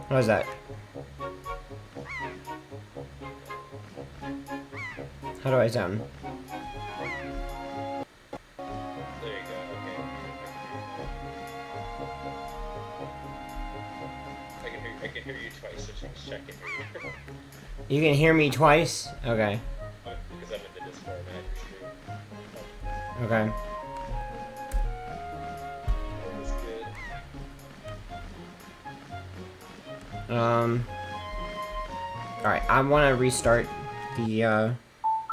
What was that? How do I sound? There you go, okay. I can hear you twice, so just check and hear you. You can hear me twice? Okay. Because I'm in the Discord, not your stream. Okay. That was good. Alright, I want to restart the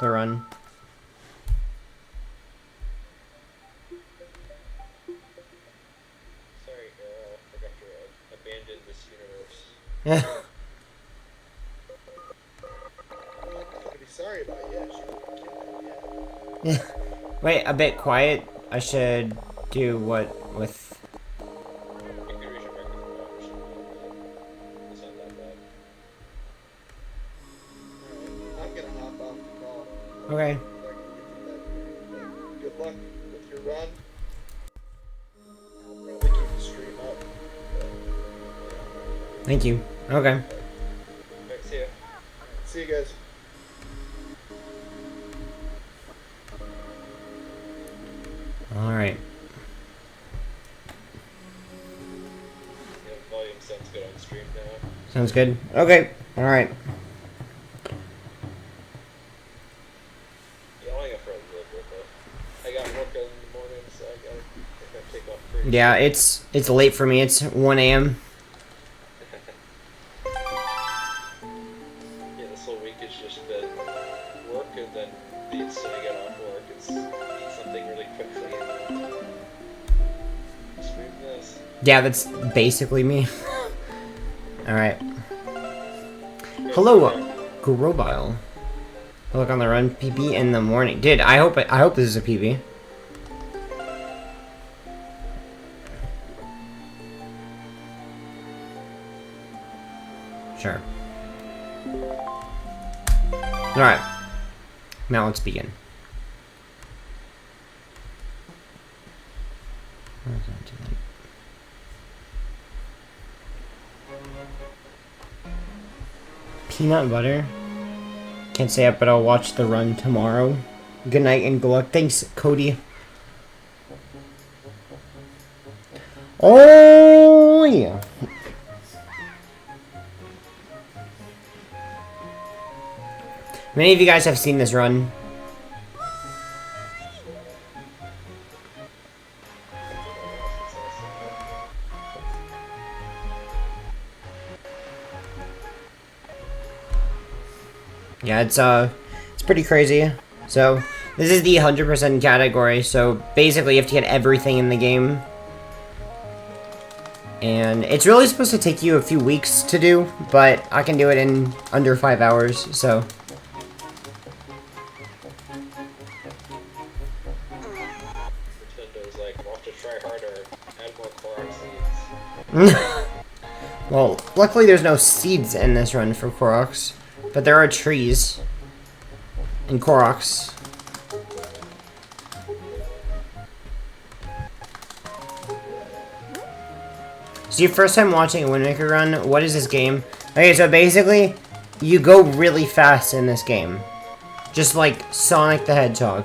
run. Sorry, girl, I forgot to abandon this universe. I'm not gonna be sorry about it. Wait, a bit quiet. I should do what with... You can raise your microphone up or something like that. It's not that bad. Alright, I'm gonna hop off the call. Okay. Good luck with your run. I'll probably keep the stream up. Thank you. Okay. Alright, see ya. See you guys. Alright. Yeah, volume sounds good on stream now. Sounds good. Okay. Alright. Yeah, I only got for a little bit though. I got work in the morning, so I gotta take off pretty Yeah, it's late for me. It's 1 a.m. Yeah, this whole week has just been work and then the instant I get off work, it's eat something really quickly and then stream this. Yeah, that's basically me. Alright. Hello, Grobile. Look on the run, PB in the morning. Dude, I hope this is a PB. Sure. Alright. Now let's begin. Peanut butter. Can't say it, but I'll watch the run tomorrow. Good night and good luck. Thanks, Cody. Oh, yeah. Many of you guys have seen this run. Yeah, it's pretty crazy. So, this is the 100% category, so basically you have to get everything in the game. And it's really supposed to take you a few weeks to do, but I can do it in under 5 hours, so... Nintendo's like, we'll have to try harder, add more Korok seeds. Well, luckily there's no seeds in this run for Koroks, but there are trees and Koroks. So your first time watching a Wind Waker run, what is this game? Okay, so basically, you go really fast in this game. Just like Sonic the Hedgehog.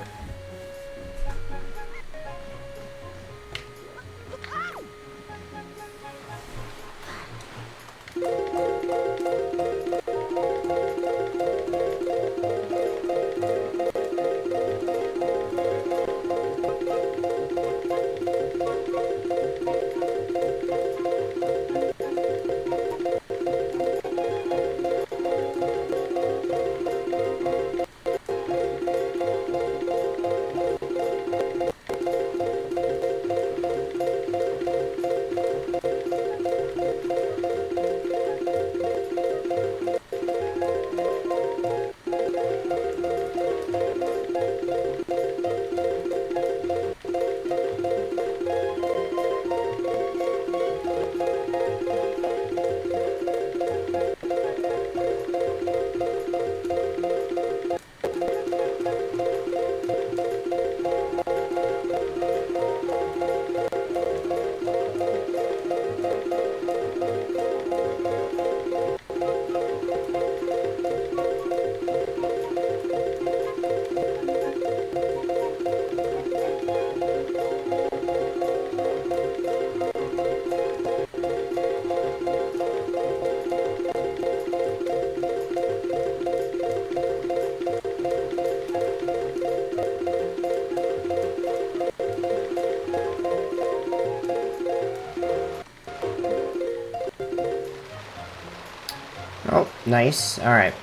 Oh, nice. Alright.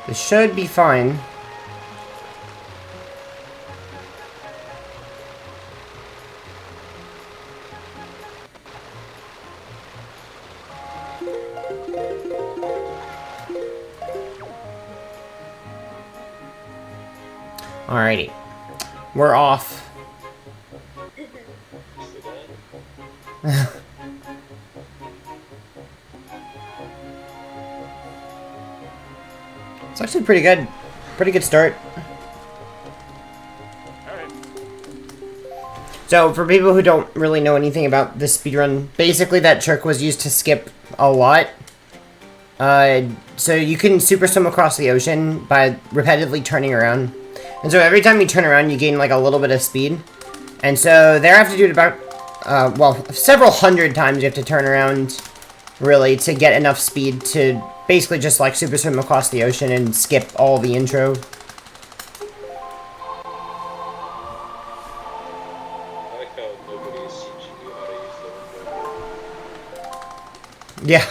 This should be fine. Alrighty. We're off. It's actually pretty good. Pretty good start. So, for people who don't really know anything about this speedrun, basically that trick was used to skip a lot. So you can super swim across the ocean by repetitively turning around. And so every time you turn around, you gain like a little bit of speed. And so there I have to do it about, well, several hundred times you have to turn around, really, to get enough speed to basically just like super swim across the ocean and skip all the intro. Yeah.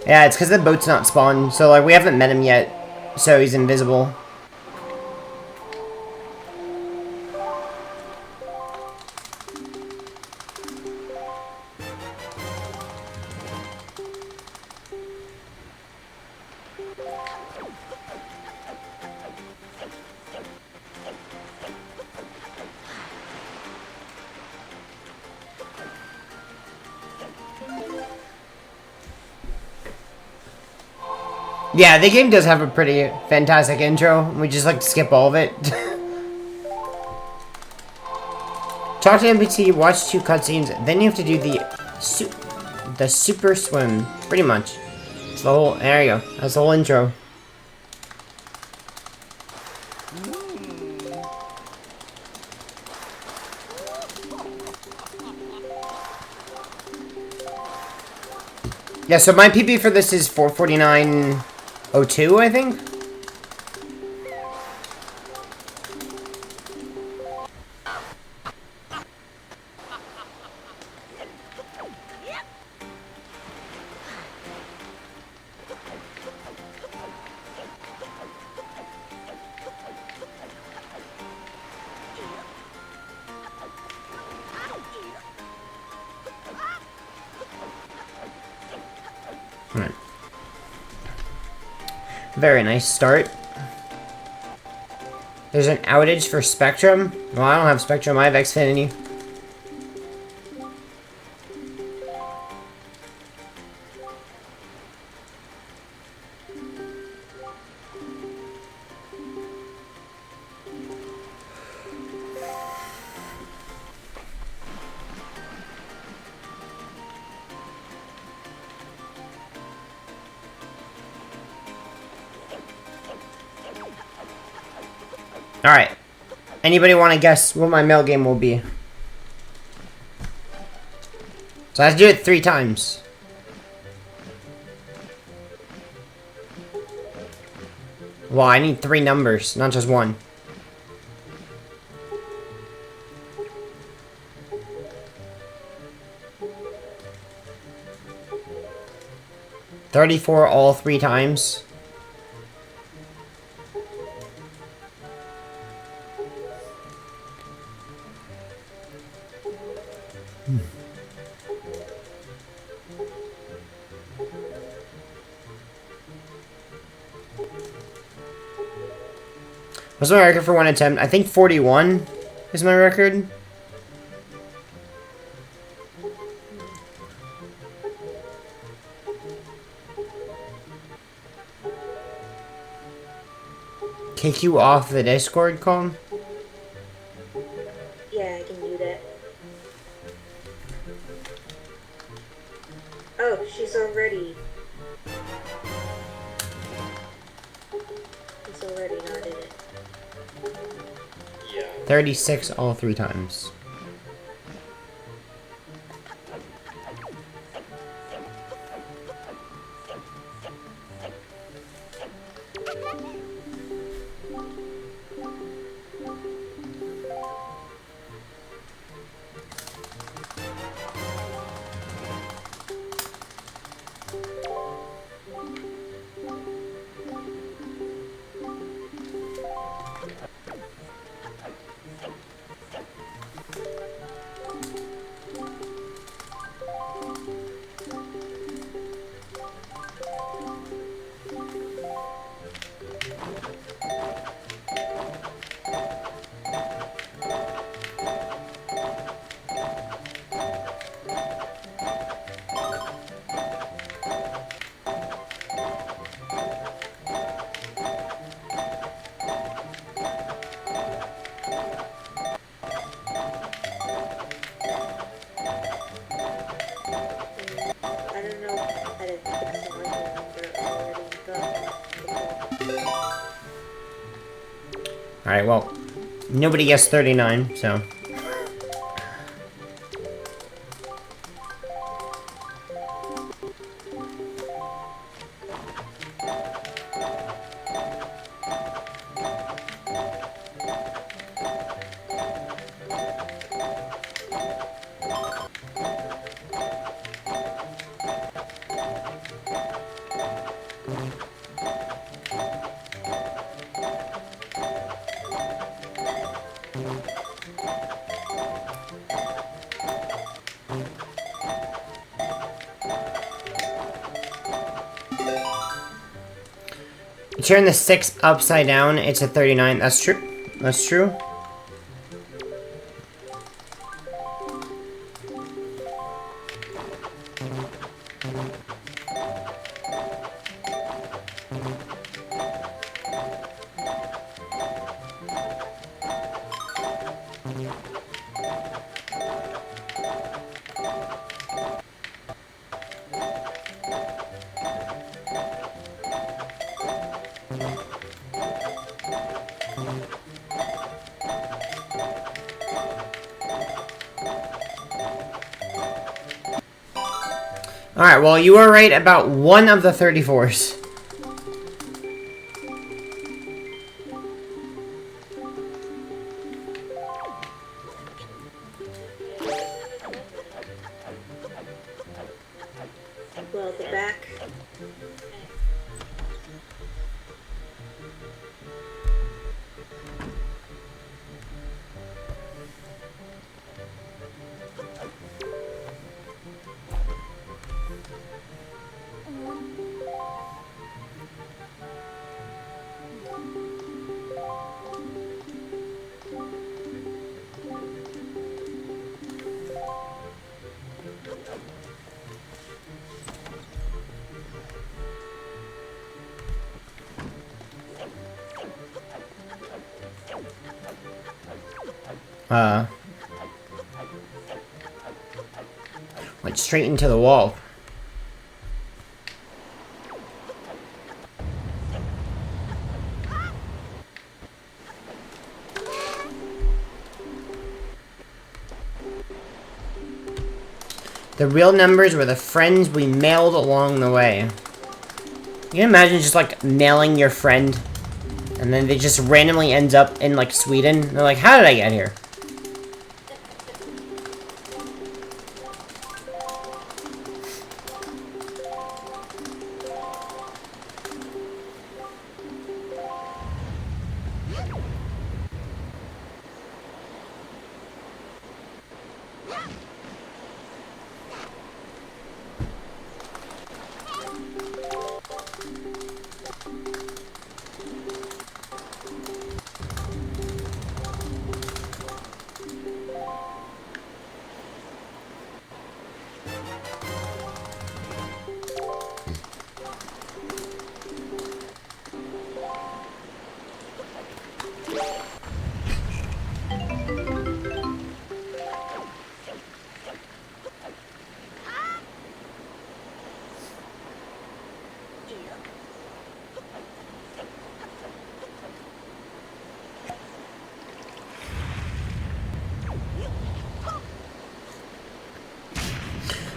Yeah, it's because the boat's not spawned, so like we haven't met him yet, so he's invisible. Yeah, the game does have a pretty fantastic intro. We just like to skip all of it. Talk to NPC, watch 2 cutscenes, then you have to do the super swim. Pretty much. It's the whole, there you go. That's the whole intro. Yeah, so my PB for this is 449.02, I think. Alright. Very nice start. There's an outage for Spectrum. Well, I don't have Spectrum, I have Xfinity. Alright. Anybody want to guess what my mail game will be? So I have to do it 3 times. Well, I need 3 numbers, not just 1. $34 all 3 times. What's my record for 1 attempt? I think 41 is my record. Kick you off the Discord, Colin? Yeah, I can do that. Oh, she's already... She's already not in it. Yeah. 36 all 3 times. I don't know how to fix the number already, but Alright, well, nobody guessed 39, so... Turn the 6 upside down, it's a 39. That's true. That's true. Alright, well, you were right about one of the 34s. well, the back. Went straight into the wall. The real numbers were the friends we mailed along the way. You can imagine just, like, mailing your friend, and then they just randomly ends up in, like, Sweden. They're like, how did I get here?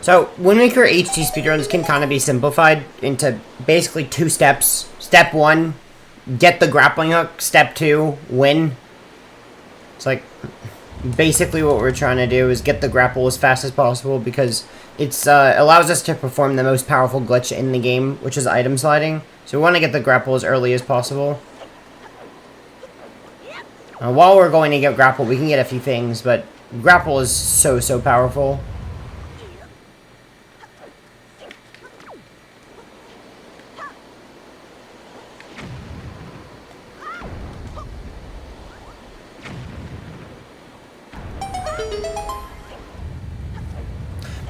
So, Wind Waker HD speedruns can kind of be simplified into basically 2 steps. Step 1, get the grappling hook. Step 2, win. It's like, basically what we're trying to do is get the grapple as fast as possible because it's allows us to perform the most powerful glitch in the game, which is item sliding. So we want to get the grapple as early as possible. While we're going to get grapple, we can get a few things, but grapple is so powerful.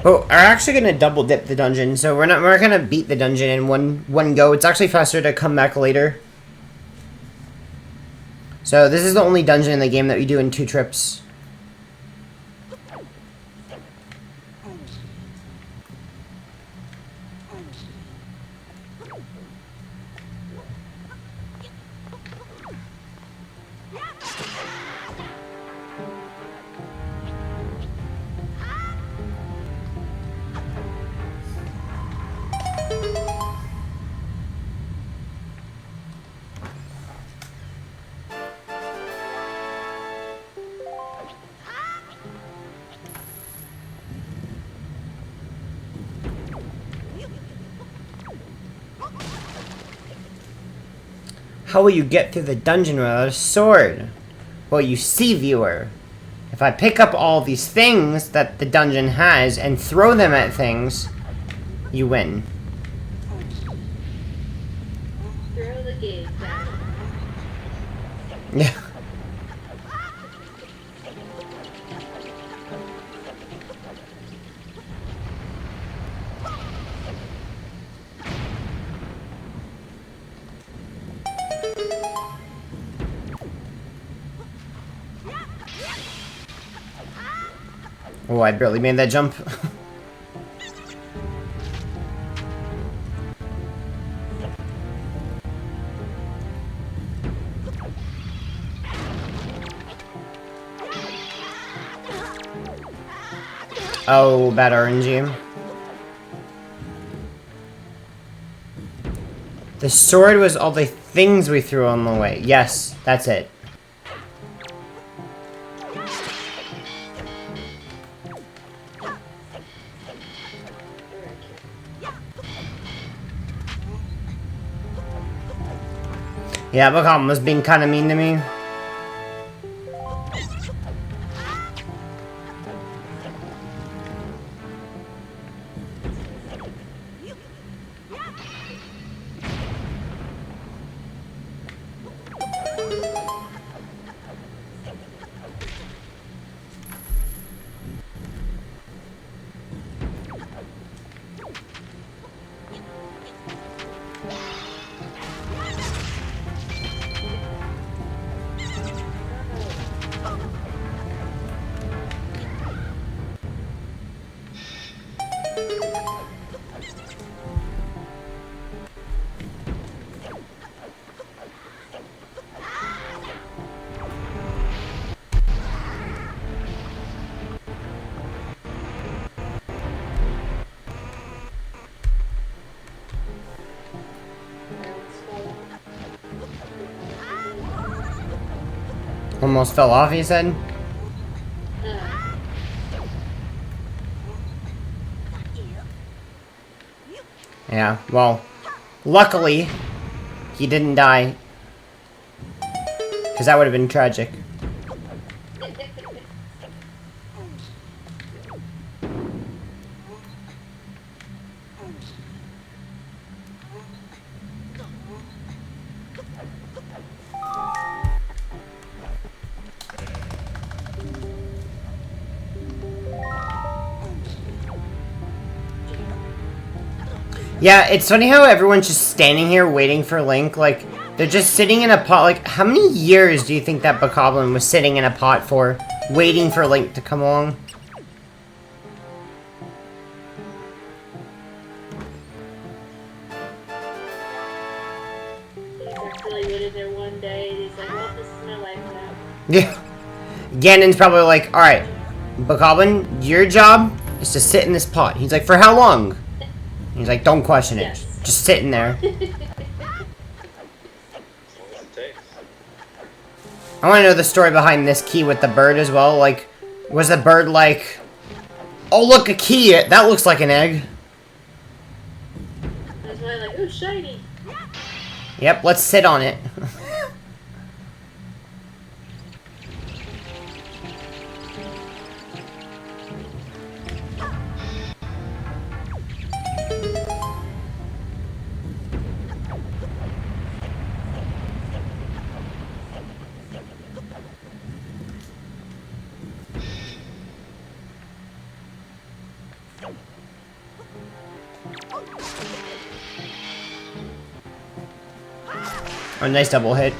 But we're actually gonna double dip the dungeon, so we're not gonna beat the dungeon in one go. It's actually faster to come back later. So this is the only dungeon in the game that we do in 2 trips. How will you get through the dungeon without a sword? Well, you see, viewer. If I pick up all these things that the dungeon has and throw them at things, you win. Throw the game back. Yeah. Oh, I barely made that jump. Oh, bad RNG. The sword was all the things we threw on the way. Yes, that's it. Yeah, Bacom was being kind of mean to me. Almost fell off, he said? Yeah, well, luckily, he didn't die. Because that would have been tragic. Yeah, it's funny how everyone's just standing here waiting for Link. Like, they're just sitting in a pot. Like, how many years do you think that Bokoblin was sitting in a pot for, waiting for Link to come along? He's actually went in there one day and he's like, well, this is my life now. Yeah. Ganon's probably like, alright, Bokoblin, your job is to sit in this pot. He's like, for how long? He's like, don't question it. Yes. Just sit in there. As long as it takes. I want to know the story behind this key with the bird as well. Like, was the bird like, oh, look, a key. That looks like an egg. That's why I'm like, ooh, shiny. Yep, let's sit on it. Oh, nice double hit.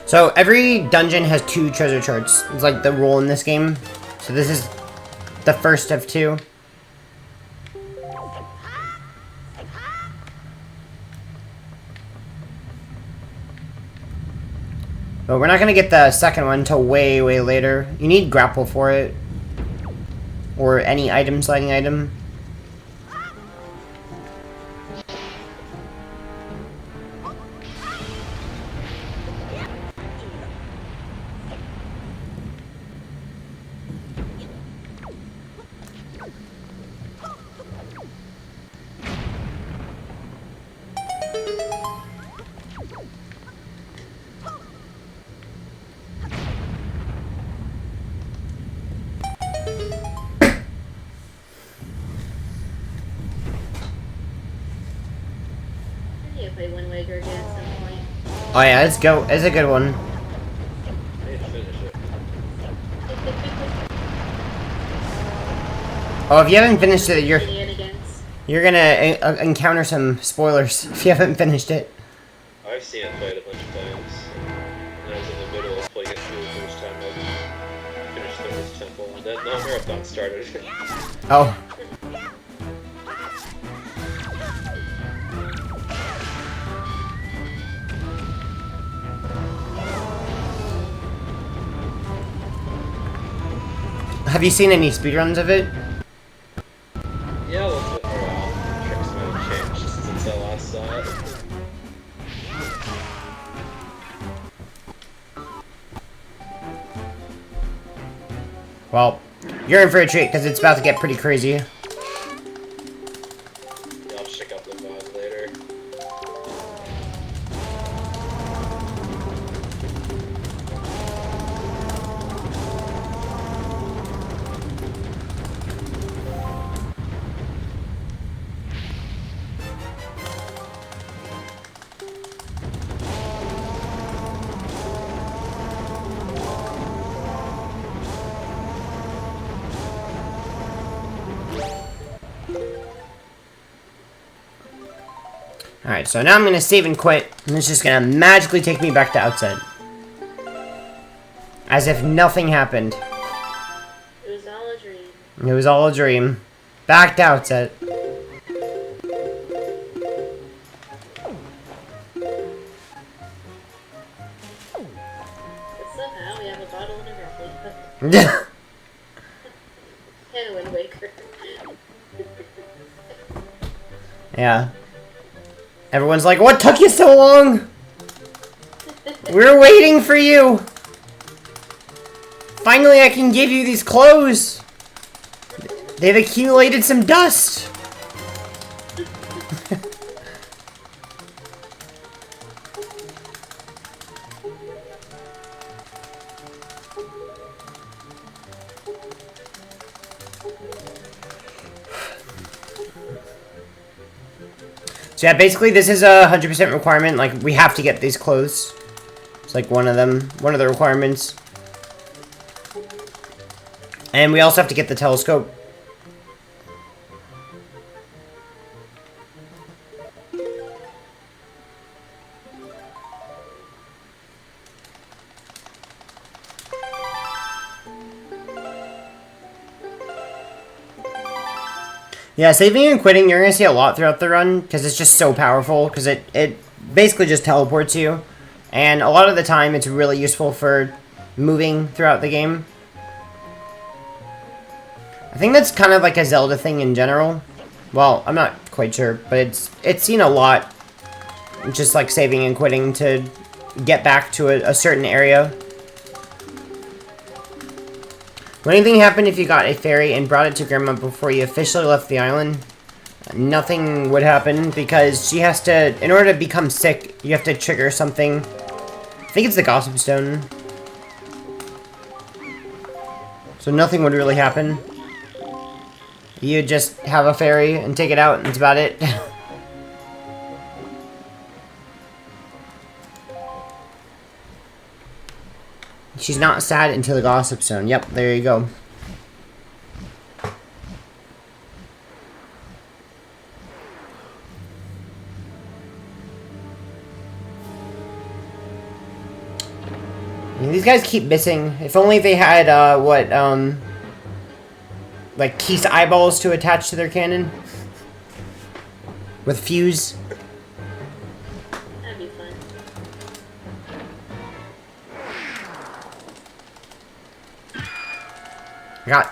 So every dungeon has 2 treasure charts. It's like the rule in this game. So this is the first of 2. But we're not gonna get the second one until way, way later. You need grapple for it. Or any item, sliding item. I need to play Wind Waker again at some point. Oh yeah, let's go. It's a good one. I need to finish it. Oh, if you haven't finished it, Shenanigans. you're gonna encounter some spoilers if you haven't finished it. I've seen it played a bunch of times. When I was in the middle of playing it through the first time, I finished the first temple, and then the marathon started. Oh. Have you seen any speedruns of it? Yeah, a little bit for a while. Tricks might have changed since I last saw it. Well, you're in for a treat because it's about to get pretty crazy. Yeah, I'll check out the VOD later. Alright, so now I'm gonna save and quit, and it's just gonna magically take me back to Outset. As if nothing happened. It was all a dream. It was all a dream. Back to Outset. But somehow we have a bottle and a grappling hook. And a Wind Waker. Yeah. Everyone's like, what took you so long? We're waiting for you. Finally, I can give you these clothes. They've accumulated some dust. So yeah, basically this is a 100% requirement. Like, we have to get these clothes. It's like one of them, one of the requirements. And we also have to get the telescope. Yeah, saving and quitting, you're going to see a lot throughout the run, because it's just so powerful, because it basically just teleports you. And a lot of the time, it's really useful for moving throughout the game. I think that's kind of like a Zelda thing in general. Well, I'm not quite sure, but it's seen a lot. Just like saving and quitting to get back to a certain area. Would anything happen if you got a fairy and brought it to Grandma before you officially left the island? Nothing would happen because she has to, in order to become sick, you have to trigger something. I think it's the Gossip Stone. So nothing would really happen. You just have a fairy and take it out and that's about it. She's not sad until the Gossip Stone. Yep, there you go. These guys keep missing. If only they had, like Keith's eyeballs to attach to their cannon. With fuse. That'd be fun.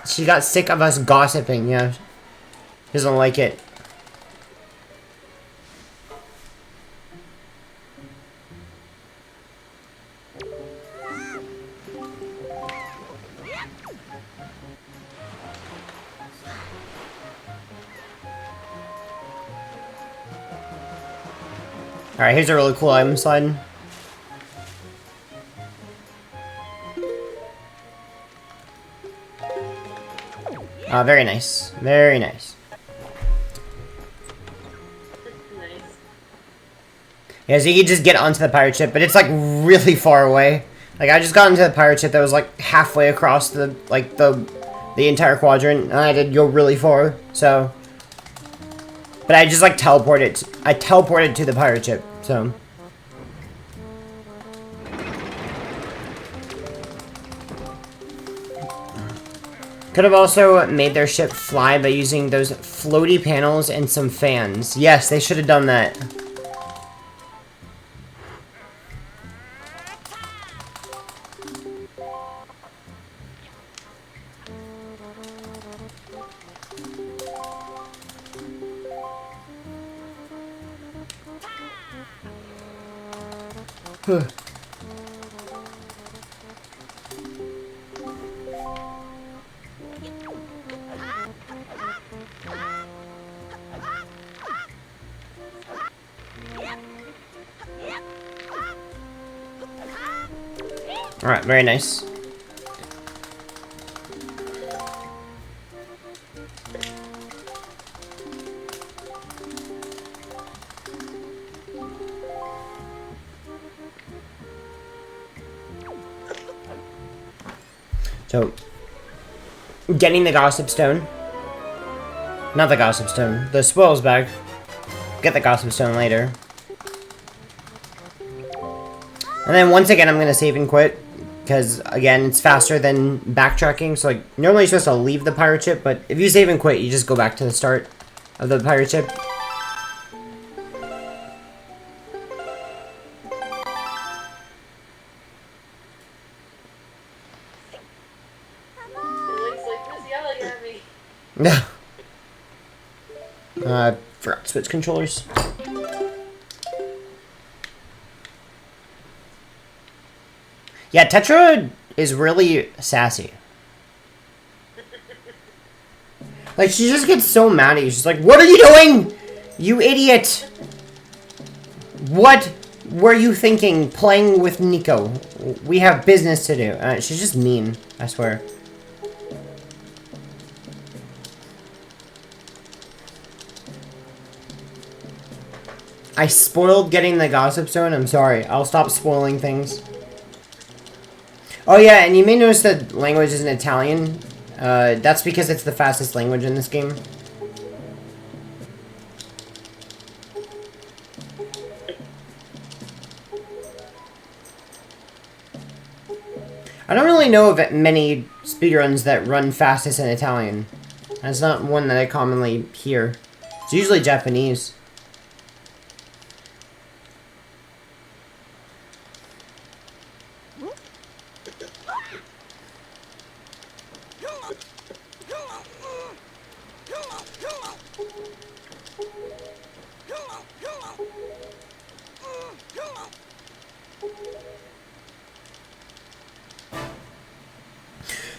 She got sick of us gossiping, yeah. Doesn't like it. Alright, here's a really cool item slide. Very nice. Very nice. Nice. Yeah, so you can just get onto the pirate ship, but it's like really far away. Like I just got into the pirate ship that was like halfway across the entire quadrant, and I had to go really far. So, but I just like teleported. I teleported to the pirate ship. So. Could have also made their ship fly by using those floaty panels and some fans. Yes, they should have done that. Alright, very nice. So, getting the gossip stone. Not the gossip stone, the spoils bag. Get the gossip stone later. And then once again, I'm gonna save and quit. Because, again, it's faster than backtracking. So, like, normally you're supposed to leave the pirate ship, but if you save and quit, you just go back to the start of the pirate ship. It looks like Miss yelling at me. No. Forgot to switch controllers. Yeah, Tetra is really sassy. Like, she just gets so mad at you. She's like, what are you doing? You idiot! What were you thinking playing with Nico? We have business to do. She's just mean, I swear. I spoiled getting the gossip stone. I'm sorry. I'll stop spoiling things. Oh yeah, and you may notice that language is in Italian. That's because it's the fastest language in this game. I don't really know of many speedruns that run fastest in Italian. That's not one that I commonly hear. It's usually Japanese.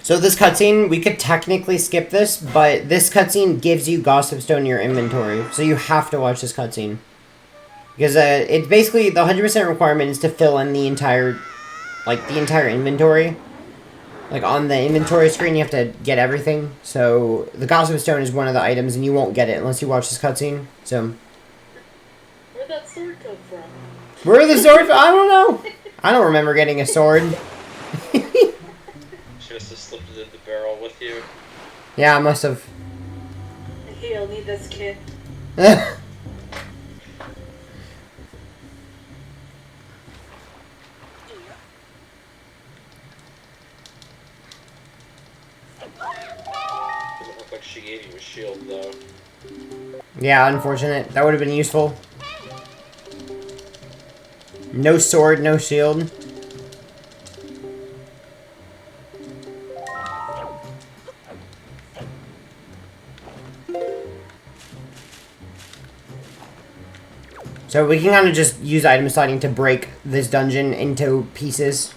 So this cutscene, we could technically skip this, but this cutscene gives you Gossip Stone in your inventory, so you have to watch this cutscene. Because it's basically, the 100% requirement is to fill in the entire inventory. Like, on the inventory screen, you have to get everything. So, the Gossip Stone is one of the items, and you won't get it unless you watch this cutscene. So, Where'd that sword come from? where the sword? I don't know. I don't remember getting a sword. She must have slipped it in the barrel with you. Yeah, I must have. He'll need this kid. like she gave you a shield, though. Yeah, unfortunate. That would have been useful. No sword, no shield. So we can kind of just use item sliding to break this dungeon into pieces.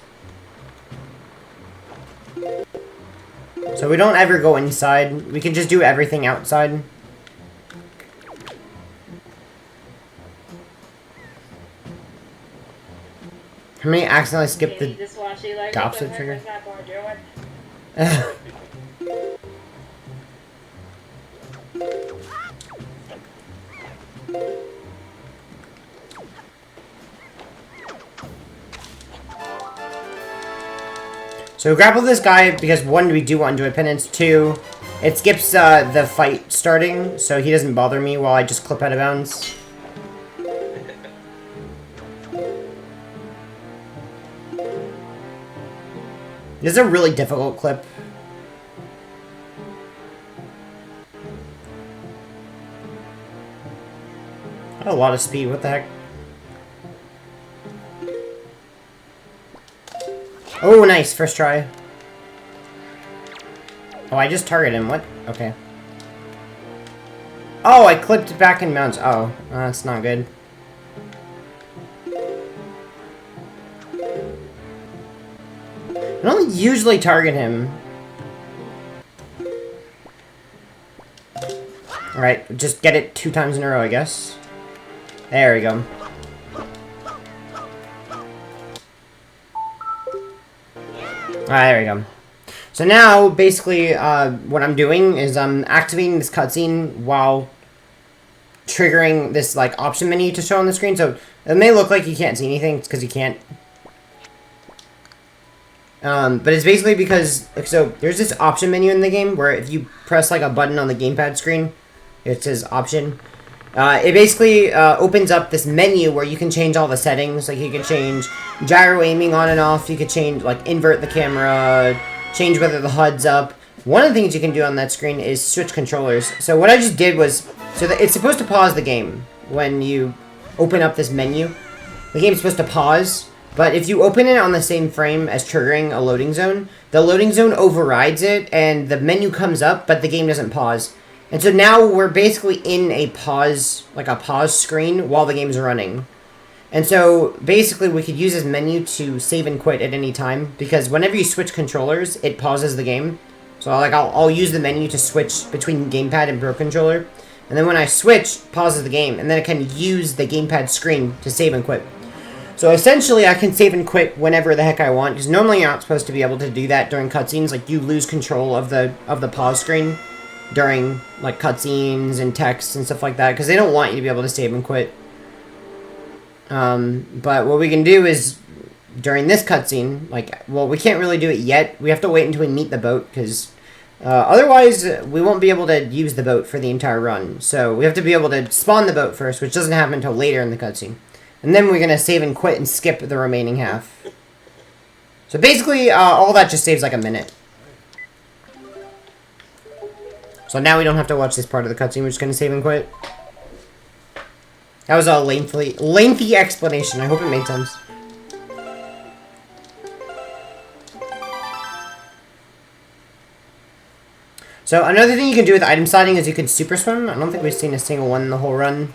So we don't ever go inside. We can just do everything outside. How many accidentally skip the opposite trigger? So grapple this guy because 1, we do want to do a penance. 2, it skips the fight starting, so he doesn't bother me while I just clip out of bounds. This is a really difficult clip. A lot of speed, what the heck? Oh, nice, first try. Oh, I just targeted him, what? Okay. Oh, I clipped back in mounts. Oh, that's not good. I don't usually target him. Alright, just get it 2 times in a row, I guess. There we go. Alright, there we go. So now, basically, what I'm doing is I'm activating this cutscene while triggering this, like, option menu to show on the screen. So it may look like you can't see anything, it's because you can't. But it's basically because, so there's this option menu in the game where if you press, like, a button on the gamepad screen, it says option. It basically opens up this menu where you can change all the settings. Like, you can change gyro aiming on and off. You could change, like, invert the camera, change whether the HUD's up. One of the things you can do on that screen is switch controllers. So what I just did was, so that it's supposed to pause the game when you open up this menu. The game's supposed to pause, but if you open it on the same frame as triggering a loading zone, the loading zone overrides it, and the menu comes up, but the game doesn't pause. And so now we're basically in a pause, like a pause screen while the game's running. And so basically we could use this menu to save and quit at any time, because whenever you switch controllers, it pauses the game. So like I'll use the menu to switch between gamepad and Pro Controller. And then when I switch, pauses the game, and then I can use the gamepad screen to save and quit. So essentially I can save and quit whenever the heck I want, because normally you're not supposed to be able to do that during cutscenes. Like, you lose control of the pause screen during, like, cutscenes and text and stuff like that, because they don't want you to be able to save and quit. But what we can do is, during this cutscene, like, well, we can't really do it yet. We have to wait until we meet the boat, because otherwise we won't be able to use the boat for the entire run. So we have to be able to spawn the boat first, which doesn't happen until later in the cutscene. And then we're going to save and quit and skip the remaining half. So basically, all that just saves like a minute. So now we don't have to watch this part of the cutscene, we're just going to save and quit. That was a lengthy explanation, I hope it made sense. So another thing you can do with item sliding is you can super swim. I don't think we've seen a single one in the whole run.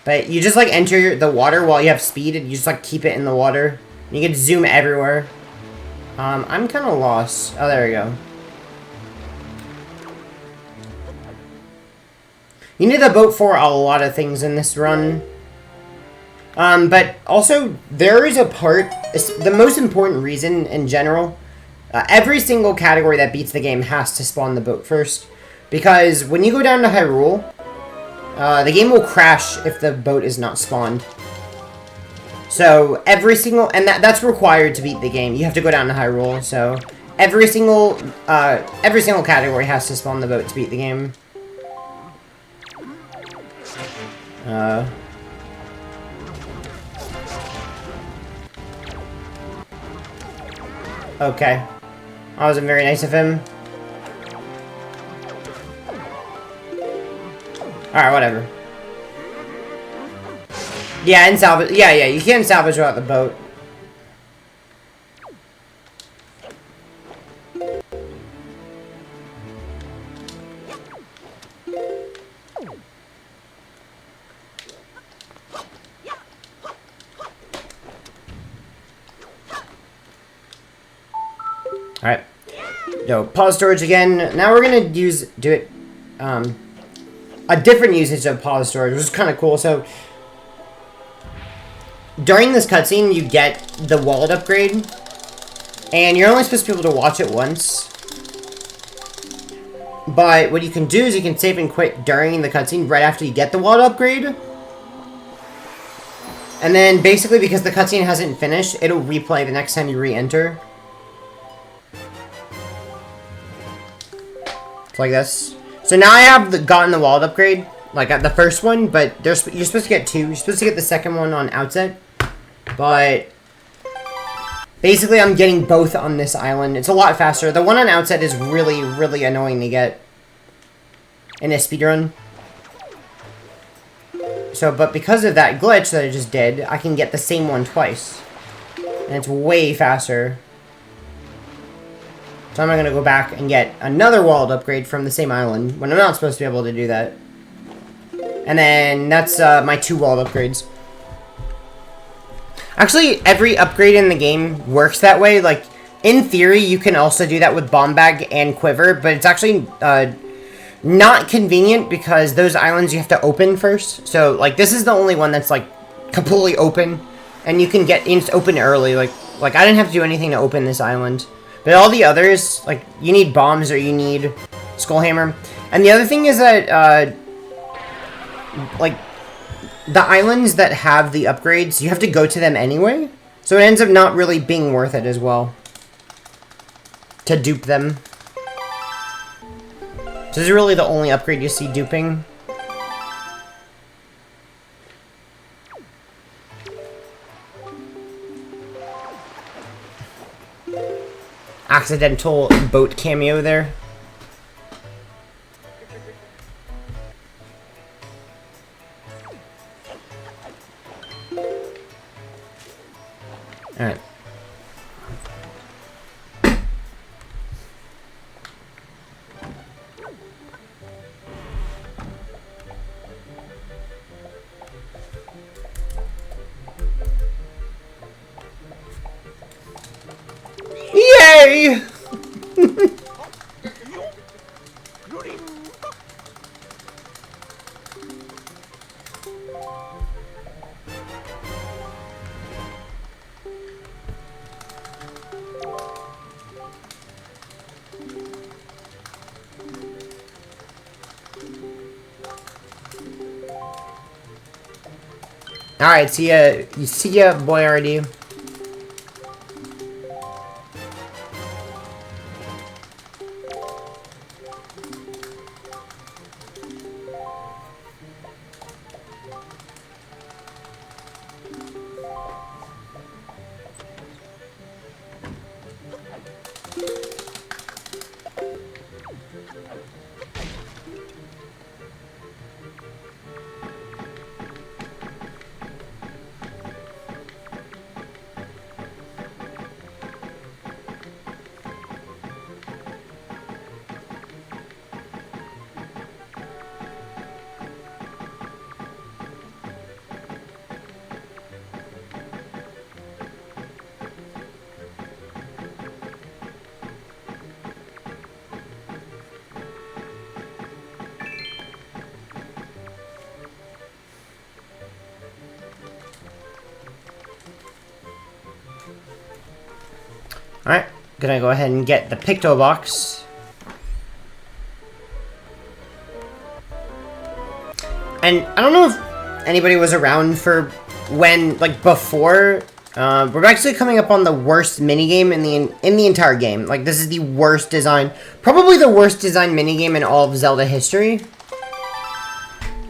But you just, like, enter the water while you have speed, and you just, like, keep it in the water. And you can zoom everywhere. I'm kind of lost. Oh, there we go. You need the boat for a lot of things in this run. But also, there is a part, the most important reason in general, every single category that beats the game has to spawn the boat first. Because when you go down to Hyrule, the game will crash if the boat is not spawned. So every single, and that's required to beat the game. You have to go down to Hyrule. So every single category has to spawn the boat to beat the game. Okay. That wasn't very nice of him. Alright, whatever. Yeah, and salvage. Yeah, you can salvage without the boat. Alright. So, pause storage again. Now we're gonna do it, a different usage of pause storage, which is kind of cool. So, during this cutscene, you get the wallet upgrade, and you're only supposed to be able to watch it once. But what you can do is you can save and quit during the cutscene right after you get the wallet upgrade. And then, basically, because the cutscene hasn't finished, it'll replay the next time you re-enter. Like this. So now I have gotten the wallet upgrade, like at the first one, but you're supposed to get 2. You're supposed to get the second one on outset, but basically I'm getting both on this island. It's a lot faster. The one on outset is really, really annoying to get in a speedrun. So, but because of that glitch that I just did, I can get the same one twice, and it's way faster. So I'm not going to go back and get another wallet upgrade from the same island when I'm not supposed to be able to do that. And then that's my 2 wallet upgrades. Actually, every upgrade in the game works that way. Like, in theory, you can also do that with bomb bag and quiver, but it's actually not convenient because those islands you have to open first. So, like, this is the only one that's, like, completely open, and you can get it's open early. Like I didn't have to do anything to open this island. But all the others, like, you need bombs or you need Skullhammer. And the other thing is that, like, the islands that have the upgrades, you have to go to them anyway. So it ends up not really being worth it as well to dupe them. So this is really the only upgrade you see duping. Accidental boat cameo there. Alright. Yay! Alright, see ya, boy, already. Alright, gonna go ahead and get the Picto box. And I don't know if anybody was around for when, like, before. We're actually coming up on the worst minigame in the entire game. Like, this is the worst design, probably the worst design minigame in all of Zelda history.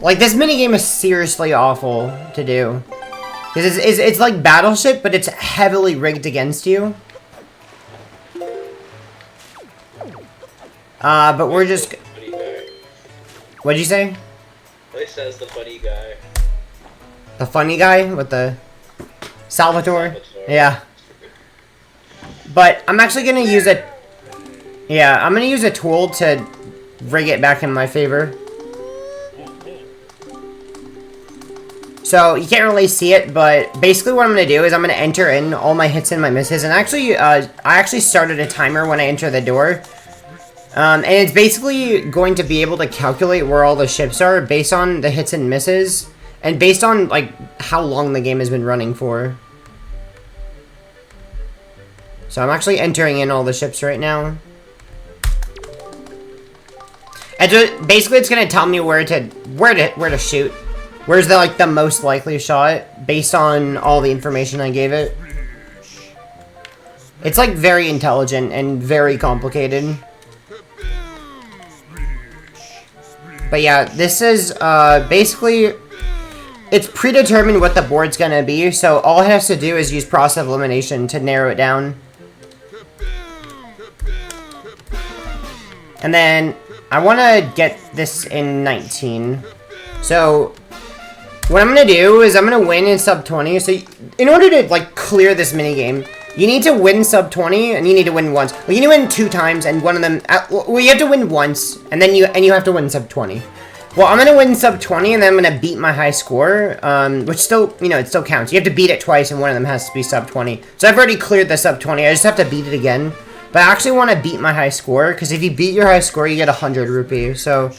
Like, this minigame is seriously awful to do. Because it's like Battleship, but it's heavily rigged against you. But we're just... What'd you say? At least as the funny guy. The funny guy with the Salvatore? Yeah. But I'm actually gonna use a... Yeah, I'm gonna use a tool to rig it back in my favor. So, you can't really see it, but basically what I'm gonna do is I'm gonna enter in all my hits and my misses. And actually, I actually started a timer when I enter the door. And it's basically going to be able to calculate where all the ships are based on the hits and misses. And based on, like, how long the game has been running for. So I'm actually entering in all the ships right now. And so basically it's gonna tell me where to shoot. Where's the, like, the most likely shot based on all the information I gave it. It's, like, very intelligent and very complicated. But yeah, this is basically, it's predetermined what the board's gonna be, so all it has to do is use process of elimination to narrow it down. And then I want to get this in 19. So what I'm going to do is I'm going to win in sub 20. So in order to, like, clear this minigame, you need to win sub 20 and you need to win once. Well, you need to win 2 times and one of them, well, you have to win once and then you have to win sub 20. Well, I'm going to win sub 20 and then I'm going to beat my high score, which still, you know, it still counts. You have to beat it twice and one of them has to be sub 20. So I've already cleared the sub 20. I just have to beat it again. But I actually want to beat my high score, because if you beat your high score, you get 100 rupee. So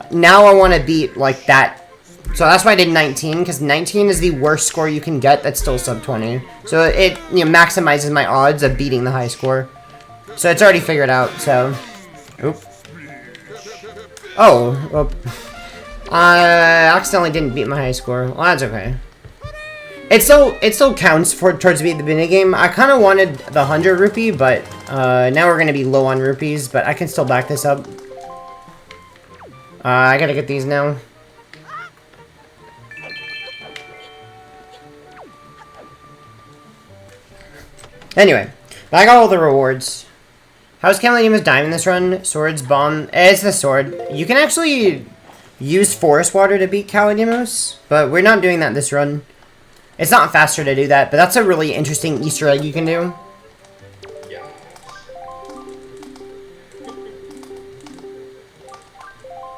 now I want to beat, like, that. So that's why I did 19, because 19 is the worst score you can get that's still sub 20. So it, you know, maximizes my odds of beating the high score. So it's already figured out, so... Oop. Oh, well... I accidentally didn't beat my high score. Well, that's okay. It still counts towards the minigame. I kind of wanted the 100 rupee, but now we're gonna be low on rupees. But I can still back this up. I gotta get these now. Anyway, I got all the rewards. How's Kamalima's diamond this run? Swords, bomb. It's the sword. You can actually use forest water to beat Kaladimos, but we're not doing that this run. It's not faster to do that, but that's a really interesting Easter egg you can do. Yeah.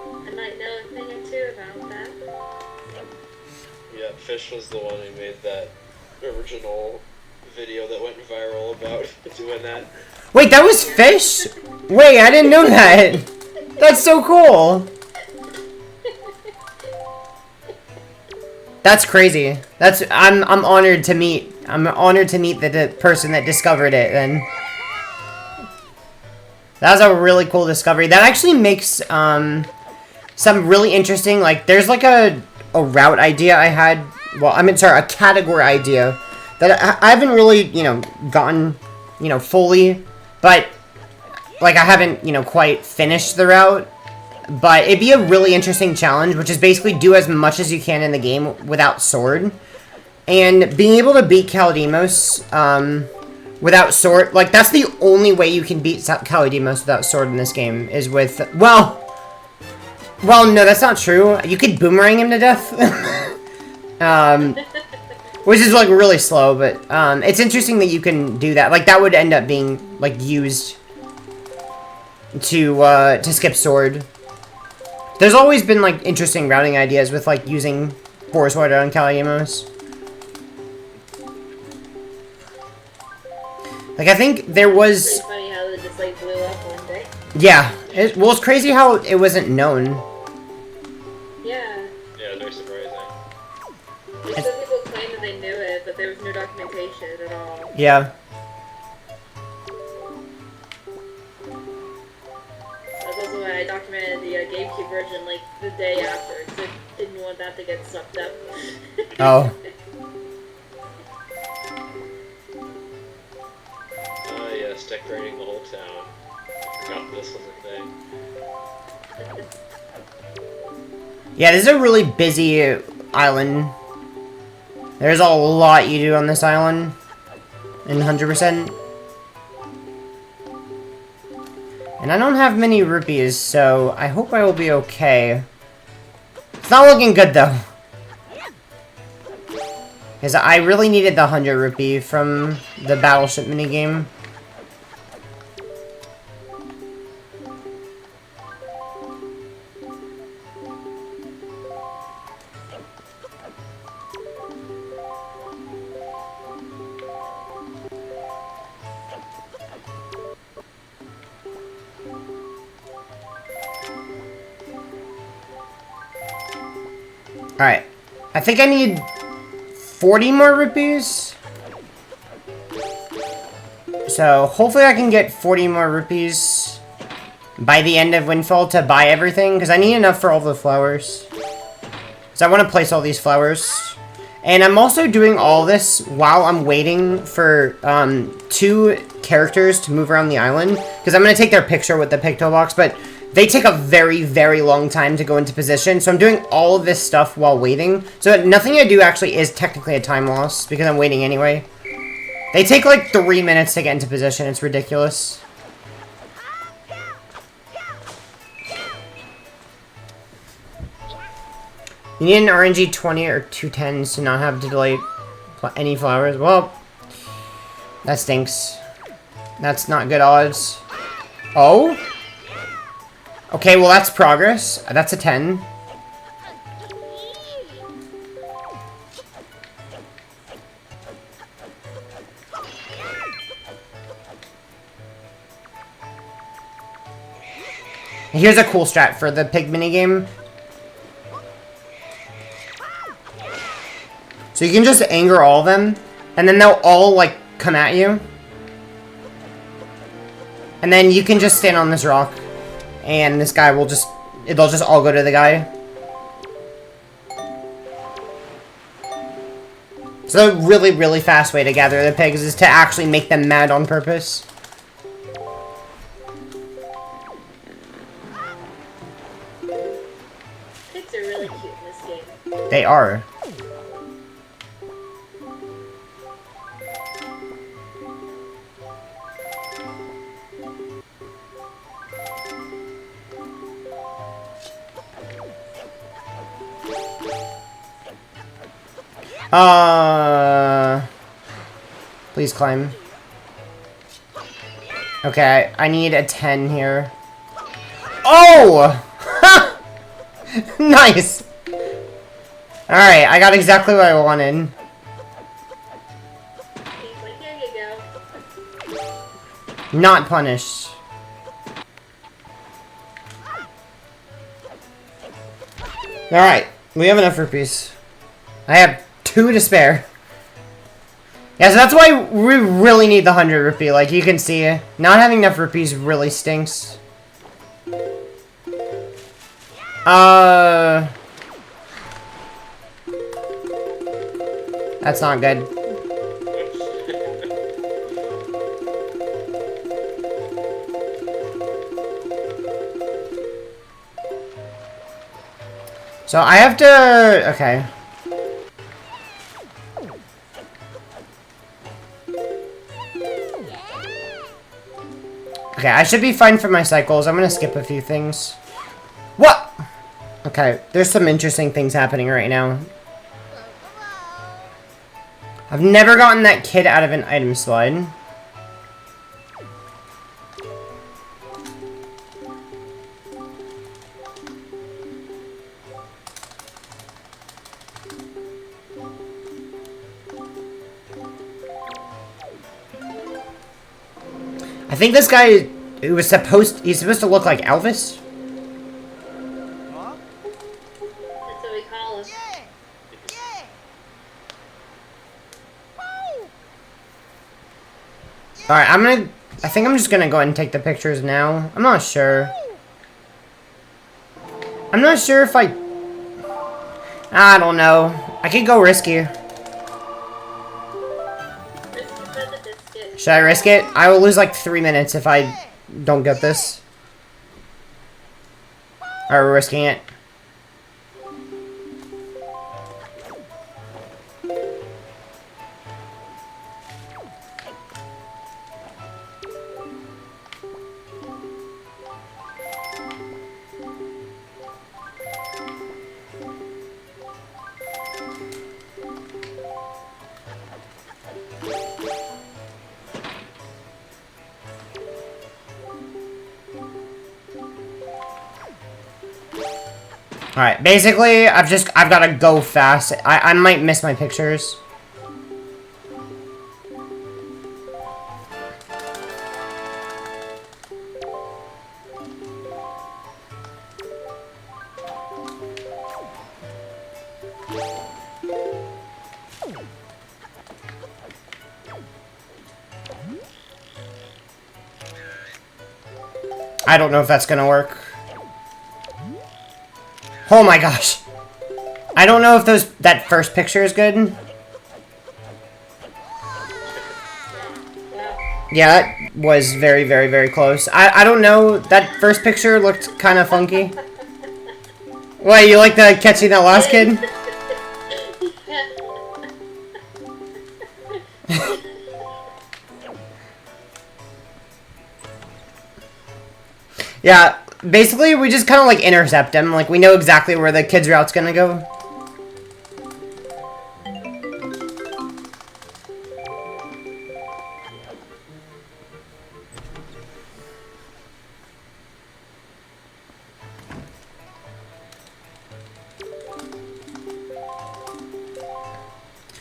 I might know a thing or two about that. Yeah, Fish was the one who made that original video that went viral about doing that. Wait, that was Fish? Wait, I didn't know that. That's so cool. That's crazy. I'm honored to meet. I'm honored to meet the person that discovered it. And that was a really cool discovery. That actually makes some really interesting. Like, there's like a route idea I had. Well, I mean, sorry, a category idea that I haven't really, you know, gotten, you know, fully. But like, I haven't, you know, quite finished the route. But it'd be a really interesting challenge, which is basically do as much as you can in the game without sword. And being able to beat Kaladimos without sword, like, that's the only way you can beat Kaladimos without sword in this game, is with, well, no, that's not true. You could boomerang him to death. Which is, like, really slow, but it's interesting that you can do that. Like, that would end up being, like, used to skip sword. There's always been, like, interesting routing ideas with, like, using forest water on Kaladimos. Like, I think there was... It's funny how it just, like, blew up one day. Yeah. Well, it's crazy how it wasn't known. Yeah. Yeah, very surprising. There's some people claim that they knew it, but there was no documentation at all. Yeah. That's also why I documented the GameCube version, like, the day after, because I didn't want that to get sucked up. Oh. Yes, decorating the whole town. I forgot this was a thing. Yeah, this is a really busy island. There's a lot you do on this island. In 100%. And I don't have many rupees, so I hope I will be okay. It's not looking good, though. Because I really needed the 100 rupee from the battleship minigame. Alright. I think I need 40 more rupees. So, hopefully I can get 40 more rupees by the end of Windfall to buy everything. Because I need enough for all the flowers. So I want to place all these flowers. And I'm also doing all this while I'm waiting for 2 characters to move around the island. Because I'm going to take their picture with the picto box. But they take a very, very long time to go into position. So I'm doing all of this stuff while waiting. So nothing I do actually is technically a time loss. Because I'm waiting anyway. They take like 3 minutes to get into position. It's ridiculous. You need an RNG 20 or 210s to not have to delay any flowers. Well, that stinks. That's not good odds. Oh? Okay, well that's progress. That's a 10. Here's a cool strat for the pig minigame. So you can just anger all of them, and then they'll all, like, come at you. And then you can just stand on this rock, and this guy will just... they'll just all go to the guy. So a really, really fast way to gather the pigs is to actually make them mad on purpose. Pigs are really cute in this game. They are. Please climb. Okay, I need a 10 here. Oh! Nice! Alright, I got exactly what I wanted. He's like, here you go. Not punished. Alright, we have enough rupees. I have 2 to spare. Yeah, so that's why we really need the 100 rupee. Like, you can see, not having enough rupees really stinks. That's not good. So I have to... okay. Okay, I should be fine for my cycles. I'm gonna skip a few things. What? Okay, there's some interesting things happening right now. I've never gotten that kid out of an item slide. I think this guy who was he's supposed to look like Elvis. That's what we call him. Alright, I think I'm just gonna go ahead and take the pictures now. I'm not sure. I'm not sure if I don't know. I could go risky. Risky for the biscuit. Should I risk it? I will lose like 3 minutes if I don't get this. Alright, we're risking it. Alright, basically, I've gotta go fast. I might miss my pictures. I don't know if that's gonna work. Oh my gosh. I don't know if that first picture is good. Yeah, that was very, very, very close. I don't know. That first picture looked kind of funky. Wait, you like the catching that last kid? Yeah, basically we just kind of like intercept him. Like we know exactly where the kid's route's gonna go.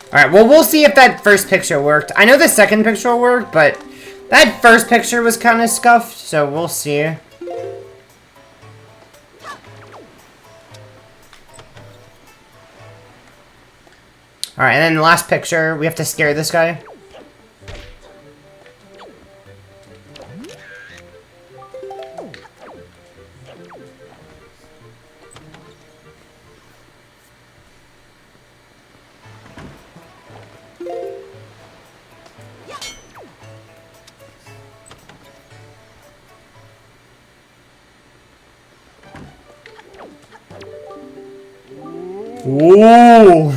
Alright, well, we'll see if that first picture worked. I know the second picture will work, but that first picture was kind of scuffed, so we'll see. Alright, and then the last picture, we have to scare this guy. Ooh!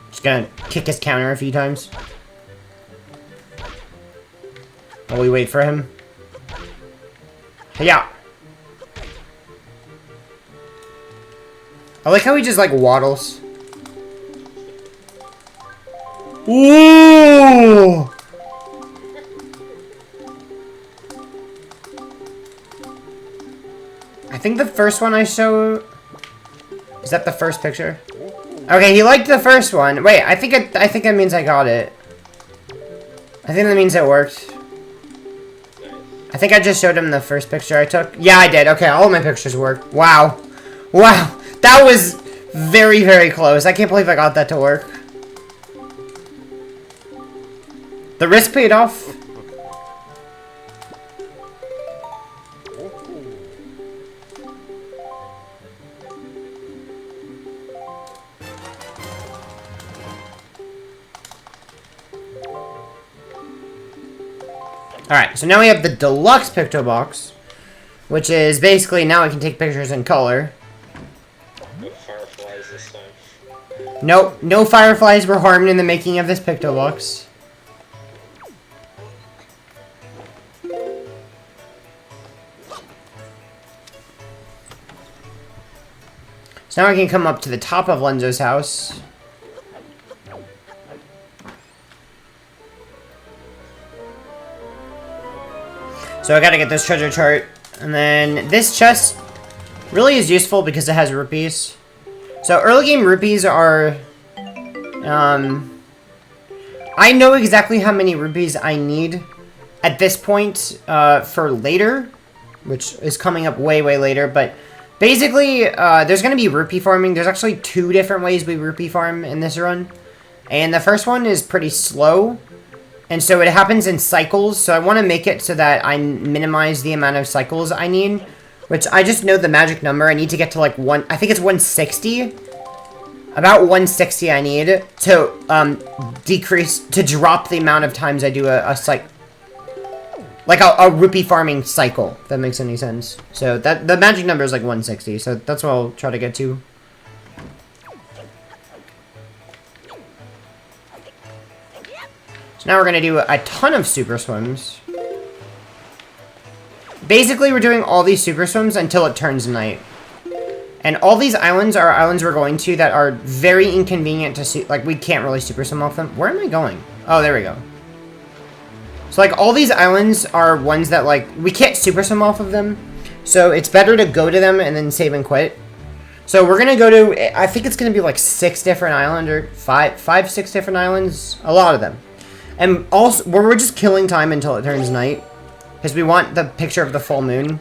Just gonna kick his counter a few times. While we wait for him. Yeah. I like how he just like waddles. Ooh! I think the first one I show... Is that the first picture? Okay, he liked the first one. Wait, I think that means I got it. I think that means it worked. I think I just showed him the first picture I took. Yeah, I did. Okay, all my pictures worked. Wow. Wow. That was very, very close. I can't believe I got that to work. The risk paid off. Alright, so now we have the deluxe picto box, which is basically now I can take pictures in color. No fireflies this time. Nope, no fireflies were harmed in the making of this picto box. So now I can come up to the top of Lenzo's house. So I gotta get this treasure chart. And then this chest really is useful because it has rupees. So early game rupees are... I know exactly how many rupees I need at this point for later. Which is coming up way, way later. But basically, there's gonna be rupee farming. There's actually 2 different ways we rupee farm in this run. And the first one is pretty slow. And so it happens in cycles, so I want to make it so that I minimize the amount of cycles I need. Which I just know the magic number. I need to get to like I think it's 160. About 160 I need to drop the amount of times I do a cycle. Like a rupee farming cycle, if that makes any sense. So the magic number is like 160, so that's what I'll try to get to. So So now we're going to do a ton of super swims. Basically, we're doing all these super swims until it turns night. And all these islands are islands we're going to that are very inconvenient to like, we can't really super swim off them. Where am I going? Oh, there we go. So, like, all these islands are ones that, like, we can't super swim off of them. So, it's better to go to them and then save and quit. So, we're going to go to, I think it's going to be, like, 6 different islands, or 6 different islands. A lot of them. And also, we're just killing time until it turns night. Because we want the picture of the full moon.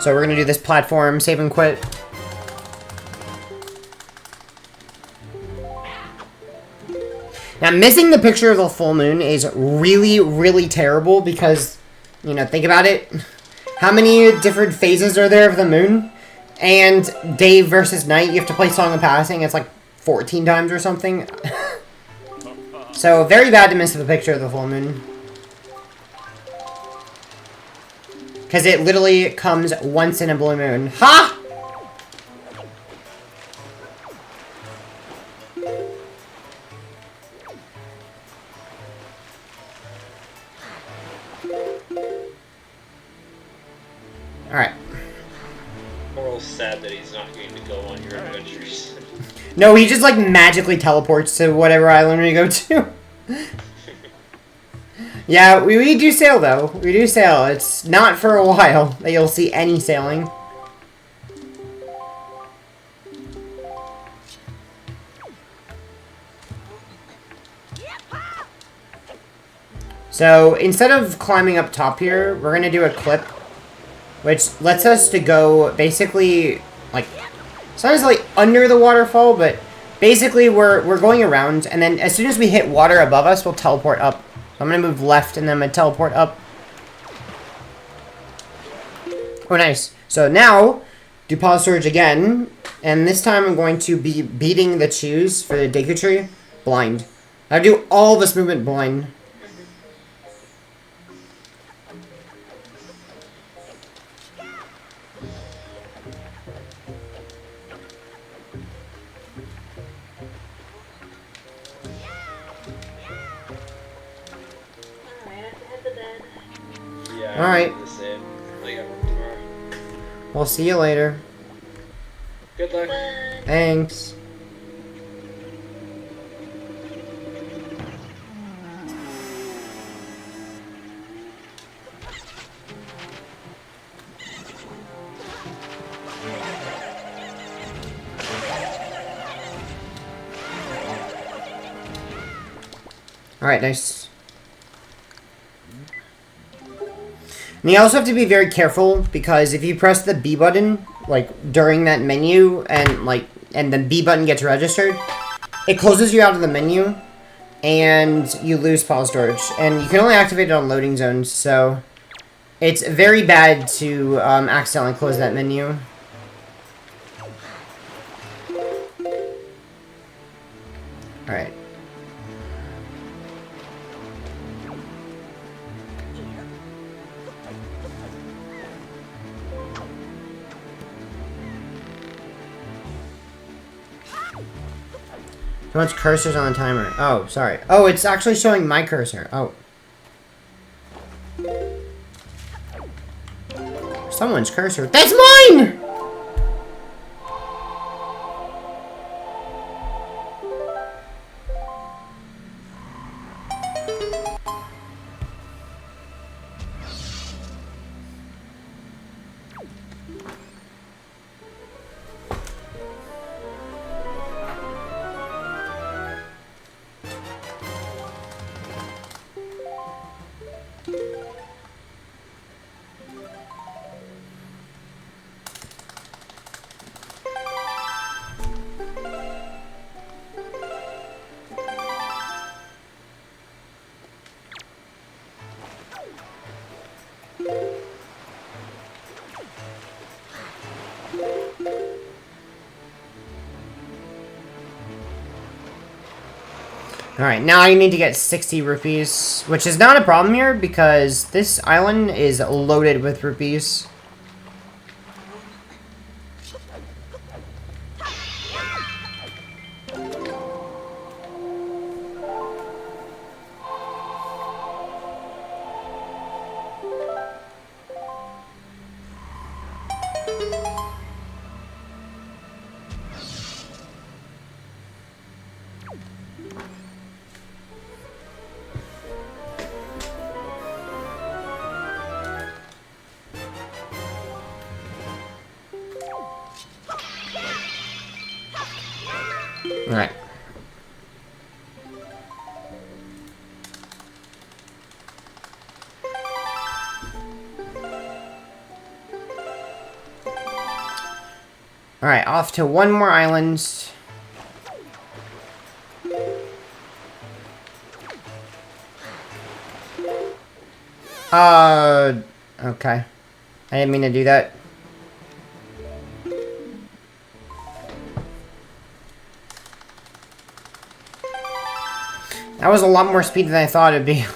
So we're going to do this platform, save and quit. Now, missing the picture of the full moon is really, really terrible because, you know, think about it. How many different phases are there of the moon? And day versus night, you have to play Song of Passing. It's like 14 times or something. So, very bad to miss the picture of the full moon. Because it literally comes once in a blue moon. Ha! Alright. Moral's sad that he's not going to go on your adventures. No, he just, like, magically teleports to whatever island we go to. Yeah, we do sail, though. We do sail. It's not for a while that you'll see any sailing. So, instead of climbing up top here, we're going to do a clip, which lets us to go, basically, like, it's not necessarily under the waterfall, but basically we're going around, and then as soon as we hit water above us, we'll teleport up. I'm going to move left, and then I'm going to teleport up. Oh, nice. So now, do pause storage again, and this time I'm going to be beating the choose for the Deku Tree blind. I do all this movement blind. Yeah, Alright. the same. I got work tomorrow. We'll see you later. Good luck. Thanks. Alright, nice. And you also have to be very careful, because if you press the B button, like, during that menu, and, like, and the B button gets registered, it closes you out of the menu, and you lose pause storage. And you can only activate it on loading zones, so it's very bad to accidentally close that menu. Alright. How much cursors on the timer? Oh, sorry. Oh, it's actually showing my cursor. Oh. Someone's cursor. That's mine! Alright, now I need to get 60 rupees, which is not a problem here because this island is loaded with rupees. Alright. Alright, off to one more island. Okay. I didn't mean to do that. That was a lot more speed than I thought it'd be.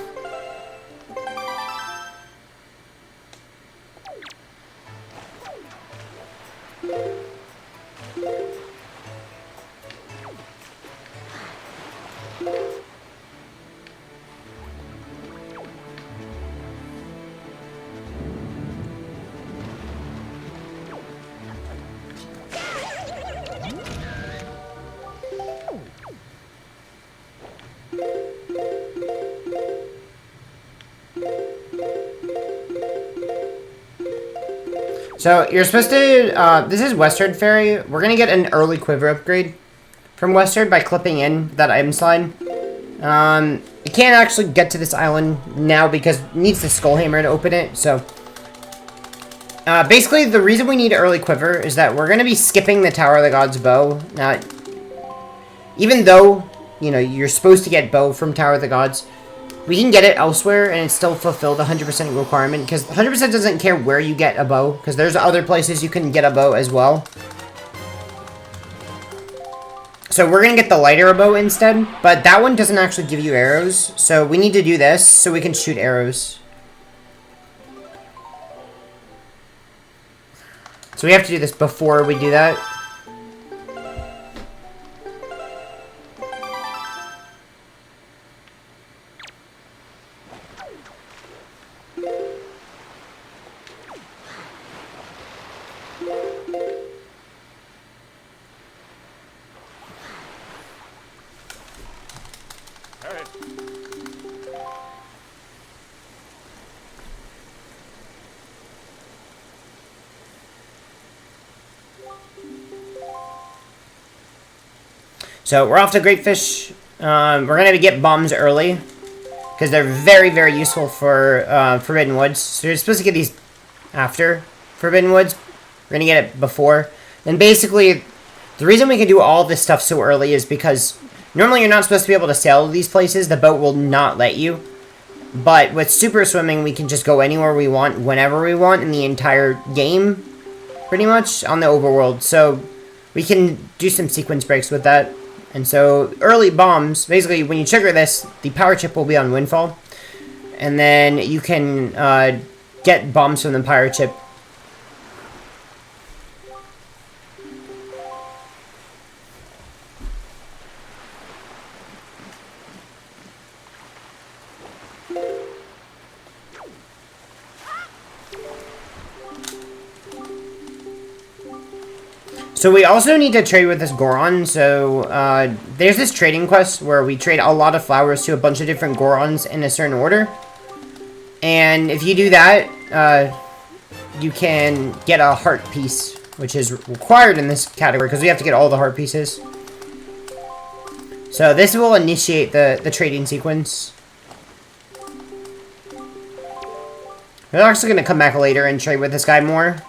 So, you're supposed to, this is Western Ferry. We're gonna get an early quiver upgrade from Western by clipping in that item slide. You can't actually get to this island now because it needs the Skull Hammer to open it, so... basically, the reason we need early quiver is that we're gonna be skipping the Tower of the Gods bow. Now, even though, you know, you're supposed to get bow from Tower of the Gods, we can get it elsewhere and it's still fulfilled the 100% requirement, because 100% doesn't care where you get a bow, because there's other places you can get a bow as well. So we're going to get the lighter bow instead, but that one doesn't actually give you arrows, so we need to do this so we can shoot arrows. So we have to do this before we do that. So we're off to Great Fish. We're going to get bombs early, because they're very, very useful for Forbidden Woods. So you're supposed to get these after Forbidden Woods. We're going to get it before. And basically, the reason we can do all this stuff so early is because normally you're not supposed to be able to sail to these places. The boat will not let you. But with Super Swimming, we can just go anywhere we want, whenever we want, in the entire game, pretty much, on the overworld. So we can do some sequence breaks with that. And so, early bombs, basically, when you trigger this, the power chip will be on Windfall. And then you can get bombs from the power chip. So we also need to trade with this Goron, so there's this trading quest where we trade a lot of flowers to a bunch of different Gorons in a certain order. And if you do that, you can get a heart piece, which is required in this category, because we have to get all the heart pieces. So this will initiate the trading sequence. We're actually going to come back later and trade with this guy more.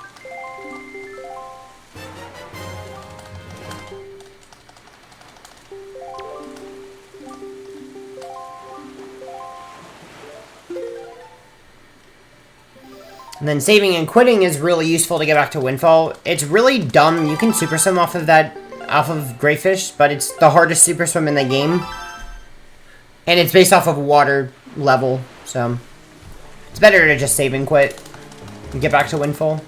And then saving and quitting is really useful to get back to Windfall. It's really dumb. You can super swim off of Greyfish, but it's the hardest super swim in the game. And it's based off of water level, so it's better to just save and quit and get back to Windfall.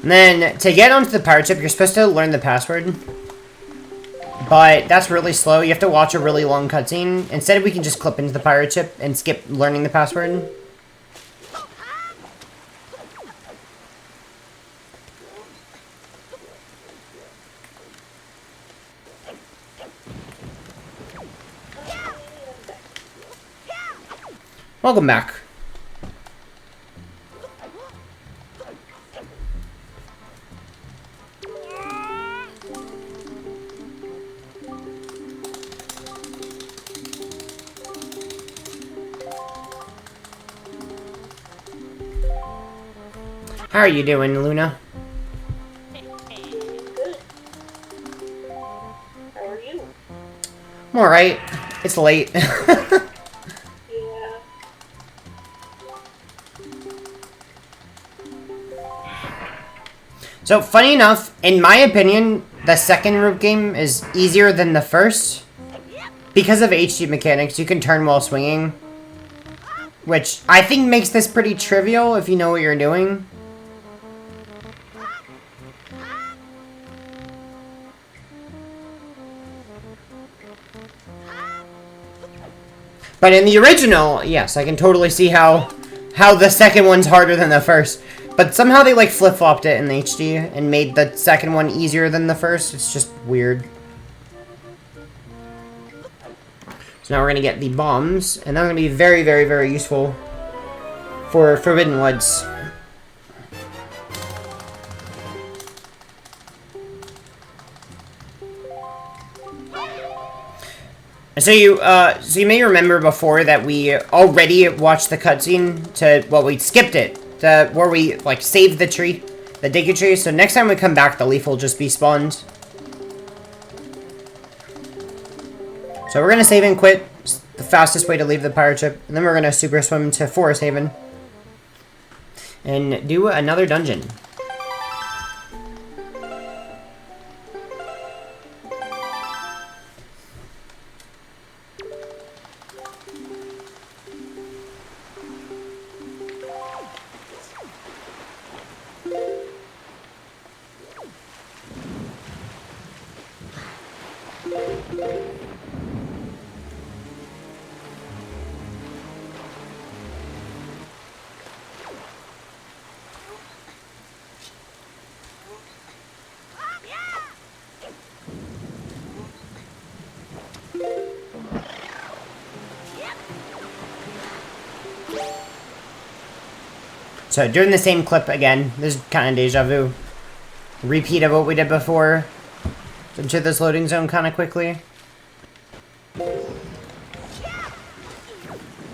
And then, to get onto the pirate ship, you're supposed to learn the password. But that's really slow. You have to watch a really long cutscene. Instead, we can just clip into the pirate ship and skip learning the password. Welcome back. How are you doing, Luna? Good. How are you? I'm alright. It's late. Yeah. So, funny enough, in my opinion, the second rope game is easier than the first. Because of HD mechanics, you can turn while swinging. Which I think makes this pretty trivial if you know what you're doing. But in the original, yes, I can totally see how the second one's harder than the first. But somehow they like flip-flopped it in the HD and made the second one easier than the first. It's just weird. So now we're gonna get the bombs, and that's gonna be very, very, very useful for Forbidden Woods. So you may remember before that we already watched the cutscene to, well, we skipped it, where we, like, saved the tree, the Deku Tree, so next time we come back, the leaf will just be spawned. So we're gonna save and quit, it's the fastest way to leave the pirate ship, and then we're gonna super swim to Forest Haven, and do another dungeon. So, doing the same clip again. This is kind of deja vu. Repeat of what we did before. Into this loading zone kind of quickly.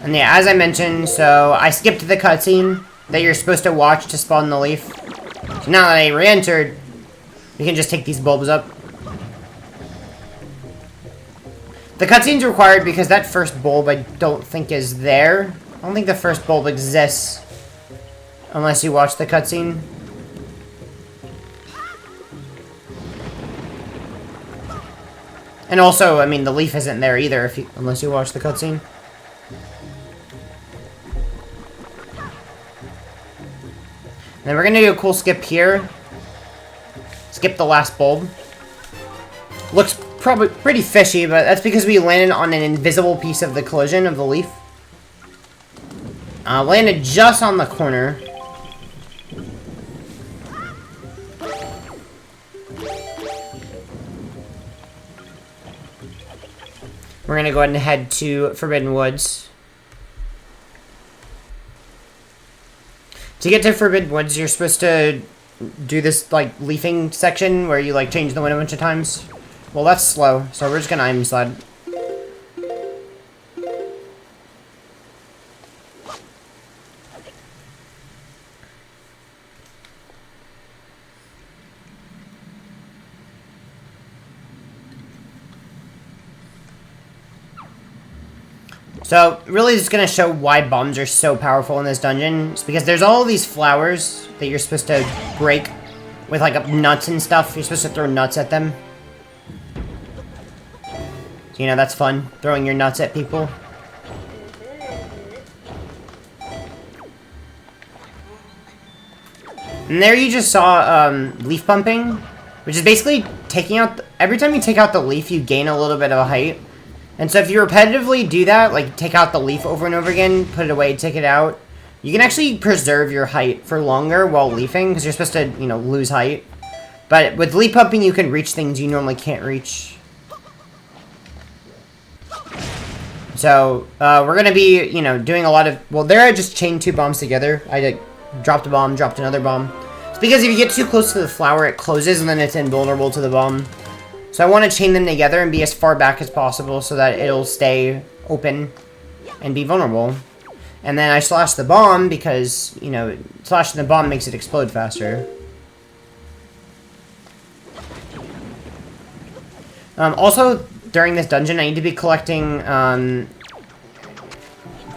And yeah, as I mentioned, so I skipped the cutscene that you're supposed to watch to spawn the leaf. So now that I re-entered, you can just take these bulbs up. The cutscene's required because that first bulb I don't think is there. I don't think the first bulb exists. Unless you watch the cutscene. And also, I mean, the leaf isn't there either unless you watch the cutscene. And then we're gonna do a cool skip here. Skip the last bulb. Looks probably pretty fishy, but that's because we landed on an invisible piece of the collision of the leaf. Landed just on the corner. We're gonna go ahead and head to Forbidden Woods. To get to Forbidden Woods, you're supposed to do this, like, leafing section where you, like, change the wind a bunch of times. Well, that's slow, so we're just gonna item slide. So, really just gonna show why bombs are so powerful in this dungeon. It's because there's all these flowers that you're supposed to break. with like nuts and stuff. You're supposed to throw nuts at them. So, you know, that's fun, throwing your nuts at people. And there you just saw leaf pumping, which is basically taking out... every time you take out the leaf, you gain a little bit of height. And so if you repetitively do that, like take out the leaf over and over again, put it away, take it out, you can actually preserve your height for longer while leafing, because you're supposed to, you know, lose height. But with leaf pumping, you can reach things you normally can't reach. So, we're going to be, you know, doing a lot of... well, there I just chained 2 bombs together. I dropped a bomb, dropped another bomb. It's because if you get too close to the flower, it closes, and then it's invulnerable to the bomb. So I want to chain them together and be as far back as possible so that it'll stay open and be vulnerable. And then I slash the bomb because, you know, slashing the bomb makes it explode faster. Also, during this dungeon, I need to be collecting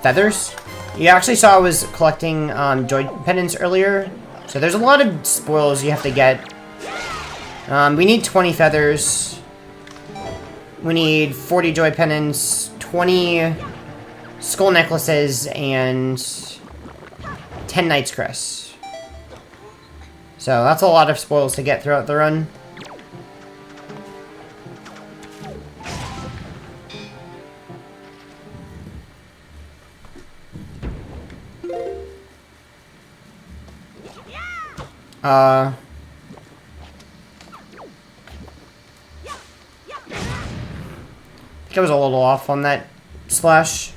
feathers. You actually saw I was collecting joy pendants earlier. So there's a lot of spoils you have to get. We need 20 feathers. We need 40 joy pendants, 20 skull necklaces, and 10 knight's crests. So that's a lot of spoils to get throughout the run. I think I was a little off on that slash.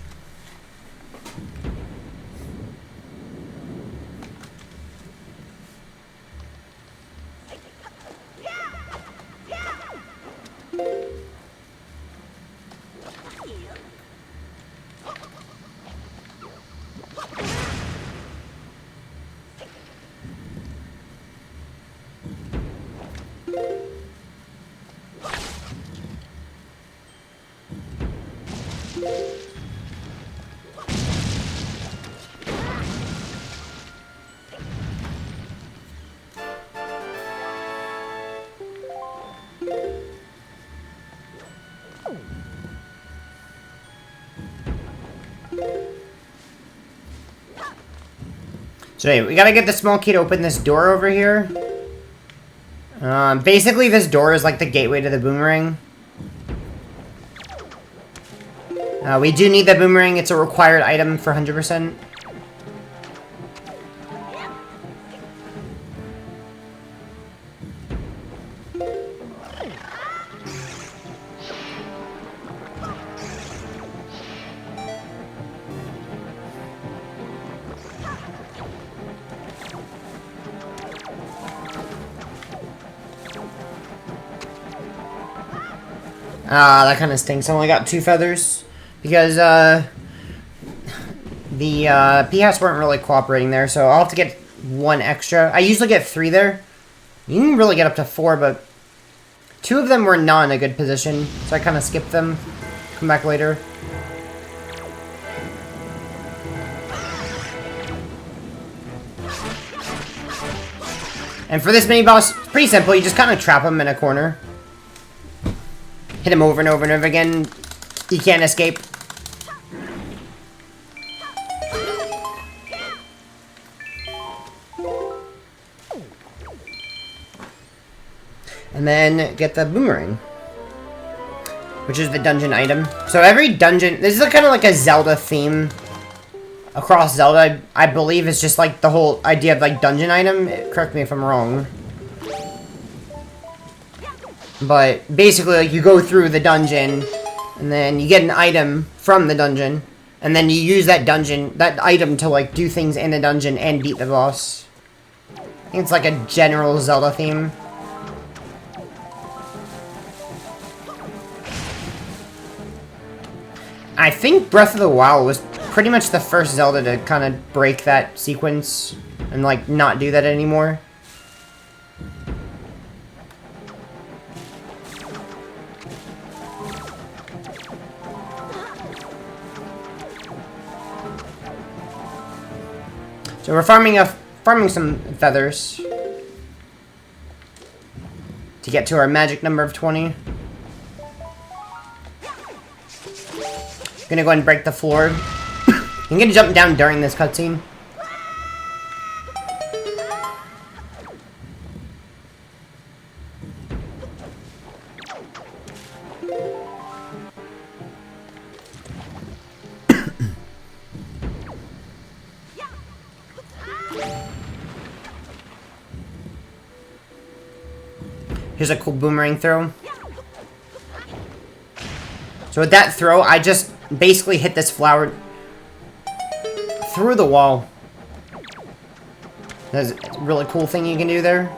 So anyway, we gotta get the small key to open this door over here. Basically this door is like the gateway to the boomerang. We do need the boomerang, it's a required item for 100%. That kind of stinks. I only got 2 feathers. Because, the, PHAs weren't really cooperating there, so I'll have to get 1 extra. I usually get 3 there. You can really get up to 4, but 2 of them were not in a good position, so I kind of skipped them. Come back later. And for this mini-boss, it's pretty simple. You just kind of trap him in a corner. Hit him over and over and over again. You can't escape. And then get the boomerang, which is the dungeon item. So every dungeon, this is kind of like a Zelda theme across Zelda. I believe it's just like the whole idea of like dungeon item. Correct me if I'm wrong. But basically, like, you go through the dungeon, and then you get an item from the dungeon, and then you use that item to, like, do things in the dungeon and beat the boss. I think it's like a general Zelda theme. I think Breath of the Wild was pretty much the first Zelda to kind of break that sequence and, like, not do that anymore. So we're farming some feathers. to get to our magic number of 20. Gonna go ahead and break the floor. I'm gonna jump down during this cutscene. Here's a cool boomerang throw. So with that throw, I just basically hit this flower through the wall. That's a really cool thing you can do there.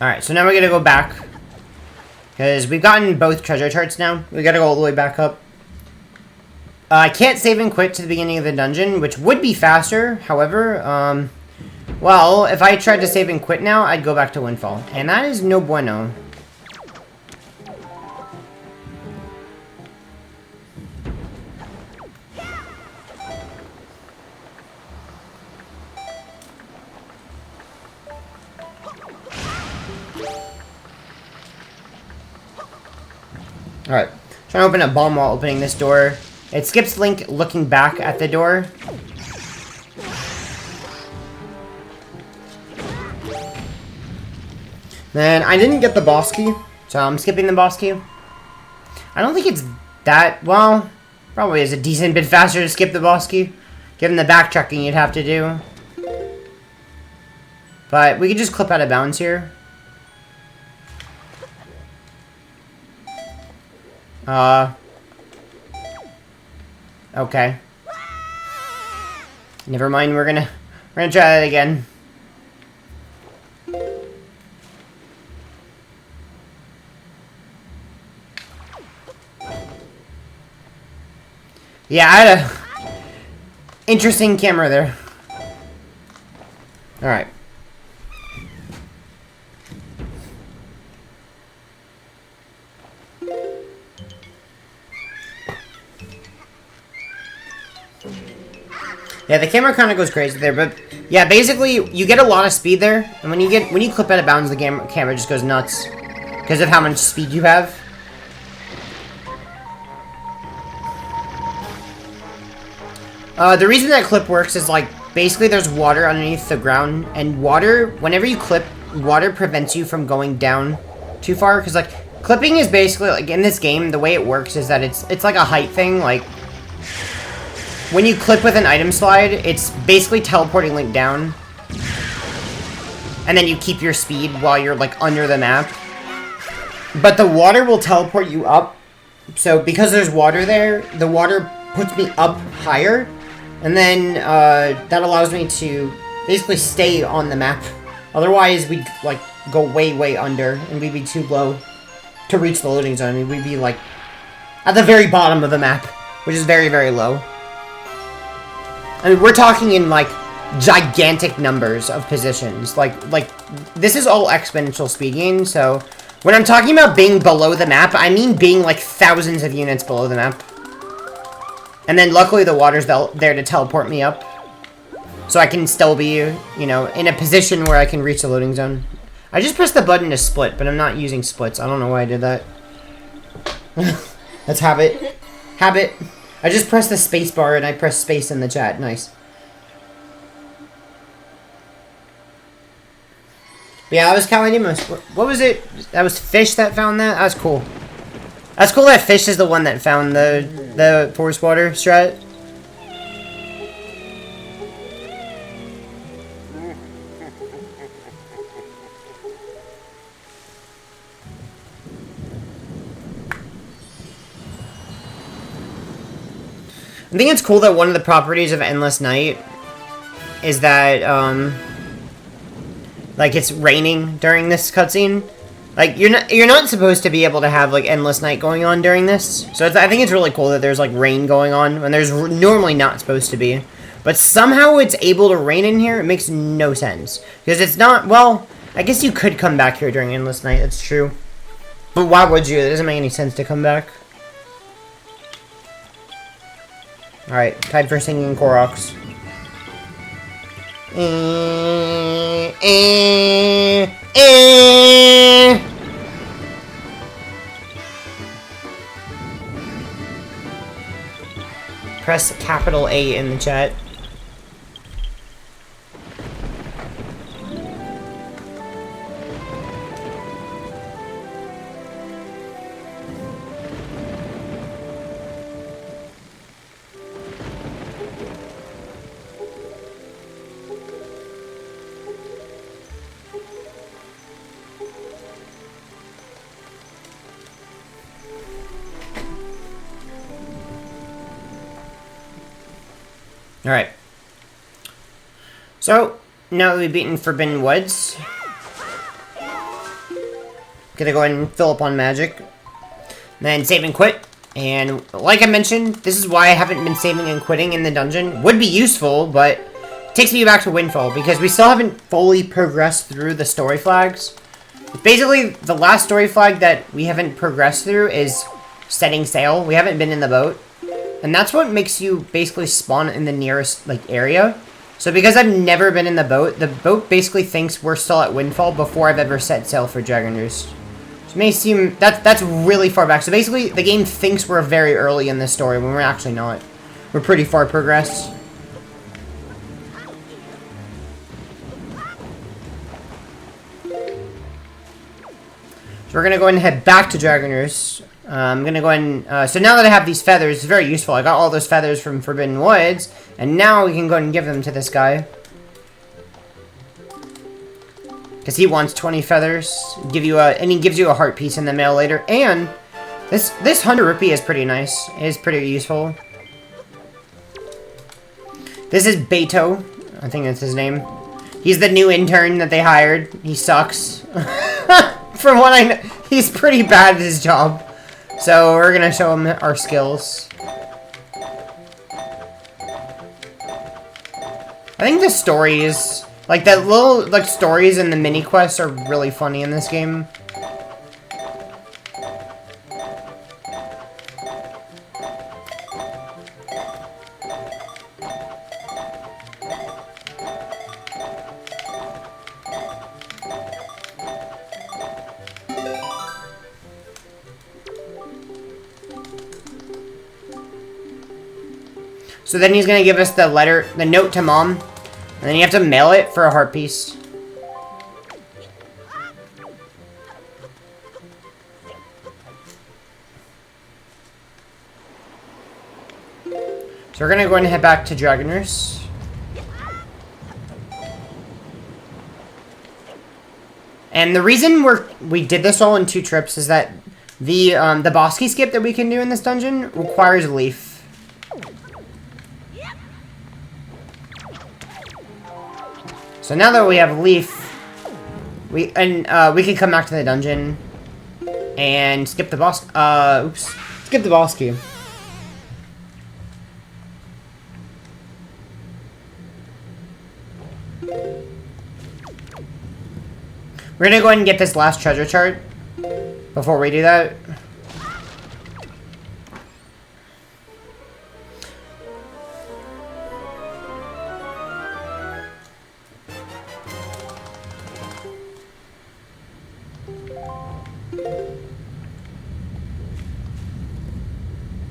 Alright, so now we're gonna go back. Because we've gotten both treasure charts now. We gotta go all the way back up. I can't save and quit to the beginning of the dungeon, which would be faster. However, well, if I tried to save and quit now, I'd go back to Windfall. And that is no bueno. Alright, trying to open a bomb while opening this door. It skips Link looking back at the door. Then I didn't get the boss key, so I'm skipping the boss key. I don't think it's that, well, probably is a decent bit faster to skip the boss key, given the backtracking you'd have to do. But we could just clip out of bounds here. Okay. Never mind, we're gonna try that again. Yeah, I had a interesting camera there. Alright. Yeah, the camera kind of goes crazy there, but yeah, basically you get a lot of speed there, and when you clip out of bounds, the camera just goes nuts because of how much speed you have. The reason that clip works is like basically there's water underneath the ground, and water, whenever you clip, water prevents you from going down too far, because like clipping is basically like in this game the way it works is that it's like a height thing. Like when you clip with an item slide, it's basically teleporting Link down. And then you keep your speed while you're, like, under the map. But the water will teleport you up. So, because there's water there, the water puts me up higher. And then, that allows me to basically stay on the map. Otherwise, we'd, like, go way, way under. And we'd be too low to reach the loading zone. I mean, we'd be, like, at the very bottom of the map. Which is very, very low. I mean, we're talking in, like, gigantic numbers of positions. Like, this is all exponential speed gain, so when I'm talking about being below the map, I mean being, like, thousands of units below the map. And then, luckily, the water's there to teleport me up. So I can still be, you know, in a position where I can reach the loading zone. I just pressed the button to split, but I'm not using splits. I don't know why I did that. That's habit. Habit. I just pressed the space bar and I pressed space in the chat. Nice. But yeah, that was Caladimus. What was it? That was Fish that found that? That was cool. That's cool that Fish is the one that found the forest water strat. I think it's cool that one of the properties of Endless Night is that, like, it's raining during this cutscene. Like, you're not supposed to be able to have, like, endless night going on during this. So I think it's really cool that there's, like, rain going on when there's normally not supposed to be. But somehow it's able to rain in here. It makes no sense. Because it's not, well, I guess you could come back here during endless night. That's true. But why would you? It doesn't make any sense to come back. Alright, time for singing Koroks. Press capital A in the chat. Alright. So, now that we've beaten Forbidden Woods, gonna go ahead and fill up on magic. Then save and quit. And like I mentioned, this is why I haven't been saving and quitting in the dungeon. Would be useful, but it takes me back to Windfall, because we still haven't fully progressed through the story flags. Basically, the last story flag that we haven't progressed through is setting sail. We haven't been in the boat. And that's what makes you basically spawn in the nearest, like, area. So because I've never been in the boat basically thinks we're still at Windfall before I've ever set sail for Dragon Roost. So it may seem, that's really far back. So basically, the game thinks we're very early in this story when we're actually not. We're pretty far progressed. So we're gonna go ahead and head back to Dragon Roost. I'm gonna go ahead and, so now that I have these feathers, it's very useful. I got all those feathers from Forbidden Woods, and now we can go ahead and give them to this guy. Because he wants 20 feathers, and he gives you a heart piece in the mail later, and this 100 rupee is pretty nice. It is pretty useful. This is Beto, I think that's his name. He's the new intern that they hired. He sucks. From what I know, he's pretty bad at his job. So we're gonna show him our skills. I think the stories, like that little, like stories and the mini quests are really funny in this game. So then he's gonna give us the letter, the note to Mom, and then you have to mail it for a heart piece. So we're gonna go ahead and head back to Dragon Roost. And the reason we did this all in 2 trips is that the Bosky skip that we can do in this dungeon requires Leaf. So now that we have Leaf, we can come back to the dungeon and skip the boss. Skip the boss key. We're gonna go ahead and get this last treasure chart before we do that.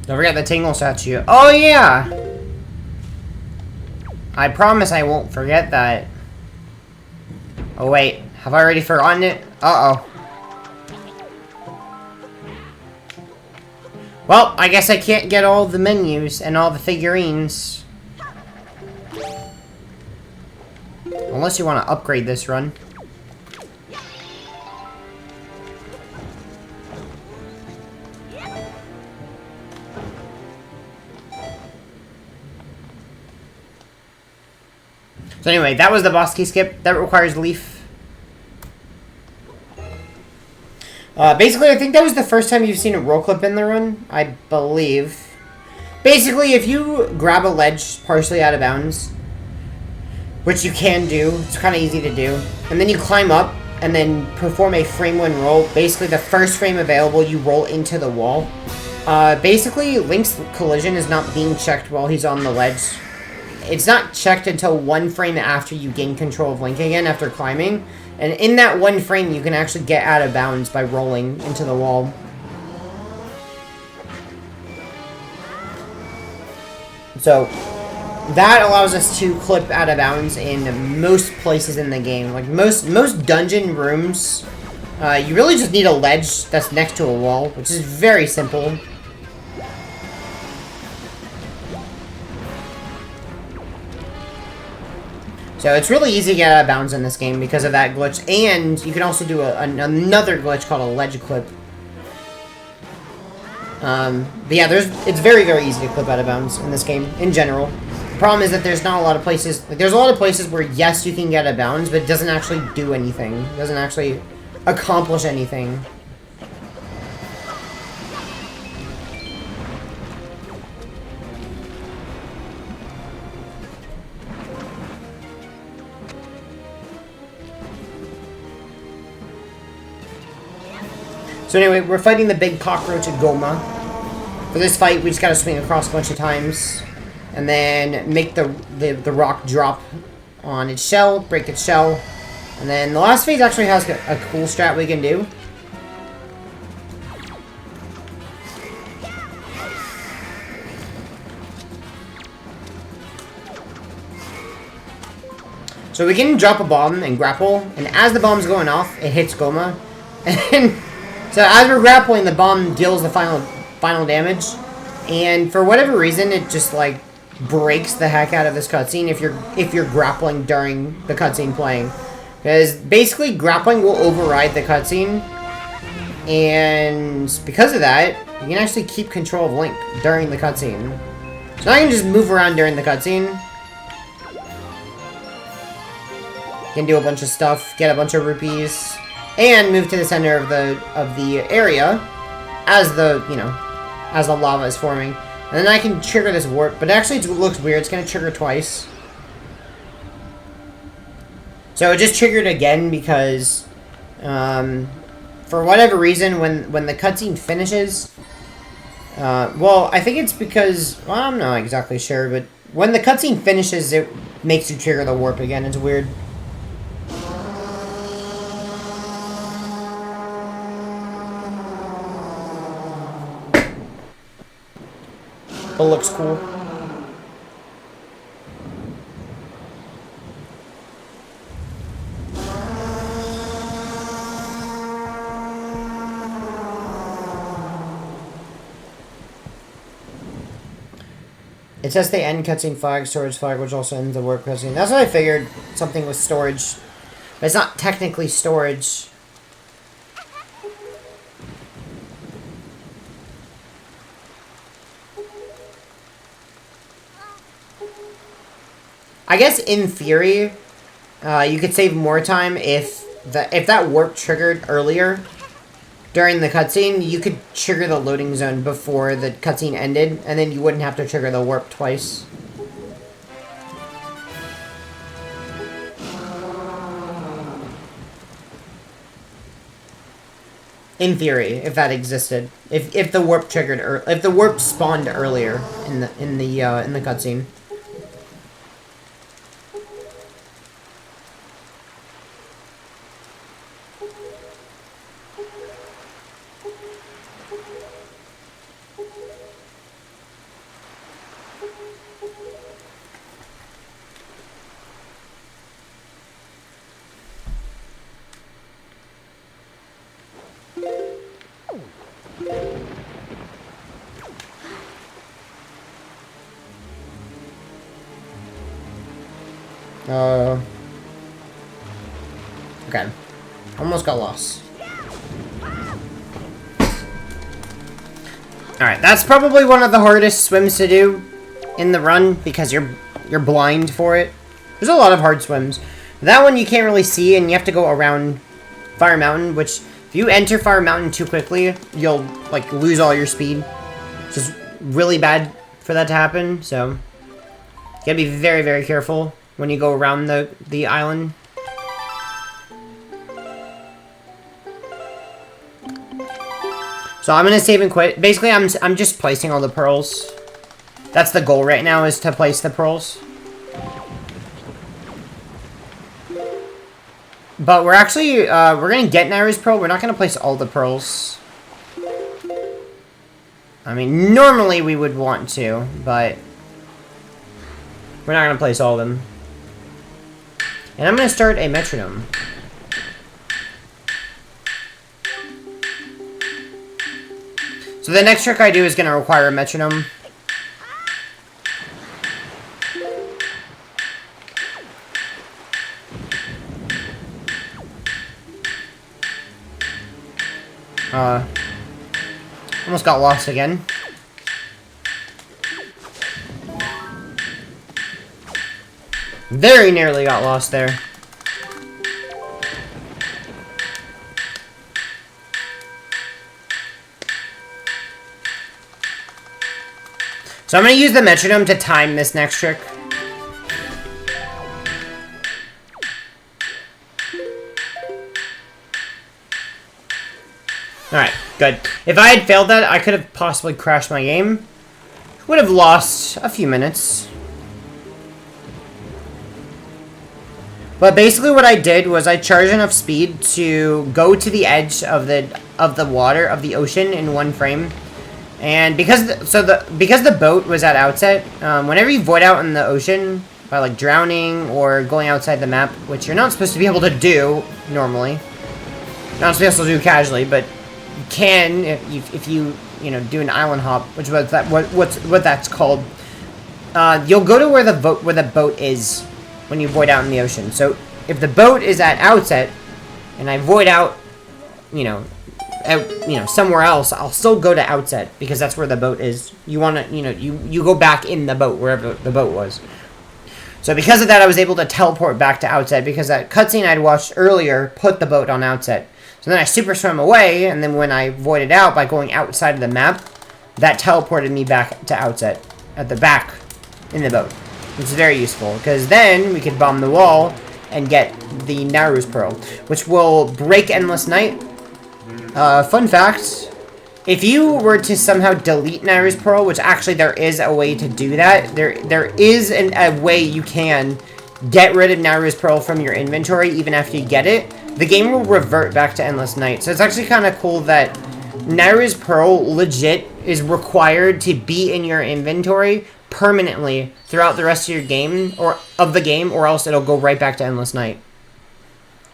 Don't forget the Tingle statue. Oh, yeah! I promise I won't forget that. Oh, wait. Have I already forgotten it? Uh-oh. Well, I guess I can't get all the menus and all the figurines. Unless you want to upgrade this run. So anyway, that was the boss key skip. That requires Leaf. Basically, I think that was the first time you've seen a roll clip in the run, I believe. Basically, if you grab a ledge partially out of bounds, which you can do, it's kind of easy to do, and then you climb up and then perform a frame one roll, basically the first frame available, you roll into the wall. Basically, Link's collision is not being checked while he's on the ledge. It's not checked until one frame after you gain control of Link again after climbing. And in that one frame, you can actually get out of bounds by rolling into the wall. So, that allows us to clip out of bounds in most places in the game. Like, most dungeon rooms, you really just need a ledge that's next to a wall, which is very simple. So it's really easy to get out of bounds in this game because of that glitch, and you can also do another glitch called a ledge clip. But yeah, it's very, very easy to clip out of bounds in this game, in general. The problem is that there's not a lot of places, like, there's a lot of places where, yes, you can get out of bounds, but it doesn't actually do anything. It doesn't actually accomplish anything. So anyway, we're fighting the big cockroach at Goma. For this fight, we just gotta swing across a bunch of times, and then make the rock drop on its shell, break its shell, and then the last phase actually has a cool strat we can do. So we can drop a bomb and grapple, and as the bomb's going off, it hits Goma, and so as we're grappling, the bomb deals the final damage, and for whatever reason, it just like breaks the heck out of this cutscene if you're grappling during the cutscene playing, because basically grappling will override the cutscene, and because of that, you can actually keep control of Link during the cutscene. So now I can just move around during the cutscene. You can do a bunch of stuff, get a bunch of rupees, and move to the center of the area as the lava is forming. And then I can trigger this warp, but actually it looks weird. It's going to trigger twice. So it just triggered again because, for whatever reason, when the cutscene finishes, well, I think it's because, well, I'm not exactly sure, but when the cutscene finishes, it makes you trigger the warp again. It's weird. But looks cool. It says the end cutscene flag, storage flag, which also ends the warp cutscene. That's what I figured. Something with storage. But it's not technically storage. I guess in theory, you could save more time if that warp triggered earlier during the cutscene. You could trigger the loading zone before the cutscene ended, and then you wouldn't have to trigger the warp twice. In theory, if that existed, if the warp triggered, if the warp spawned earlier in the cutscene. Okay. Almost got lost. Alright, that's probably one of the hardest swims to do in the run, because you're blind for it. There's a lot of hard swims. That one you can't really see, and you have to go around Fire Mountain, which If you enter Fire Mountain too quickly, you'll, like, lose all your speed. It's just really bad for that to happen, so... You gotta be very, very careful when you go around the island. So I'm gonna save and quit. Basically, I'm just placing all the pearls. That's the goal right now, is to place the pearls. But we're actually, we're gonna get Nairu's pearl. We're not gonna place all the pearls. I mean, normally we would want to, but we're not gonna place all of them. And I'm gonna start a metronome. So the next trick I do is gonna require a metronome. Almost got lost again. Very nearly got lost there. So I'm going to use the metronome to time this next trick. Alright, good. If I had failed that, I could have possibly crashed my game. Would have lost a few minutes. But basically what I did was I charged enough speed to go to the edge of the water, of the ocean in one frame. And because the boat was at outset, whenever you void out in the ocean by like drowning or going outside the map, which you're not supposed to be able to do normally, not supposed to do casually, but you can if you do an island hop, which was what that's called. You'll go to where the boat is when you void out in the ocean. So if the boat is at outset, and I void out, somewhere else, I'll still go to outset because that's where the boat is. You want to, you go back in the boat wherever the boat was. So because of that, I was able to teleport back to outset because that cutscene I'd watched earlier put the boat on outset. So then I super swam away, and then when I voided out by going outside of the map, that teleported me back to outset at the back in the boat. Which is very useful because then we could bomb the wall and get the Nairu's Pearl, which will break Endless Night. Fun fact, if you were to somehow delete Nairu's Pearl, which actually there is a way to do that, there is a way you can get rid of Nairu's Pearl from your inventory even after you get it. The game will revert back to Endless Night. So it's actually kind of cool that Nairu's Pearl legit is required to be in your inventory permanently throughout the rest of your game, or else it'll go right back to Endless Night.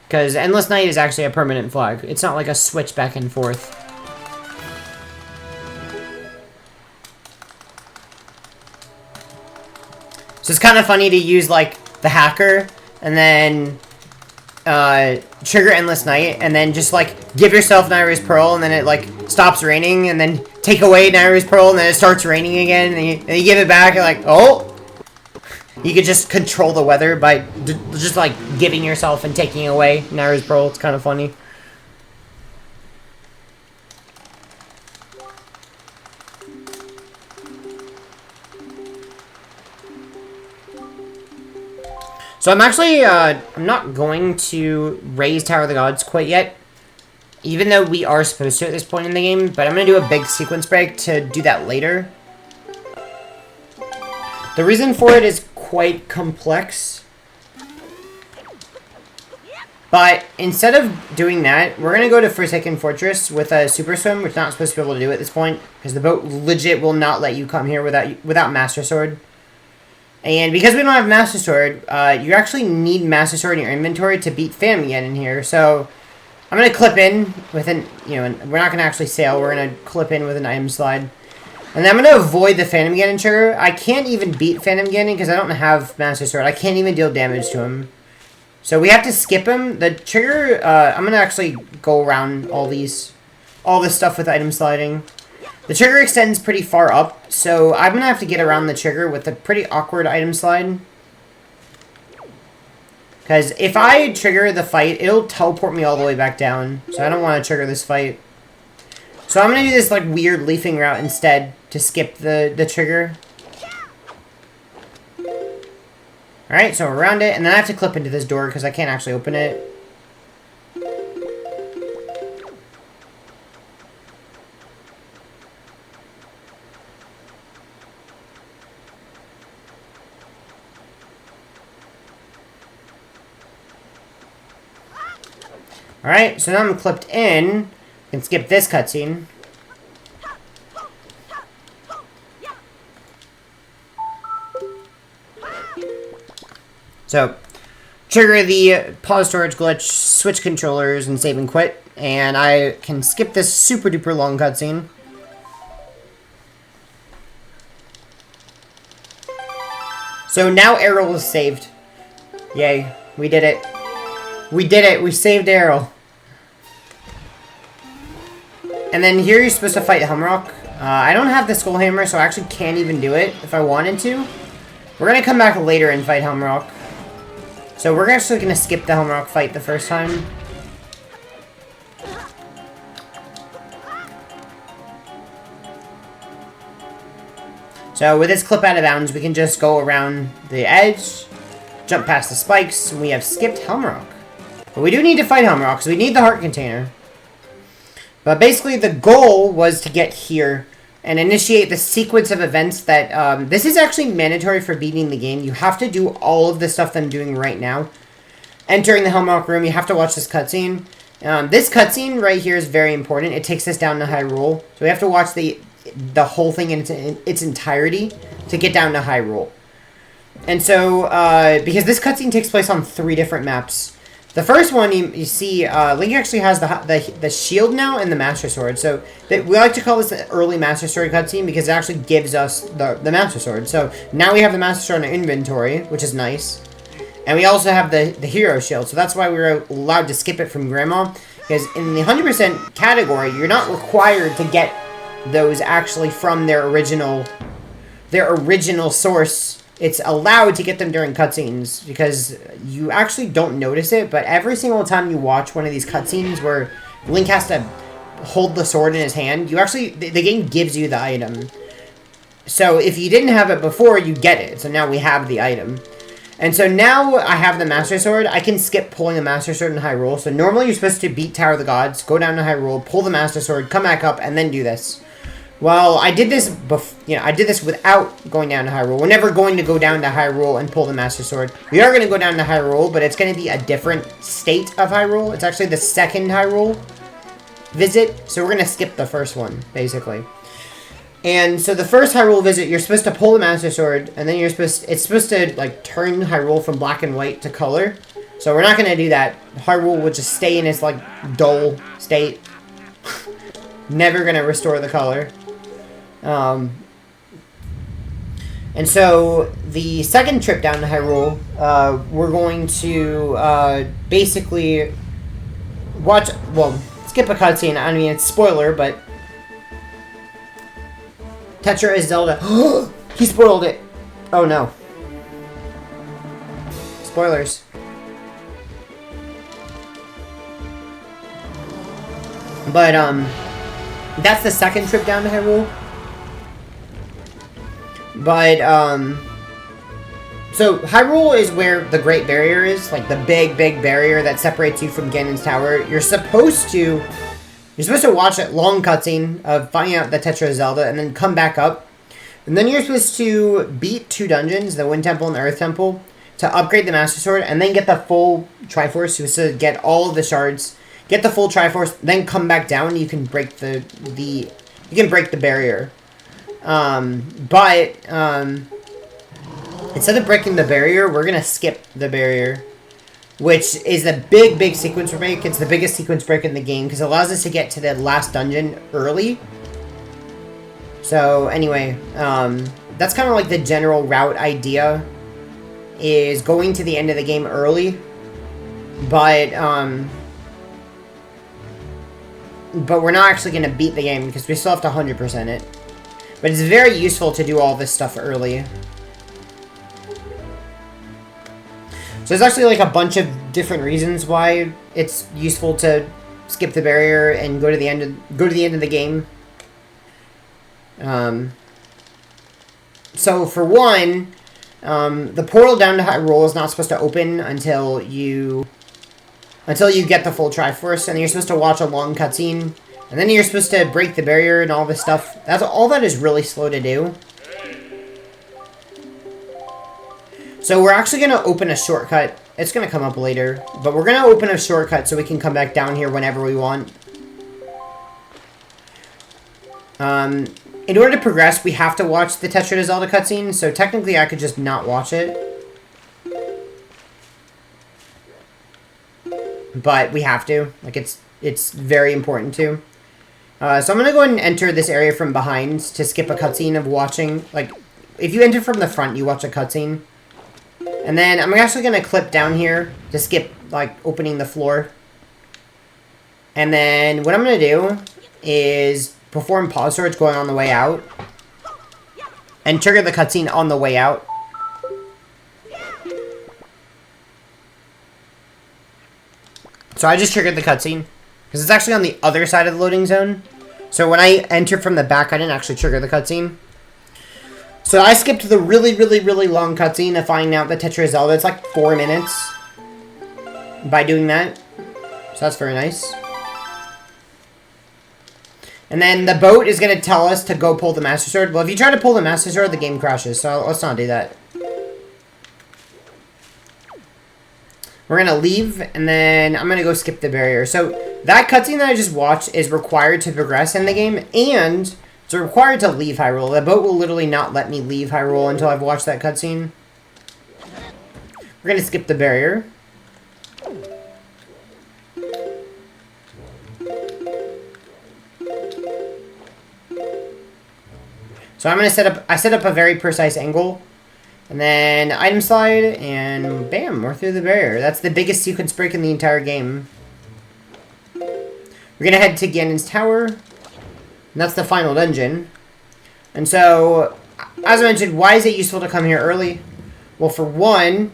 Because Endless Night is actually a permanent flag. It's not like a switch back and forth. So it's kind of funny to use, like, the hacker, and then trigger Endless Night, and then just, like, give yourself Nairu's Pearl, and then it, like, stops raining, and then take away Nairu's Pearl, and then it starts raining again, and you give it back, and like, oh! You could just control the weather by just, like, giving yourself and taking away Nairu's Pearl. It's kind of funny. So I'm actually, I'm not going to raise Tower of the Gods quite yet. Even though we are supposed to at this point in the game, but I'm going to do a big sequence break to do that later. The reason for it is quite complex. But instead of doing that, we're going to go to Forsaken Fortress with a Super Swim, which we're not supposed to be able to do at this point, because the boat legit will not let you come here without Master Sword. And because we don't have Master Sword, you actually need Master Sword in your inventory to beat Phantom again in here, so I'm going to clip in with an, we're not going to actually sail, we're going to clip in with an item slide. And then I'm going to avoid the Phantom Ganon trigger. I can't even beat Phantom Ganon because I don't have Master Sword. I can't even deal damage to him. So we have to skip him. The trigger, I'm going to actually go around all this stuff with item sliding. The trigger extends pretty far up, so I'm going to have to get around the trigger with a pretty awkward item slide. Because if I trigger the fight, it'll teleport me all the way back down. So I don't want to trigger this fight. So I'm going to do this like weird leafing route instead to skip the trigger. Alright, so around it, and then I have to clip into this door because I can't actually open it. Alright, so now I'm clipped in. I can skip this cutscene. So, trigger the pause storage glitch, switch controllers, and save and quit. And I can skip this super duper long cutscene. So now Errol is saved. Yay, we did it. We did it, we saved Errol. And then here you're supposed to fight Helmrock. I don't have the Skull Hammer, so I actually can't even do it if I wanted to. We're going to come back later and fight Helmrock. So we're actually going to skip the Helmrock fight the first time. So with this clip out of bounds, we can just go around the edge, jump past the spikes, and we have skipped Helmrock. But we do need to fight Helmrock, so we need the heart container. But basically the goal was to get here and initiate the sequence of events that, this is actually mandatory for beating the game. You have to do all of the stuff that I'm doing right now. Entering the Helmrock room, you have to watch this cutscene. This cutscene right here is very important. It takes us down to Hyrule. So we have to watch the whole thing in its entirety to get down to Hyrule. And so, because this cutscene takes place on 3 different maps. The first one, you see, Link actually has the shield now and the Master Sword. So, we like to call this the early Master Sword cutscene because it actually gives us the Master Sword. So, now we have the Master Sword in our inventory, which is nice. And we also have the Hero Shield. So, that's why we were allowed to skip it from Grandma. Because in the 100% category, you're not required to get those actually from their original source. It's allowed to get them during cutscenes because you actually don't notice it, but every single time you watch one of these cutscenes where Link has to hold the sword in his hand, you actually, the game gives you the item. So if you didn't have it before, you get it. So now we have the item. And so now I have the Master Sword. I can skip pulling a Master Sword in Hyrule. So normally you're supposed to beat Tower of the Gods, go down to Hyrule, pull the Master Sword, come back up, and then do this. Well, I did this I did this without going down to Hyrule. We're never going to go down to Hyrule and pull the Master Sword. We are going to go down to Hyrule, but it's going to be a different state of Hyrule. It's actually the second Hyrule visit, so we're going to skip the first one, basically. And so the first Hyrule visit, you're supposed to pull the Master Sword, and then it's supposed to, like, turn Hyrule from black and white to color. So we're not going to do that. Hyrule will just stay in its, like, dull state. Never going to restore the color. And so the second trip down to Hyrule, we're going to basically skip a cutscene. I mean, it's spoiler, but Tetra is Zelda. He spoiled it. Oh no. Spoilers. But that's the second trip down to Hyrule. But, so Hyrule is where the Great Barrier is, like the big barrier that separates you from Ganon's Tower. You're supposed to watch a long cutscene of finding out the Tetra Zelda and then come back up. And then you're supposed to beat 2 dungeons, the Wind Temple and the Earth Temple, to upgrade the Master Sword and then get the full Triforce, so to get all of the shards, get the full Triforce, then come back down, you can break the barrier. Instead of breaking the barrier, we're gonna skip the barrier, which is a big sequence break. It's the biggest sequence break in the game because it allows us to get to the last dungeon early. So anyway, that's kind of like the general route idea, is going to the end of the game early, but we're not actually gonna beat the game because we still have to 100% it. But it's very useful to do all this stuff early. So there's actually like a bunch of different reasons why it's useful to skip the barrier and go to the end of the game. So for one, the portal down to Hyrule is not supposed to open until you get the full Triforce, and you're supposed to watch a long cutscene, and then you're supposed to break the barrier and all this stuff. All that is really slow to do. So we're actually going to open a shortcut. It's going to come up later, but we're going to open a shortcut so we can come back down here whenever we want. In order to progress, we have to watch the Tetra Zelda cutscene, so technically I could just not watch it. But we have to. Like, it's very important to. So I'm going to go ahead and enter this area from behind to skip a cutscene of watching. Like, if you enter from the front, you watch a cutscene. And then I'm actually going to clip down here to skip, like, opening the floor. And then what I'm going to do is perform pause storage going on the way out. And trigger the cutscene on the way out. So I just triggered the cutscene. Because it's actually on the other side of the loading zone. So when I enter from the back, I didn't actually trigger the cutscene. So I skipped the really, really, really long cutscene of finding out the Tetra Zelda. It's like 4 minutes by doing that. So that's very nice. And then the boat is going to tell us to go pull the Master Sword. Well, if you try to pull the Master Sword, the game crashes. So let's not do that. We're going to leave, and then I'm going to go skip the barrier. So that cutscene that I just watched is required to progress in the game, and it's required to leave Hyrule. The boat will literally not let me leave Hyrule until I've watched that cutscene. We're going to skip the barrier. So I'm going to set up a very precise angle. And then item slide, and bam, we're through the barrier. That's the biggest sequence break in the entire game. We're going to head to Ganon's Tower. And that's the final dungeon. And so, as I mentioned, why is it useful to come here early? Well, for one,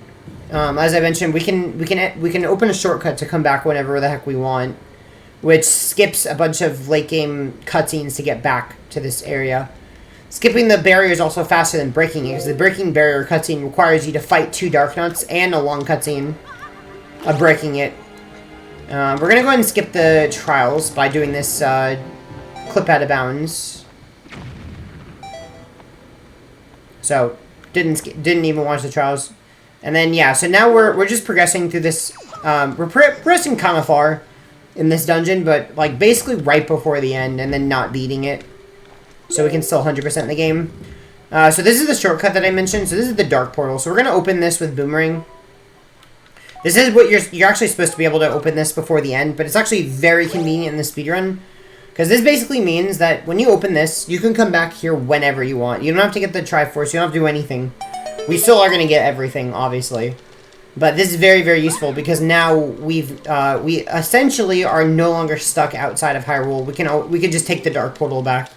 as I mentioned, we can open a shortcut to come back whenever the heck we want, which skips a bunch of late game cutscenes to get back to this area. Skipping the barrier is also faster than breaking it, because the breaking barrier cutscene requires you to fight 2 Dark Nuts and a long cutscene of breaking it. We're going to go ahead and skip the trials by doing this clip out of bounds. So, didn't even watch the trials. And then, yeah, so now we're just progressing through this. We're progressing kind of far in this dungeon, but like basically right before the end, and then not beating it. So we can still 100% the game. So this is the shortcut that I mentioned. So this is the Dark Portal. So we're going to open this with Boomerang. This is what you're actually supposed to be able to open this before the end, but it's actually very convenient in the speedrun. Because this basically means that when you open this, you can come back here whenever you want. You don't have to get the Triforce. You don't have to do anything. We still are going to get everything, obviously. But this is very, very useful because now we essentially are no longer stuck outside of Hyrule. We can just take the Dark Portal back.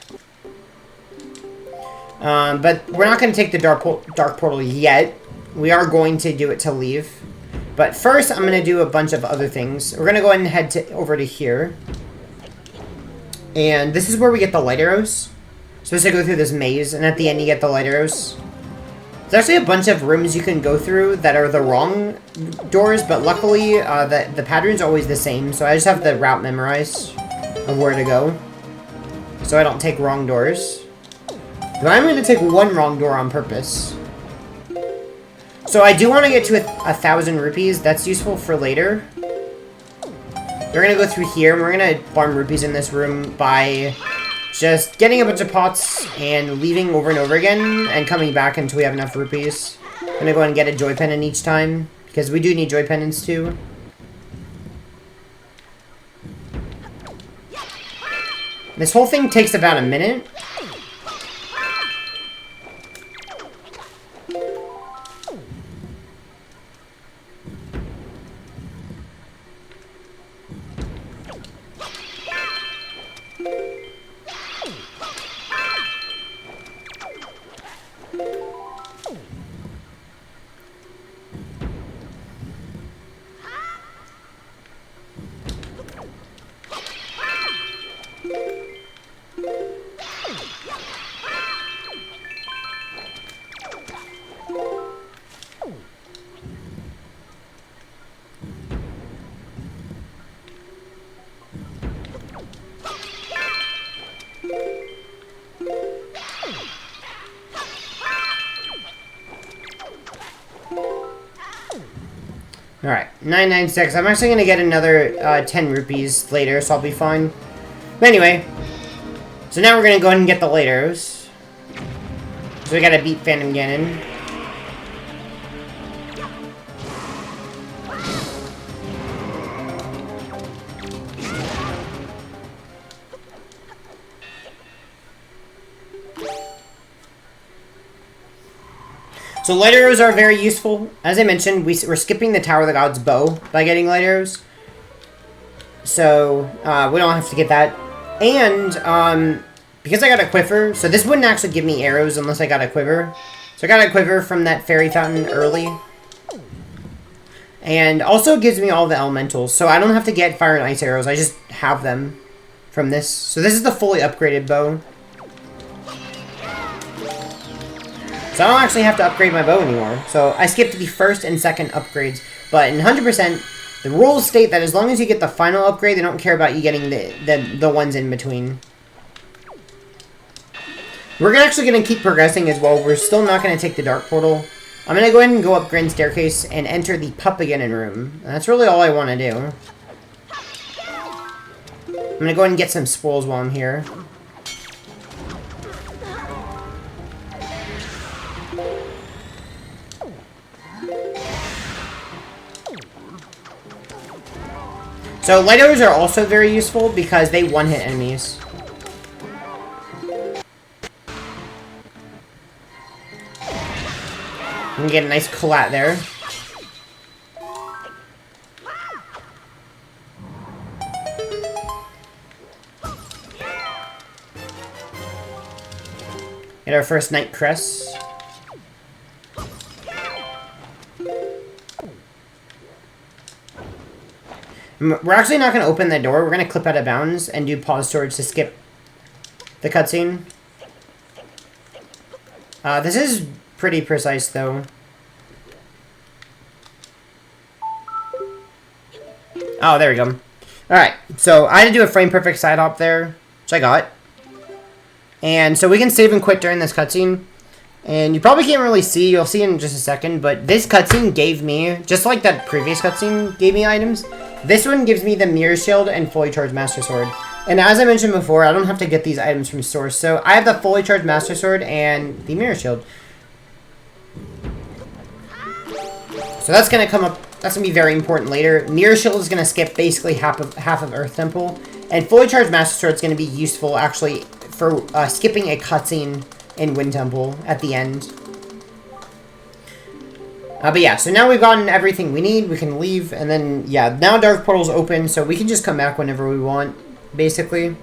But we're not going to take the Dark Portal yet. We are going to do it to leave. But first, I'm going to do a bunch of other things. We're going to go ahead and head over to here. And this is where we get the light arrows. Supposed to go through this maze, and at the end you get the light arrows. There's actually a bunch of rooms you can go through that are the wrong doors, but luckily the pattern's always the same, so I just have the route memorized of where to go. So I don't take wrong doors. But I'm going to take one wrong door on purpose. So I do want to get to 1,000 rupees. That's useful for later. We're going to go through here, and we're going to farm rupees in this room by just getting a bunch of pots and leaving over and over again and coming back until we have enough rupees. I'm going to go ahead and get a joy pendant each time, because we do need joy pendants too. This whole thing takes about a minute. Alright, 996. I'm actually going to get another 10 rupees later, so I'll be fine. But anyway, so now we're going to go ahead and get the light arrows. So we got to beat Phantom Ganon. So light arrows are very useful. As I mentioned, we're skipping the Tower of the Gods bow by getting light arrows. So, we don't have to get that. And, because I got a quiver, so this wouldn't actually give me arrows unless I got a quiver. So I got a quiver from that fairy fountain early. And also gives me all the elementals. So I don't have to get fire and ice arrows, I just have them from this. So this is the fully upgraded bow. So I don't actually have to upgrade my bow anymore. So I skipped the first and second upgrades. But in 100%, the rules state that as long as you get the final upgrade, they don't care about you getting the ones in between. We're actually going to keep progressing as well. We're still not going to take the Dark Portal. I'm going to go ahead and go up Grand Staircase and enter the Pup-Again room. And that's really all I want to do. I'm going to go ahead and get some spoils while I'm here. So light arrows are also very useful because they one-hit enemies. We can get a nice collat there. Get our first Night Crest. We're actually not going to open the door. We're going to clip out of bounds and do pause storage to skip the cutscene. This is pretty precise, though. Oh, there we go. Alright, so I had to do a frame-perfect side hop there, which I got. And so we can save and quit during this cutscene. And you probably can't really see, you'll see in just a second, but this cutscene gave me, just like that previous cutscene gave me items, this one gives me the Mirror Shield and Fully Charged Master Sword. And as I mentioned before, I don't have to get these items from source, so I have the Fully Charged Master Sword and the Mirror Shield. So that's going to come up, that's going to be very important later. Mirror Shield is going to skip basically half of Earth Temple, and Fully Charged Master Sword is going to be useful, actually, for skipping a cutscene in Wind Temple at the end. But yeah, so now we've gotten everything we need, we can leave, and then, yeah, now Dark Portal's open, so we can just come back whenever we want, basically.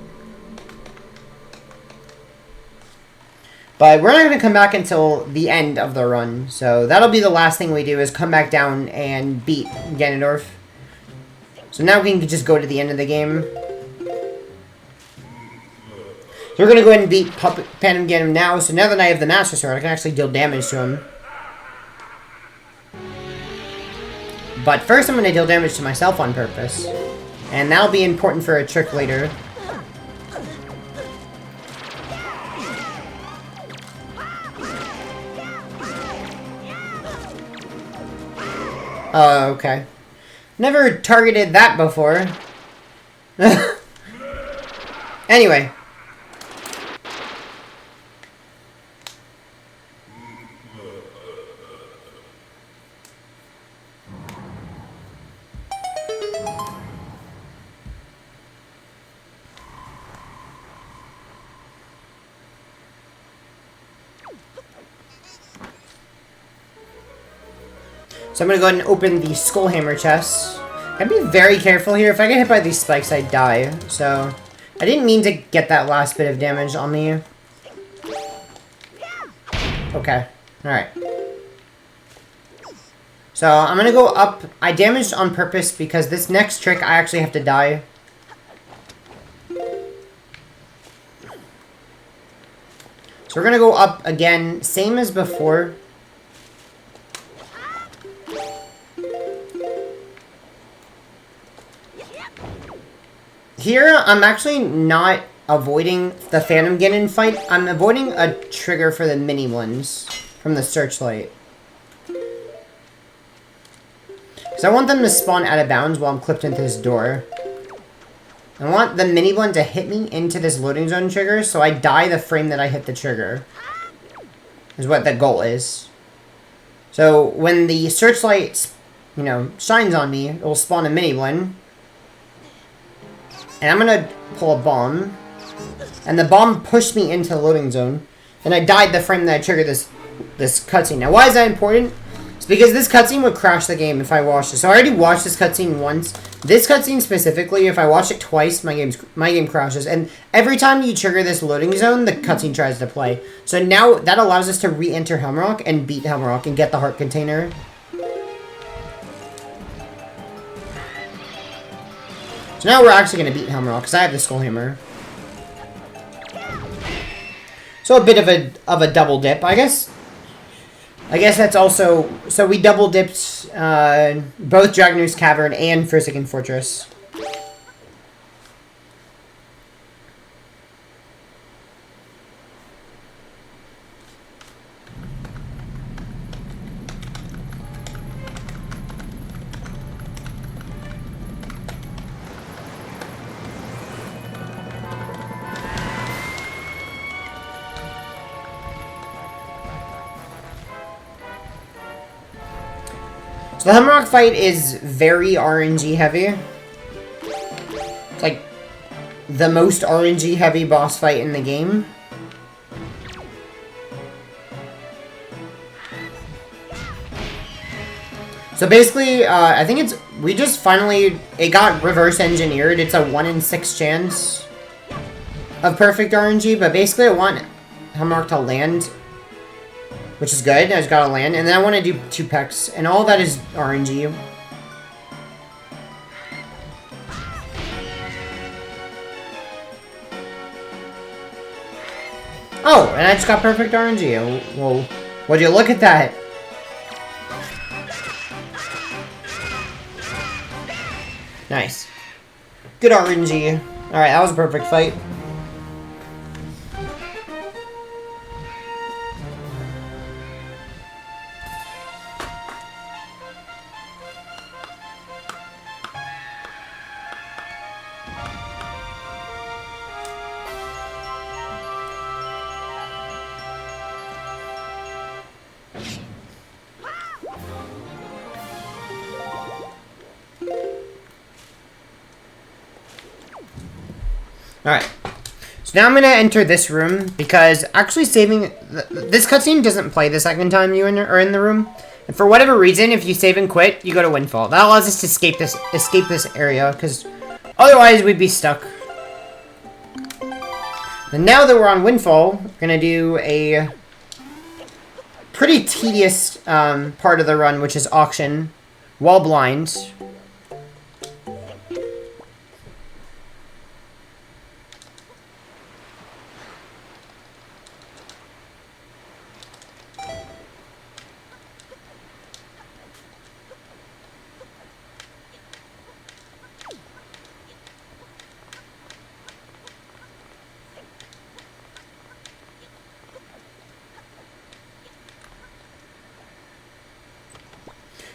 But we're not going to come back until the end of the run, so that'll be the last thing we do, is come back down and beat Ganondorf. So now we can just go to the end of the game. So we're going to go ahead and beat Phantom Ganon now, so now that I have the Master Sword, I can actually deal damage to him. But first I'm going to deal damage to myself on purpose. And that'll be important for a trick later. Oh, okay. Never targeted that before. Anyway. So I'm going to go ahead and open the Skull Hammer chest. Gotta be very careful here. If I get hit by these spikes, I die. So, I didn't mean to get that last bit of damage on me. Okay. Alright. So, I'm going to go up. I damaged on purpose because this next trick, I actually have to die. So, we're going to go up again. Same as before. Here, I'm actually not avoiding the Phantom Ganon fight. I'm avoiding a trigger for the mini ones from the Searchlight. Because I want them to spawn out of bounds while I'm clipped into this door. I want the mini blend to hit me into this loading zone trigger, so I die the frame that I hit the trigger. Is what the goal is. So when the searchlight, you know, shines on me, it will spawn a mini blend. And I'm gonna pull a bomb. And the bomb pushed me into the loading zone. And I died the frame that I triggered this cutscene. Now why is that important? It's because this cutscene would crash the game if I watched it. So I already watched this cutscene once. This cutscene specifically, if I watch it twice, my game crashes. And every time you trigger this loading zone, the cutscene tries to play. So now that allows us to re-enter Helmrock and beat Helmrock and get the heart container. So now we're actually going to beat Helmrock because I have the Skull Hammer. So a bit of a double dip, I guess. I guess that's also... So we double dipped both Dragonoo's Cavern and Forsaken Fortress. So the Helmrock fight is very RNG heavy. It's like the most RNG heavy boss fight in the game. So basically, I think it's... We just finally... It got reverse engineered. It's a 1 in 6 chance of perfect RNG. But basically, I want Helmrock to land... Which is good. I just gotta land. And then I want to do 2 pecks. And all that is RNG. Oh, and I just got perfect RNG. Well, would you look at that? Nice. Good RNG. Alright, that was a perfect fight. Alright, so now I'm going to enter this room, because actually saving... This cutscene doesn't play the second time you are in the room. And for whatever reason, if you save and quit, you go to Windfall. That allows us to escape this area, because otherwise we'd be stuck. And now that we're on Windfall, we're going to do a pretty tedious part of the run, which is Auction, while blind.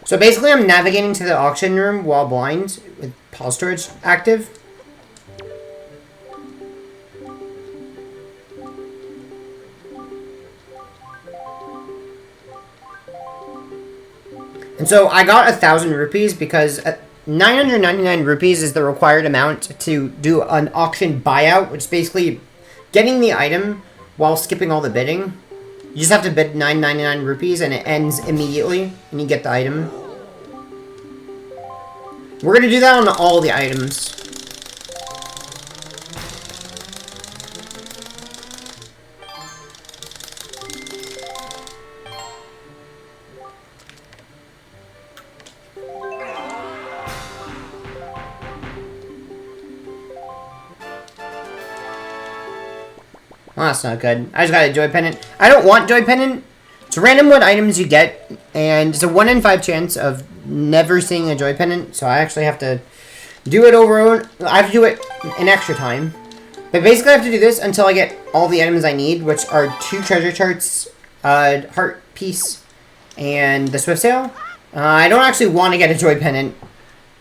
So basically, I'm navigating to the auction room while blind, with pause storage active. And so I got 1,000 rupees because 999 rupees is the required amount to do an auction buyout, which is basically getting the item while skipping all the bidding. You just have to bid 999 rupees and it ends immediately and you get the item. We're going to do that on all the items. Well, that's not good. I just got a Joy Pendant. I don't want Joy Pendant. It's random what items you get, and it's a 1 in 5 chance of never seeing a Joy Pendant, so I actually have to do it over... I have to do it in extra time. But basically I have to do this until I get all the items I need, which are 2 treasure charts, Heart Piece, and the Swift Sail. I don't actually want to get a joy pennant.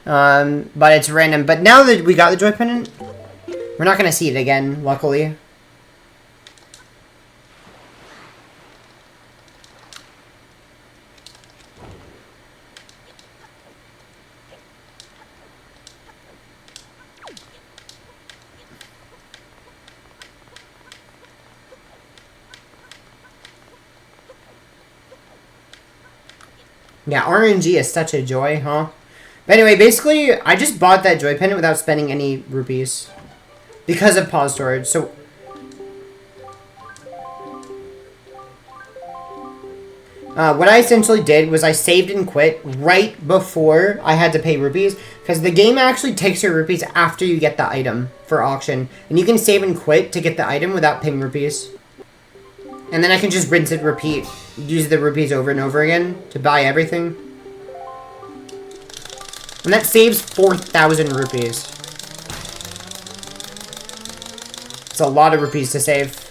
But it's random. But now that we got the joy pennant, we're not going to see it again, luckily. Yeah, RNG is such a joy, huh? But anyway, basically, I just bought that joy pennant without spending any rupees. Because of pause storage, so... what I essentially did was I saved and quit right before I had to pay rupees. Because the game actually takes your rupees after you get the item for auction. And you can save and quit to get the item without paying rupees. And then I can just rinse and repeat. Use the rupees over and over again to buy everything. And that saves 4,000 rupees. It's a lot of rupees to save.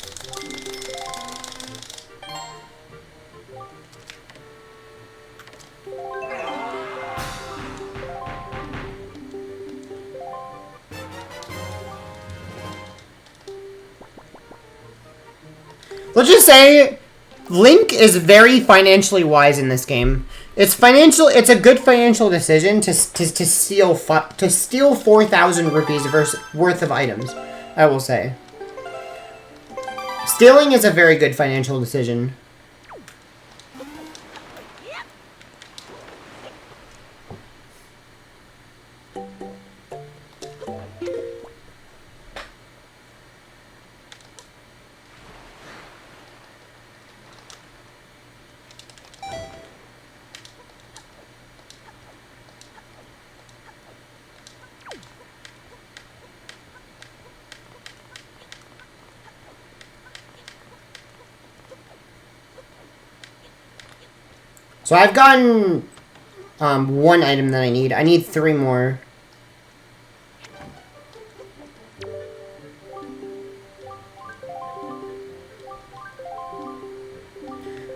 Let's just say Link is very financially wise in this game. It's a good financial decision to steal 4,000 rupees worth of items, I will say. Stealing is a very good financial decision. So I've gotten one item that I need. I need 3 more.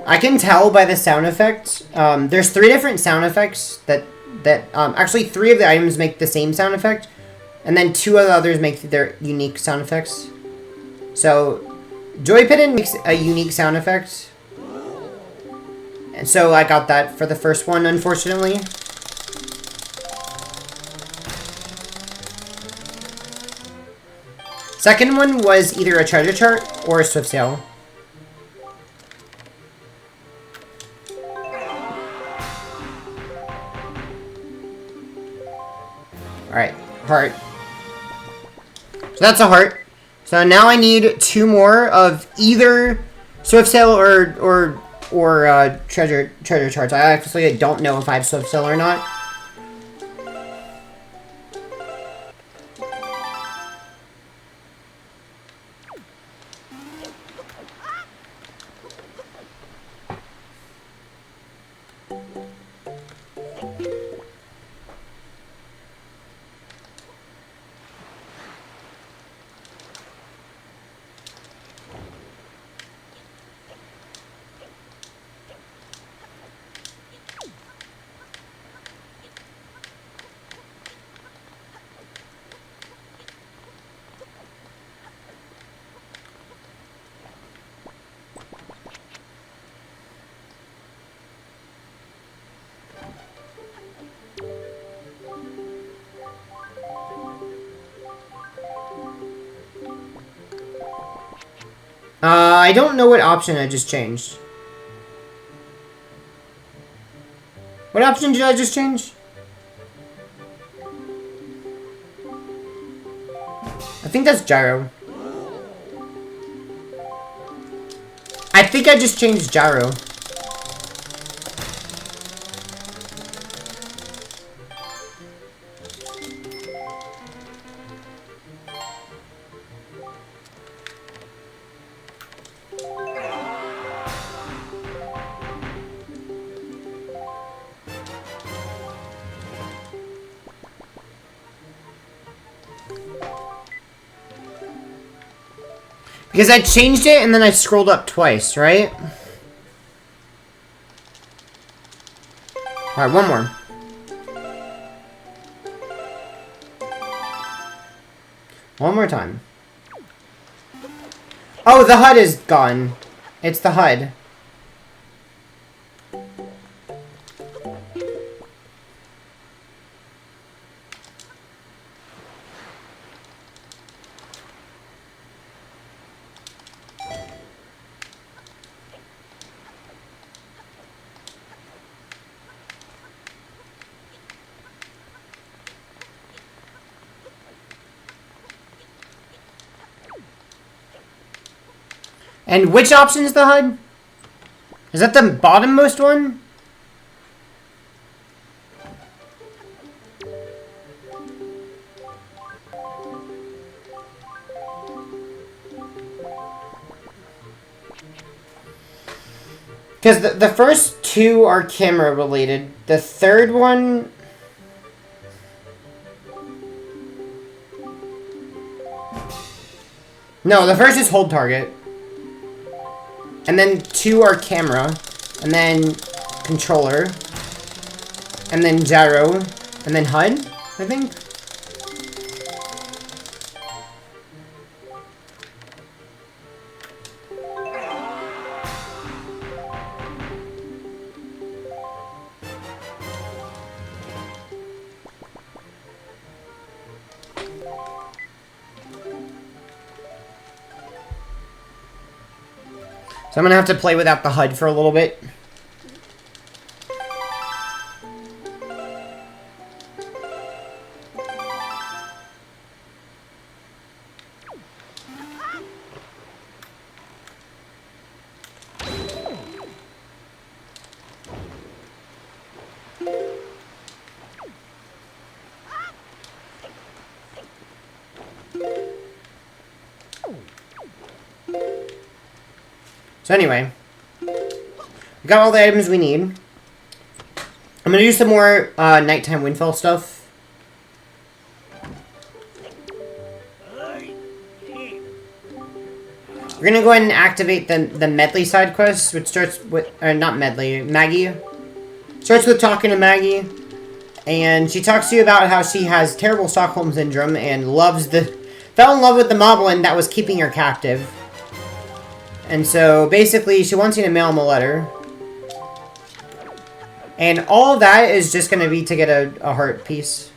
I can tell by the sound effects. There's 3 different sound effects that actually 3 of the items make the same sound effect, and then 2 of the others make their unique sound effects. So Joy Pennant makes a unique sound effect. And so I got that for the first one, unfortunately. Second one was either a treasure chart or a swift sail. Alright, heart. So that's a heart. So now I need 2 more of either swift sail or treasure charts. I actually don't know if I have swift sail or not. I don't know what option I just changed. What option did I just change? I think that's gyro. I think I just changed gyro. Because I changed it and then I scrolled up twice, right? Alright, one more. One more time. Oh, the HUD is gone. It's the HUD. And which option is the HUD? Is that the bottommost one? Because the first two are camera related. The third one... No, the first is hold target. And then two are camera. And then controller. And then gyro. And then HUD, I think. So I'm gonna have to play without the HUD for a little bit. So anyway, we got all the items we need. I'm gonna do some more nighttime windfall stuff. We're gonna go ahead and activate the medley side quest, which starts with, not medley, Maggie. Starts with talking to Maggie, and she talks to you about how she has terrible Stockholm syndrome and fell in love with the moblin that was keeping her captive. And so, basically, she wants you to mail him a letter. And all that is just going to be to get a heart piece.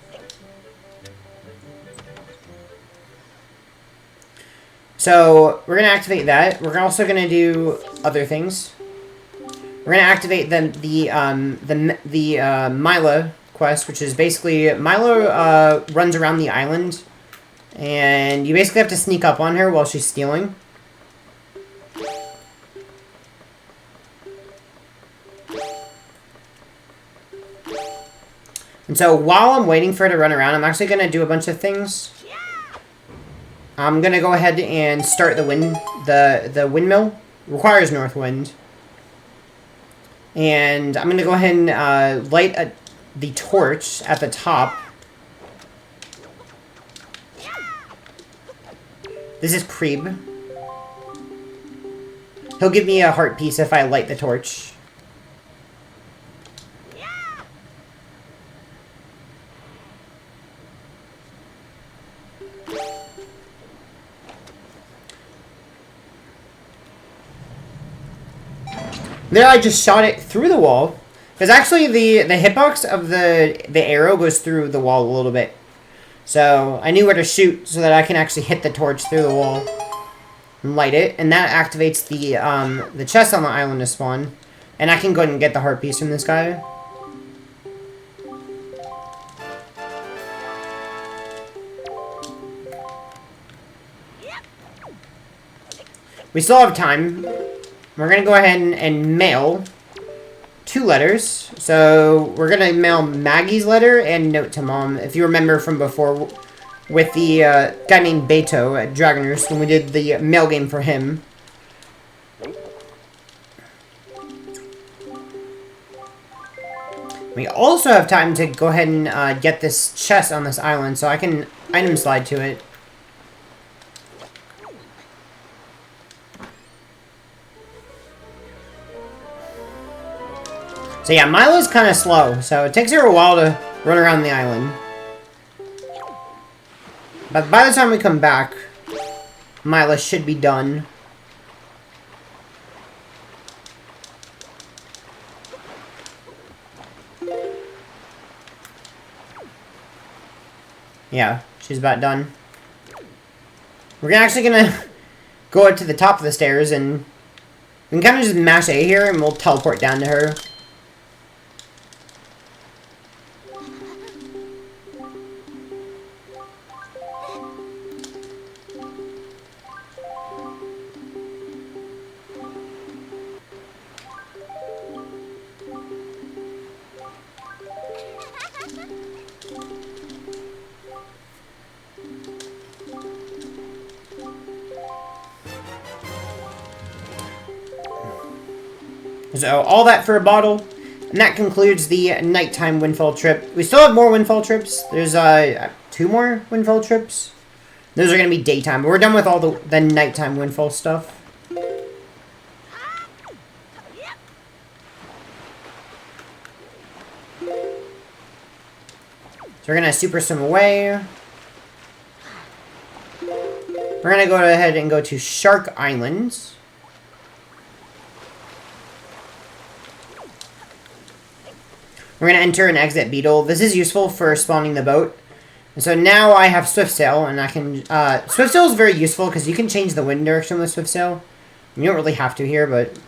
So, we're going to activate that. We're also going to do other things. We're going to activate the Mila quest, which is basically, Mila runs around the island. And you basically have to sneak up on her while she's stealing. And so while I'm waiting for her to run around, I'm actually going to do a bunch of things. I'm going to go ahead and start the windmill. Requires north wind. And I'm going to go ahead and light the torch at the top. This is Kreeb. He'll give me a heart piece if I light the torch. There, I just shot it through the wall. Because actually, the hitbox of the arrow goes through the wall a little bit. So, I knew where to shoot so that I can actually hit the torch through the wall. And light it. And that activates the chest on the island to spawn. And I can go ahead and get the heart piece from this guy. We still have time. We're going to go ahead and mail 2 letters. So, we're going to mail Maggie's letter and note to Mom. If you remember from before with the guy named Beto at Dragon Roost when we did the mail game for him. We also have time to go ahead and get this chest on this island so I can item slide to it. So yeah, Mila's kind of slow, so it takes her a while to run around the island. But by the time we come back, Mila should be done. Yeah, she's about done. We're actually gonna go up to the top of the stairs and we can kind of just mash A here and we'll teleport down to her. So, all that for a bottle. And that concludes the nighttime windfall trip. We still have more windfall trips. There's 2 more windfall trips. Those are going to be daytime. But we're done with all the nighttime windfall stuff. So we're going to super swim away. We're going to go ahead and go to Shark Islands. We're going to enter and exit Beetle. This is useful for spawning the boat. And so now I have Swift Sail, and I can... Swift Sail is very useful, because you can change the wind direction with Swift Sail. You don't really have to here, but...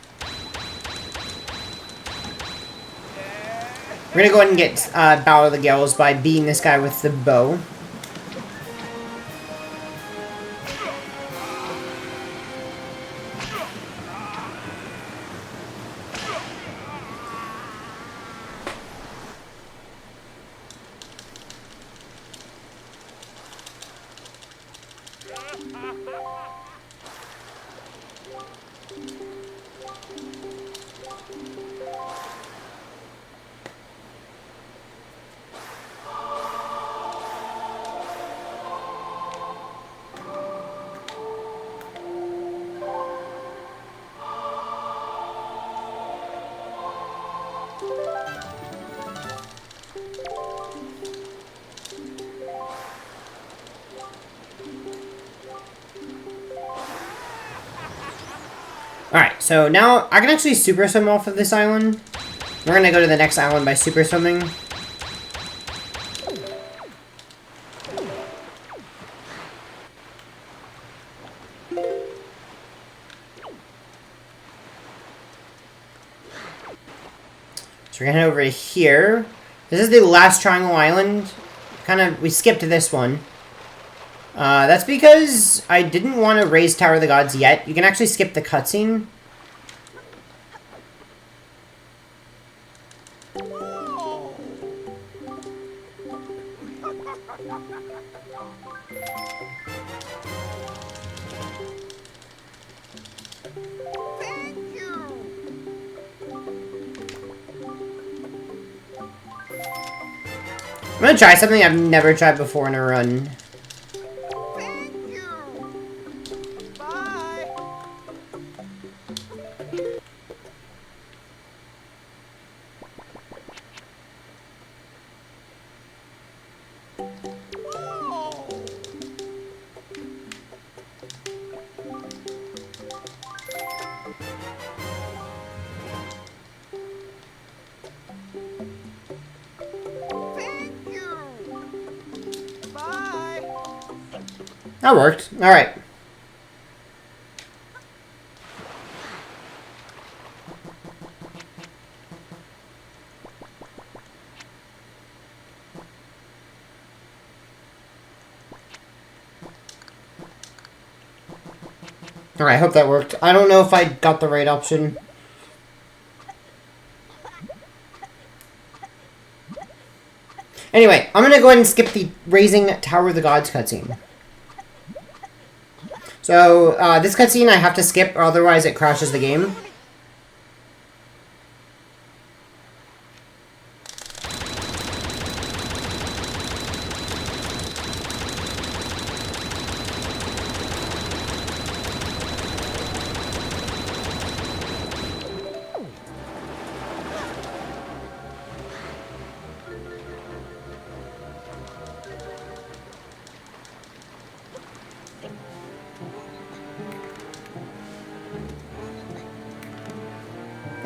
We're going to go ahead and get Battle of the Gales by beating this guy with the bow. Alright, so now I can actually super swim off of this island. We're gonna go to the next island by super swimming. So we're gonna head over to here. This is the last triangle island. We skipped this one. That's because I didn't want to raise Tower of the Gods yet. You can actually skip the cutscene. I'm gonna try something I've never tried before in a run. That worked. Alright. Alright, I hope that worked. I don't know if I got the right option. Anyway, I'm gonna go ahead and skip the Raising Tower of the Gods cutscene. So, this cutscene I have to skip, or otherwise it crashes the game.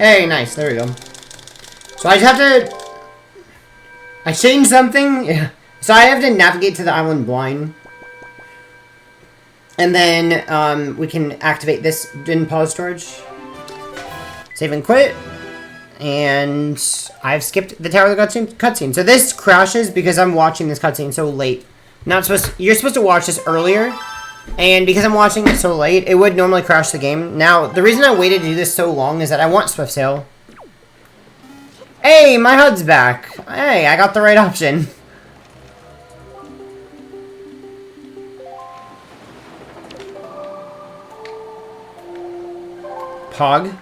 Hey, nice. There we go. So I just have to... I changed something. Yeah. So I have to navigate to the island blind. And then we can activate this in pause storage. Save and quit. And I've skipped the Tower of the cutscene. So this crashes because I'm watching this cutscene so late. You're supposed to watch this earlier. And because I'm watching it so late, it would normally crash the game. Now, the reason I waited to do this so long is that I want Swift Sail. Hey, my HUD's back. Hey, I got the right option. Pog.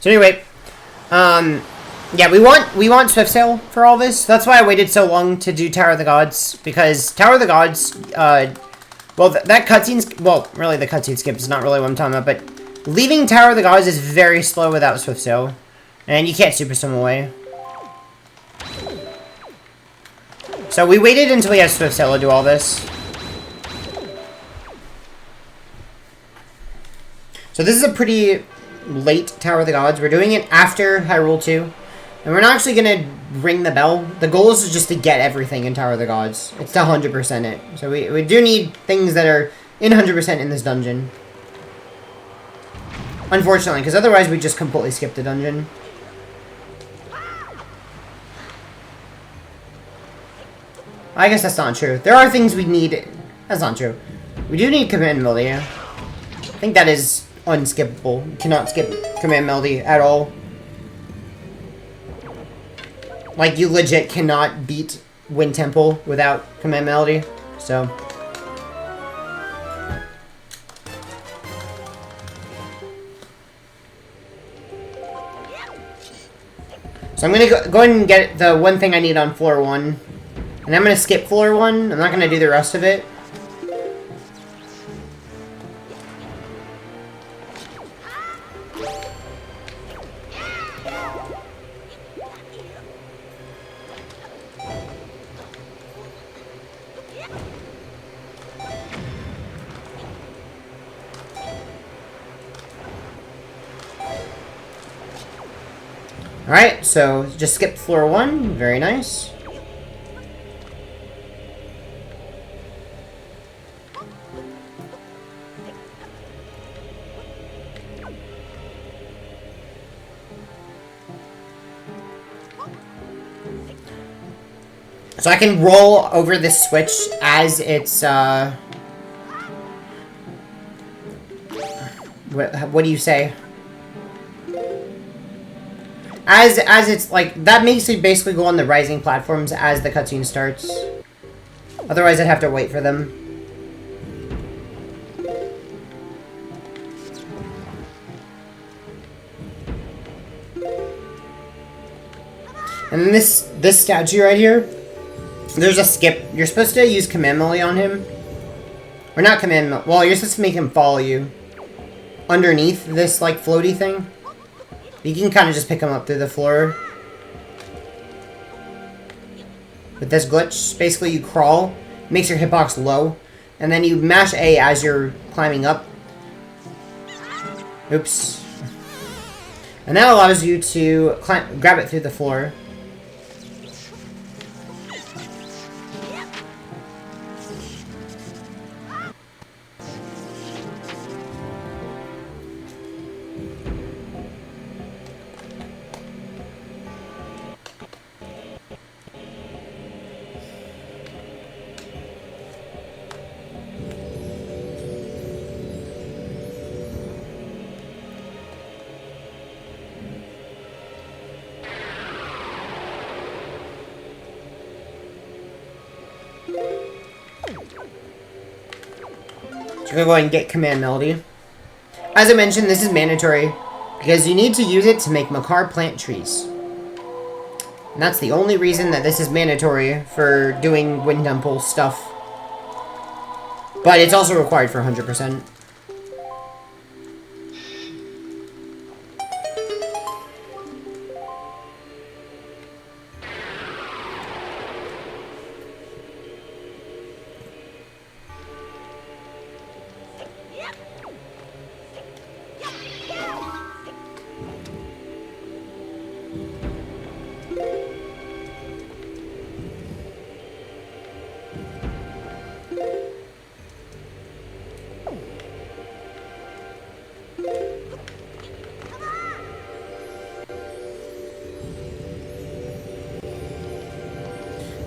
So anyway, yeah, we want Swift Sail for all this. That's why I waited so long to do Tower of the Gods, because Tower of the Gods, well, that cutscene's, well, really the cutscene skip is not really what I'm talking about, but leaving Tower of the Gods is very slow without Swift Sail, and you can't super swim away. So we waited until we had Swift Sail to do all this. So this is a pretty late Tower of the Gods. We're doing it after Hyrule 2. And we're not actually going to ring the bell. The goal is just to get everything in Tower of the Gods. It's to 100% it. So we do need things that are in 100% in this dungeon. Unfortunately, because otherwise we just completely skip the dungeon. I guess that's not true. There are things we need. That's not true. We do need command melody. I think that is unskippable. You cannot skip command melody at all. Like, you legit cannot beat Wind Temple without command melody. So I'm gonna go ahead and get the one thing I need on floor 1. And I'm gonna skip floor 1. I'm not gonna do the rest of it. Alright, so just skip floor 1. Very nice. So I can roll over this switch as it's, what do you say? As it's, like, that makes it basically go on the rising platforms as the cutscene starts. Otherwise, I'd have to wait for them. And then this statue right here, there's a skip. You're supposed to use command melody on him. Or not command melody. Well, you're supposed to make him follow you. Underneath this, like, floaty thing. You can kind of just pick him up through the floor. With this glitch, basically you crawl, makes your hitbox low, and then you mash A as you're climbing up. Oops. And that allows you to grab it through the floor. So we're going to go ahead and get command melody. As I mentioned, this is mandatory because you need to use it to make Makar plant trees. And that's the only reason that this is mandatory for doing Wind Temple stuff. But it's also required for 100%.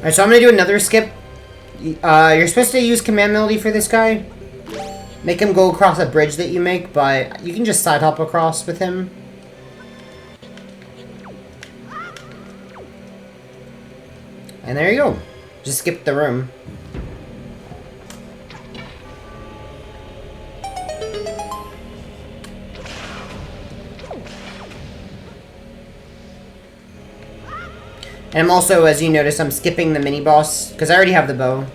Alright, so I'm gonna do another skip. You're supposed to use command melody for this guy. Make him go across a bridge that you make, but you can just side hop across with him. And there you go. Just skip the room. And I'm also, as you notice, I'm skipping the mini-boss, because I already have the bow.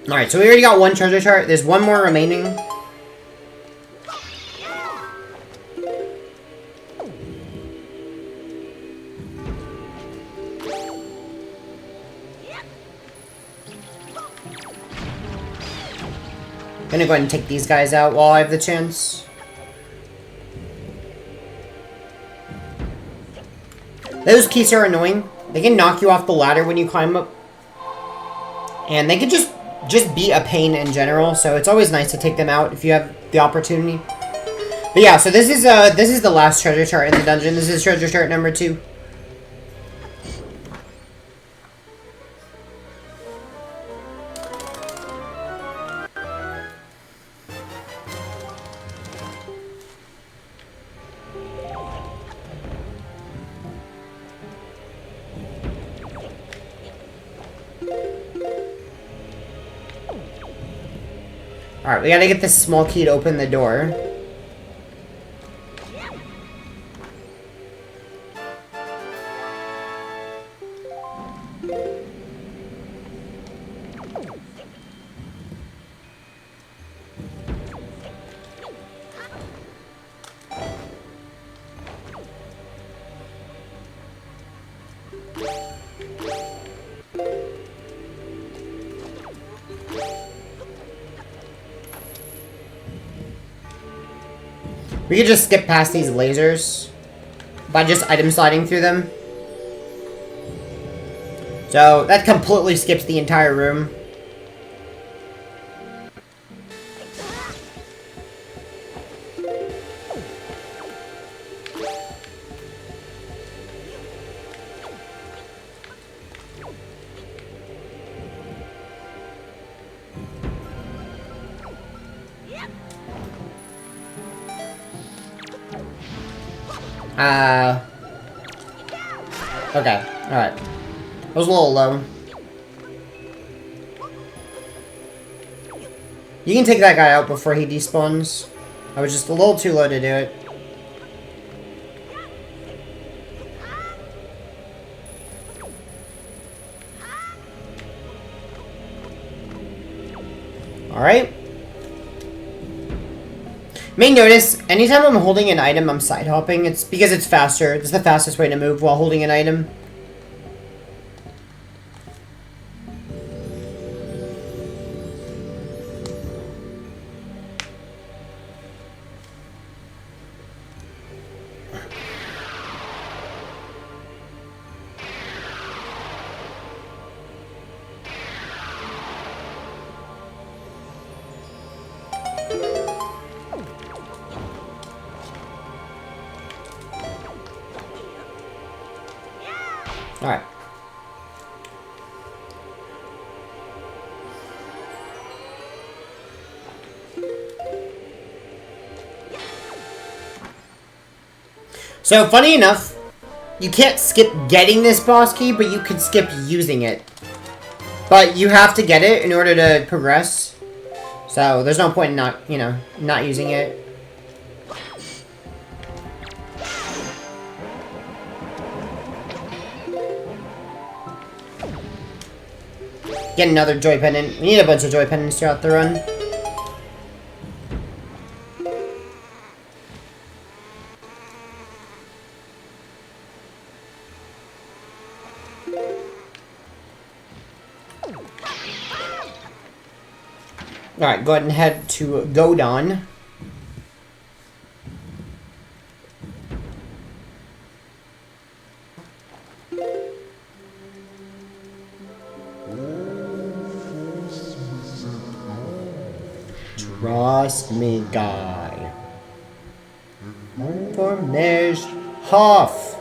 Alright, so we already got one treasure chart. There's one more remaining. Gonna go ahead and take these guys out while I have the chance. Those keys are annoying. They can knock you off the ladder when you climb up. And they can just be a pain in general, so it's always nice to take them out if you have the opportunity. But yeah, so this is the last treasure chart in the dungeon. This is treasure chart number 2. Alright, we gotta get this small key to open the door. We could just skip past these lasers by just item sliding through them. So that completely skips the entire room. Okay, alright. It was a little low. You can take that guy out before he despawns. I was just a little too low to do it. Alright. May notice, anytime I'm holding an item, I'm side hopping. It's because it's faster. It's the fastest way to move while holding an item. Alright. So, funny enough, you can't skip getting this boss key, but you can skip using it. But you have to get it in order to progress. So, there's no point in not, not using it. Get another joy pendant. We need a bunch of joy pendants throughout the run. Alright, go ahead and head to Godon. Trust me, guy. Information Hoff.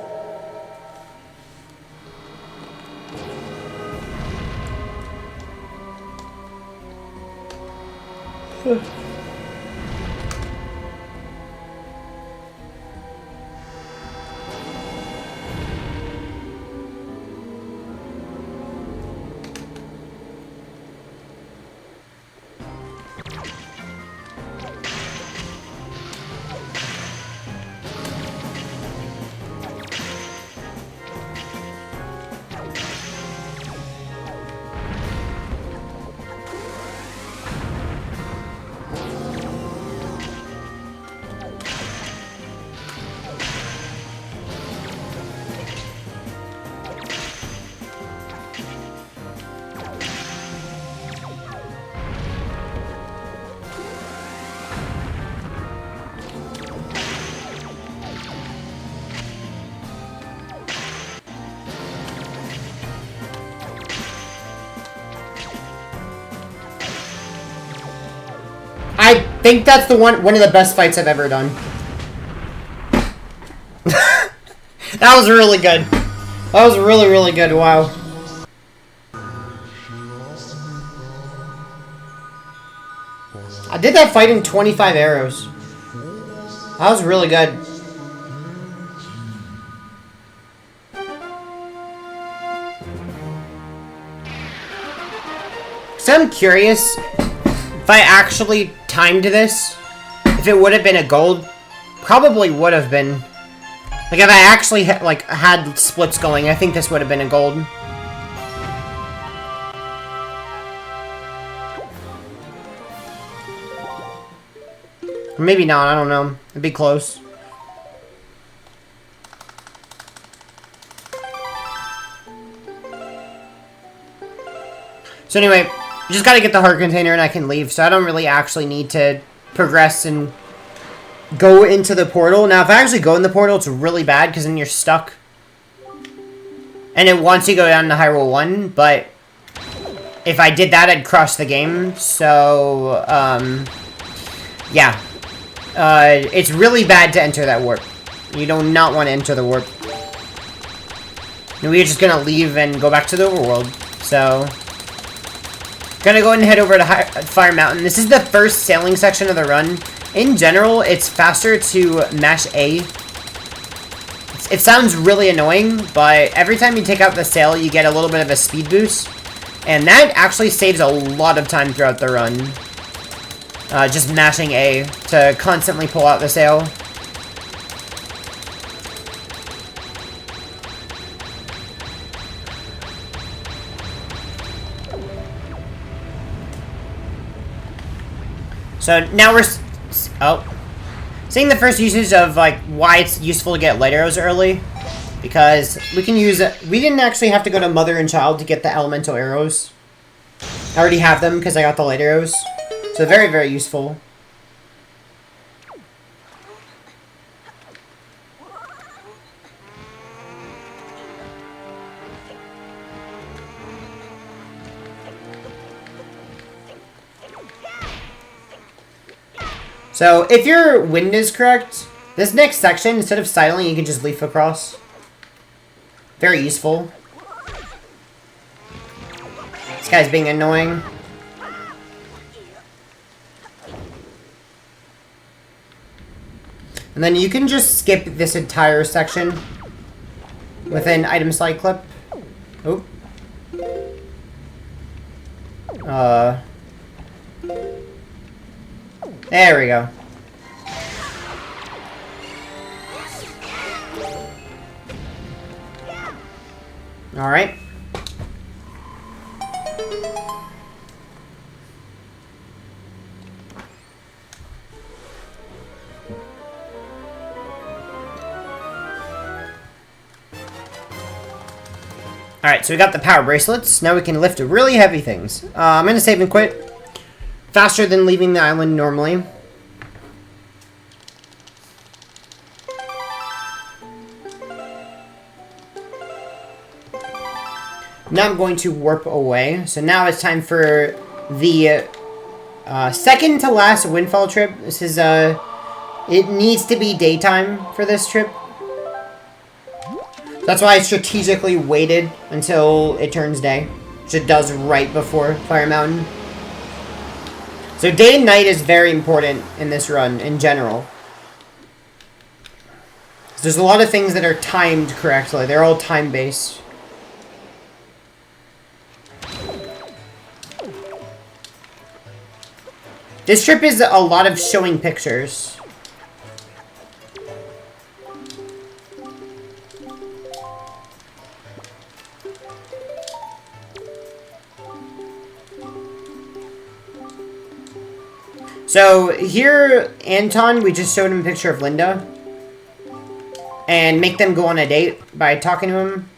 I think that's the one of the best fights I've ever done. That was really good. That was really, really good. Wow. I did that fight in 25 arrows. That was really good. So I'm curious if I actually timed this, if it would have been a gold. Probably would have been. Like if I actually had splits going, I think this would have been a gold. Or maybe not, I don't know. It'd be close. So anyway, just gotta get the heart container and I can leave, so I don't really actually need to progress and go into the portal. Now, if I actually go in the portal, it's really bad, because then you're stuck. And it wants you to go down to Hyrule 1, but if I did that, I'd crush the game, so, yeah. It's really bad to enter that warp. You do not want to enter the warp. And we're just gonna leave and go back to the overworld, so... Gonna go ahead and head over to Fire Mountain. This is the first sailing section of the run. In general, it's faster to mash A. It sounds really annoying, but every time you take out the sail, you get a little bit of a speed boost. And that actually saves a lot of time throughout the run. Just mashing A to constantly pull out the sail. So now we're seeing the first usage of why it's useful to get light arrows early, because we can use it. We didn't actually have to go to Mother and Child to get the elemental arrows. I already have them because I got the light arrows, so very, very useful. So, if your wind is correct, this next section, instead of sidling, you can just leaf across. Very useful. This guy's being annoying. And then you can just skip this entire section with an item slide clip. Oop. There we go. Alright. Alright, so we got the power bracelets. Now we can lift really heavy things. I'm gonna save and quit. faster than leaving the island normally. Now I'm going to warp away. So now it's time for the second to last windfall trip. This is, it needs to be daytime for this trip. That's why I strategically waited until it turns day, which it does right before Fire Mountain. So day and night is very important in this run in general. So there's a lot of things that are timed correctly. They're all time-based. This trip is a lot of showing pictures. So here, Anton, we just showed him a picture of Linda. And make them go on a date by talking to him.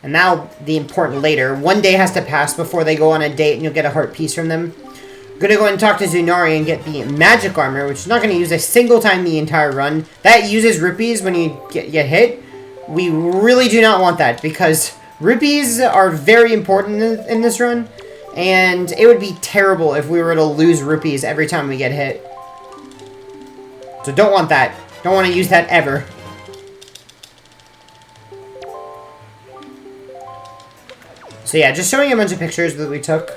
And now, the important later. One day has to pass before they go on a date and you'll get a heart piece from them. Gonna go ahead and talk to Zunari and get the magic armor, which is not gonna use a single time the entire run. That uses rupees when you get hit. We really do not want that, because rupees are very important in this run. And it would be terrible if we were to lose rupees every time we get hit. So don't want that. Don't want to use that ever. So yeah, just showing a bunch of pictures that we took.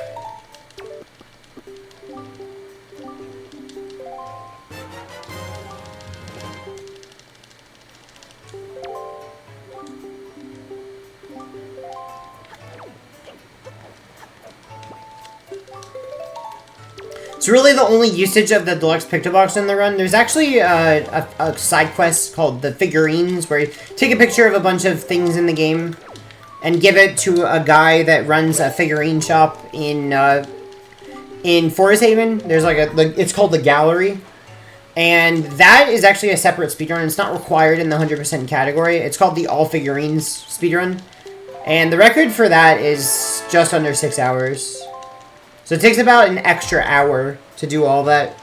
It's really the only usage of the deluxe picture box in the run. There's actually a side quest called the figurines, where you take a picture of a bunch of things in the game and give it to a guy that runs a figurine shop in Forest Haven. There's like it's called the Gallery, and that is actually a separate speedrun. It's not required in the 100% category. It's called the All Figurines speedrun, and the record for that is just under 6 hours. So it takes about an extra hour to do all that.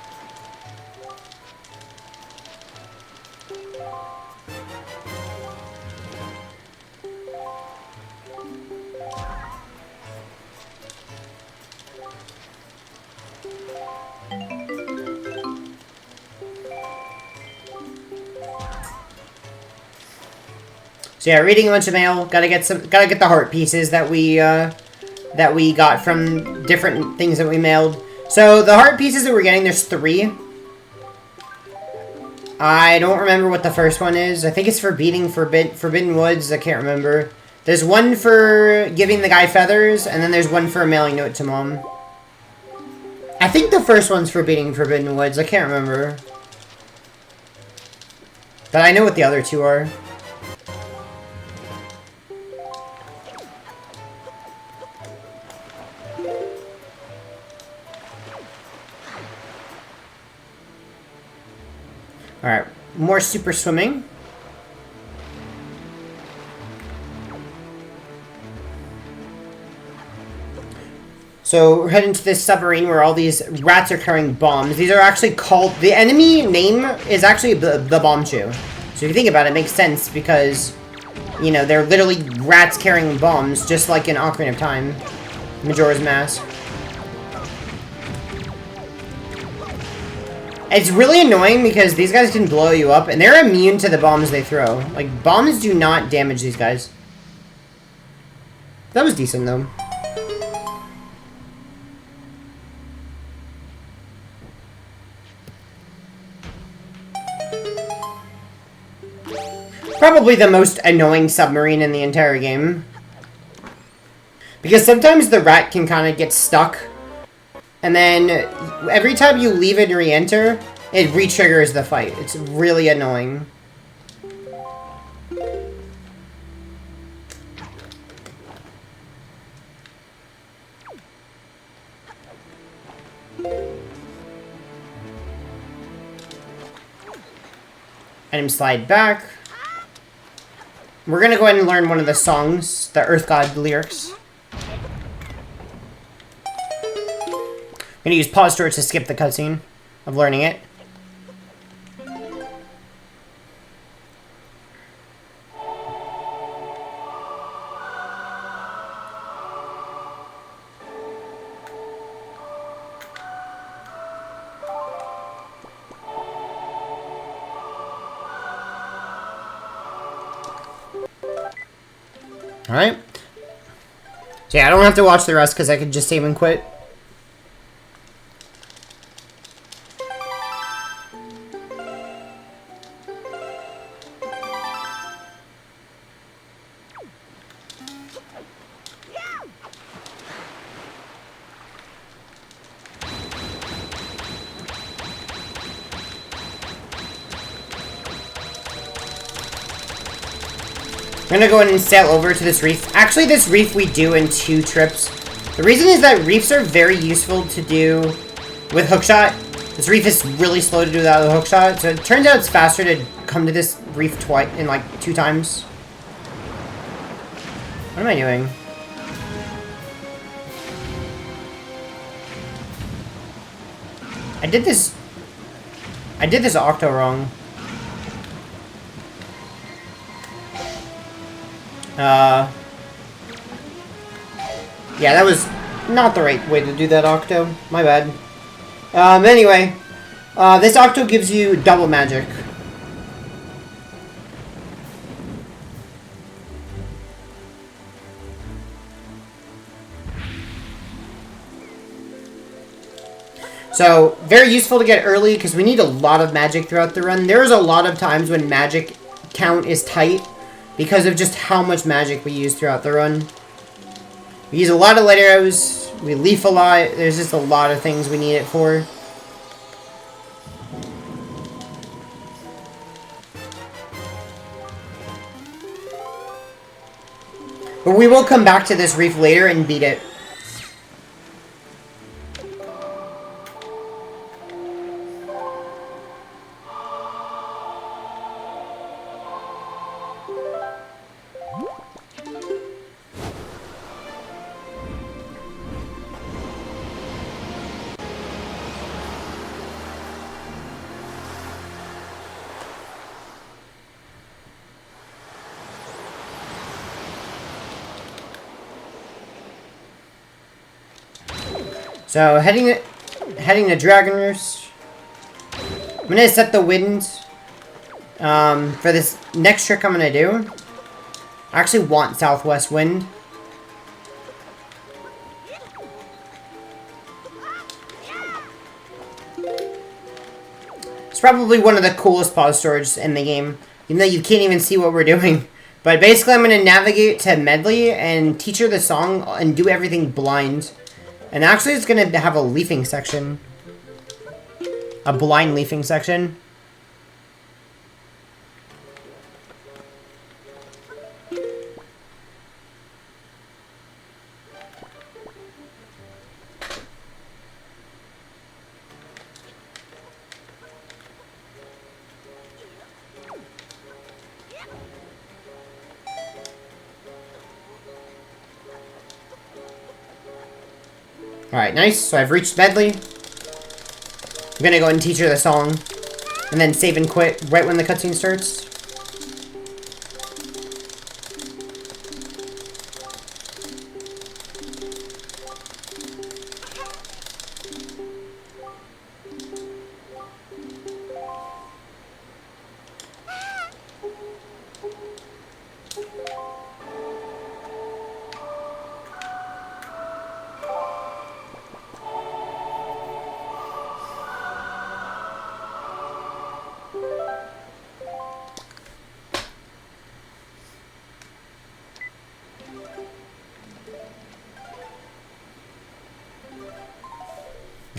So yeah, reading a bunch of mail. Gotta get the heart pieces that we got from different things that we mailed. So the heart pieces that we're getting, there's 3. I don't remember what the first one is. I think it's for beating Forbidden Woods. I can't remember. There's one for giving the guy feathers, and then there's one for a mailing note to Mom. I think the first one's for beating Forbidden Woods. I can't remember. But I know what the other 2 are. Alright, more super swimming. So we're heading to this submarine where all these rats are carrying bombs. These are actually called... The enemy name is actually the Bomb Chew. So if you think about it, it makes sense because, you know, they're literally rats carrying bombs, just like in Ocarina of Time. Majora's Mask. It's really annoying because these guys can blow you up, and they're immune to the bombs they throw. Like, bombs do not damage these guys. That was decent, though. Probably the most annoying submarine in the entire game. Because sometimes the rat can kind of get stuck. And then, every time you leave and re-enter, it re-triggers the fight. It's really annoying. Item slide back. We're gonna go ahead and learn one of the songs, the Earth God lyrics. gonna use pause storage to skip the cutscene of learning it. Alright. So yeah, I don't have to watch the rest because I could just save and quit. I'm gonna go ahead and sail over to this reef. Actually, this reef we do in 2 trips. The reason is that reefs are very useful to do with hookshot. This reef is really slow to do that with hookshot, so it turns out it's faster to come to this reef twice in like 2 times. What am I doing? I did this octo wrong. Yeah, that was not the right way to do that octo. My bad. Anyway, this octo gives you double magic. So, very useful to get early because we need a lot of magic throughout the run. There's a lot of times when magic count is tight because of just how much magic we use throughout the run. We use a lot of light arrows, we leaf a lot, there's just a lot of things we need it for. But we will come back to this reef later and beat it. So, heading to Dragon Roost. I'm gonna set the wind for this next trick I'm gonna do. I actually want Southwest Wind. It's probably one of the coolest pause storages in the game, even though you can't even see what we're doing. But basically, I'm gonna navigate to Medley and teach her the song and do everything blind. And actually, it's going to have a leafing section. A blind leafing section. Alright, nice. So I've reached Medley. I'm gonna go ahead and teach her the song. And then save and quit right when the cutscene starts.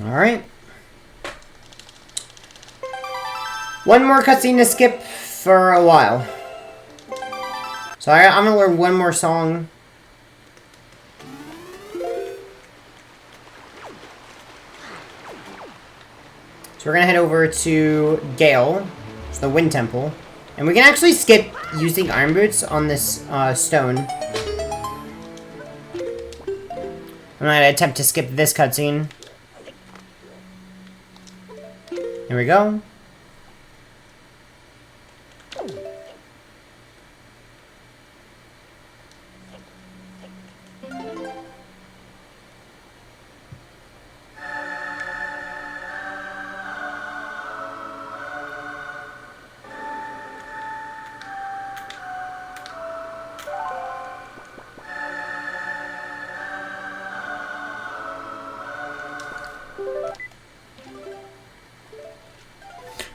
Alright. One more cutscene to skip for a while. So I'm gonna learn one more song. So we're gonna head over to Gale, it's the Wind Temple. And we can actually skip using Iron Boots on this stone. I'm gonna attempt to skip this cutscene. Here we go.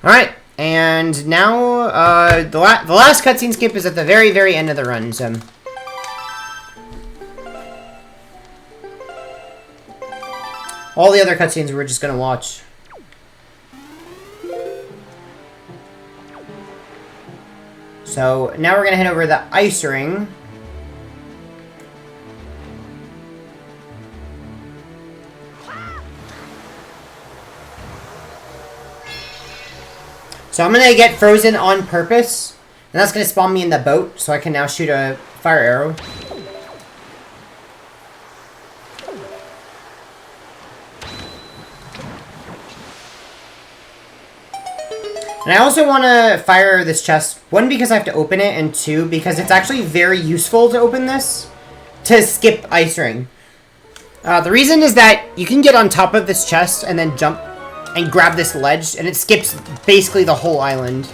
Alright, and now, the last cutscene skip is at the very, very end of the run, so... all the other cutscenes we're just gonna watch. So, now we're gonna head over to the ice ring. So I'm gonna get frozen on purpose, and that's gonna spawn me in the boat, so I can now shoot a fire arrow. And I also want to fire this chest, one, because I have to open it, and two, because it's actually very useful to open this to skip ice ring. The reason is that you can get on top of this chest and then jump and grab this ledge, and it skips basically the whole island.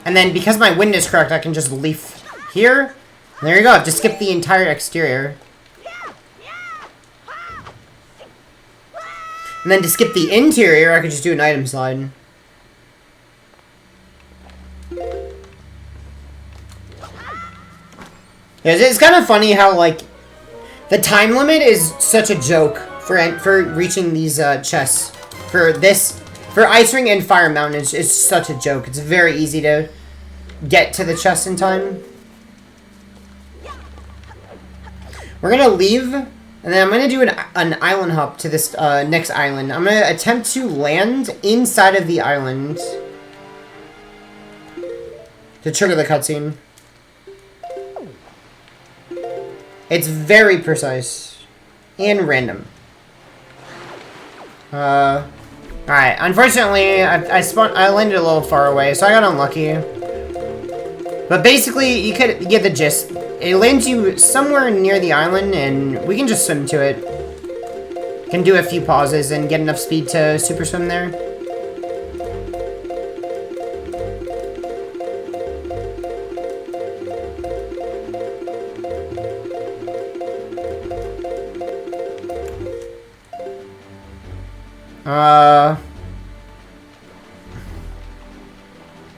And then, because my wind is correct, I can just leaf here. And there you go, I've just skipped the entire exterior. And then to skip the interior, I could just do an item slide. It's kind of funny how, like, the time limit is such a joke for reaching these chests. For Ice Ring and Fire Mountain, it's such a joke. It's very easy to get to the chest in time. We're gonna leave, and then I'm gonna do an island hop to this next island. I'm gonna attempt to land inside of the island to trigger the cutscene. It's very precise and random. Alright, unfortunately, I landed a little far away, so I got unlucky. But basically, you get the gist. It lands you somewhere near the island, and we can just swim to it. Can do a few pauses and get enough speed to super swim there.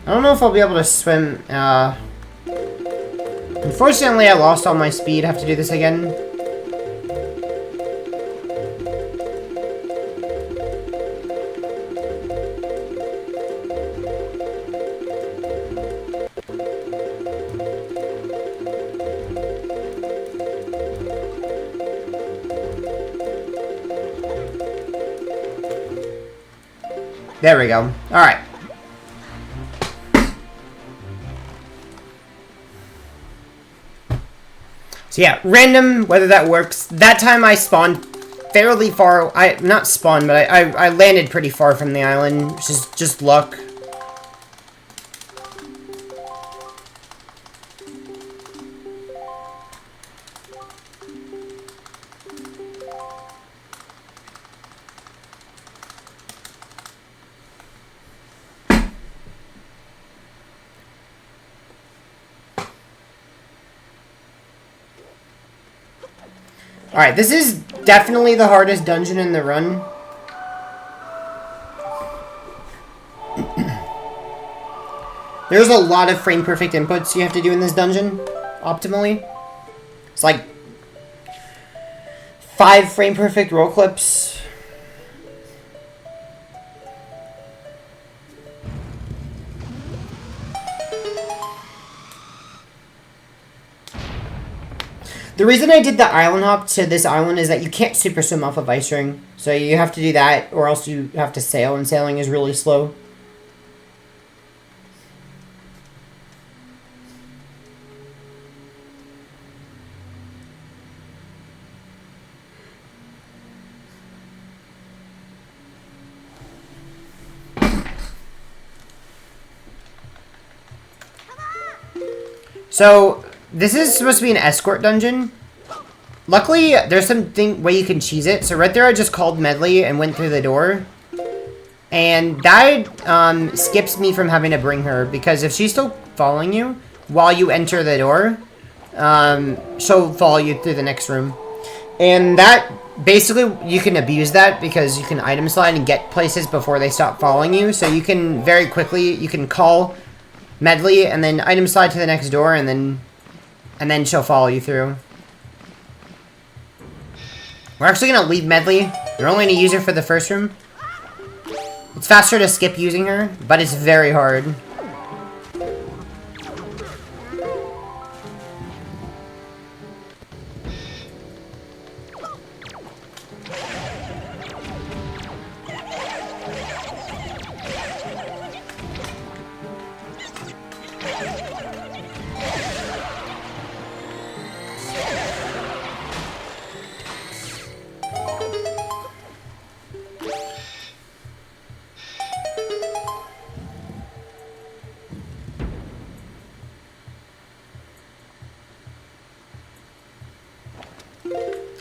I don't know if I'll be able to swim, unfortunately, I lost all my speed. I have to do this again. There we go. Alright. So yeah, random, whether that works. That time I spawned fairly far. Not spawned, but I landed pretty far from the island, which is just luck. Alright, this is definitely the hardest dungeon in the run. There's a lot of frame perfect inputs you have to do in this dungeon, optimally. It's like 5 frame perfect roll clips. The reason I did the island hop to this island is that you can't super swim off of Ice Ring. So you have to do that, or else you have to sail, and sailing is really slow. So, this is supposed to be an escort dungeon. Luckily, there's something way you can cheese it. So right there, I just called Medley and went through the door. And that skips me from having to bring her, because if she's still following you while you enter the door, she'll follow you through the next room. And that, basically, you can abuse that because you can item slide and get places before they stop following you. So you can very quickly, you can call Medley and then item slide to the next door, and then she'll follow you through. We're actually going to leave Medley. We're only going to use her for the first room. It's faster to skip using her, but it's very hard.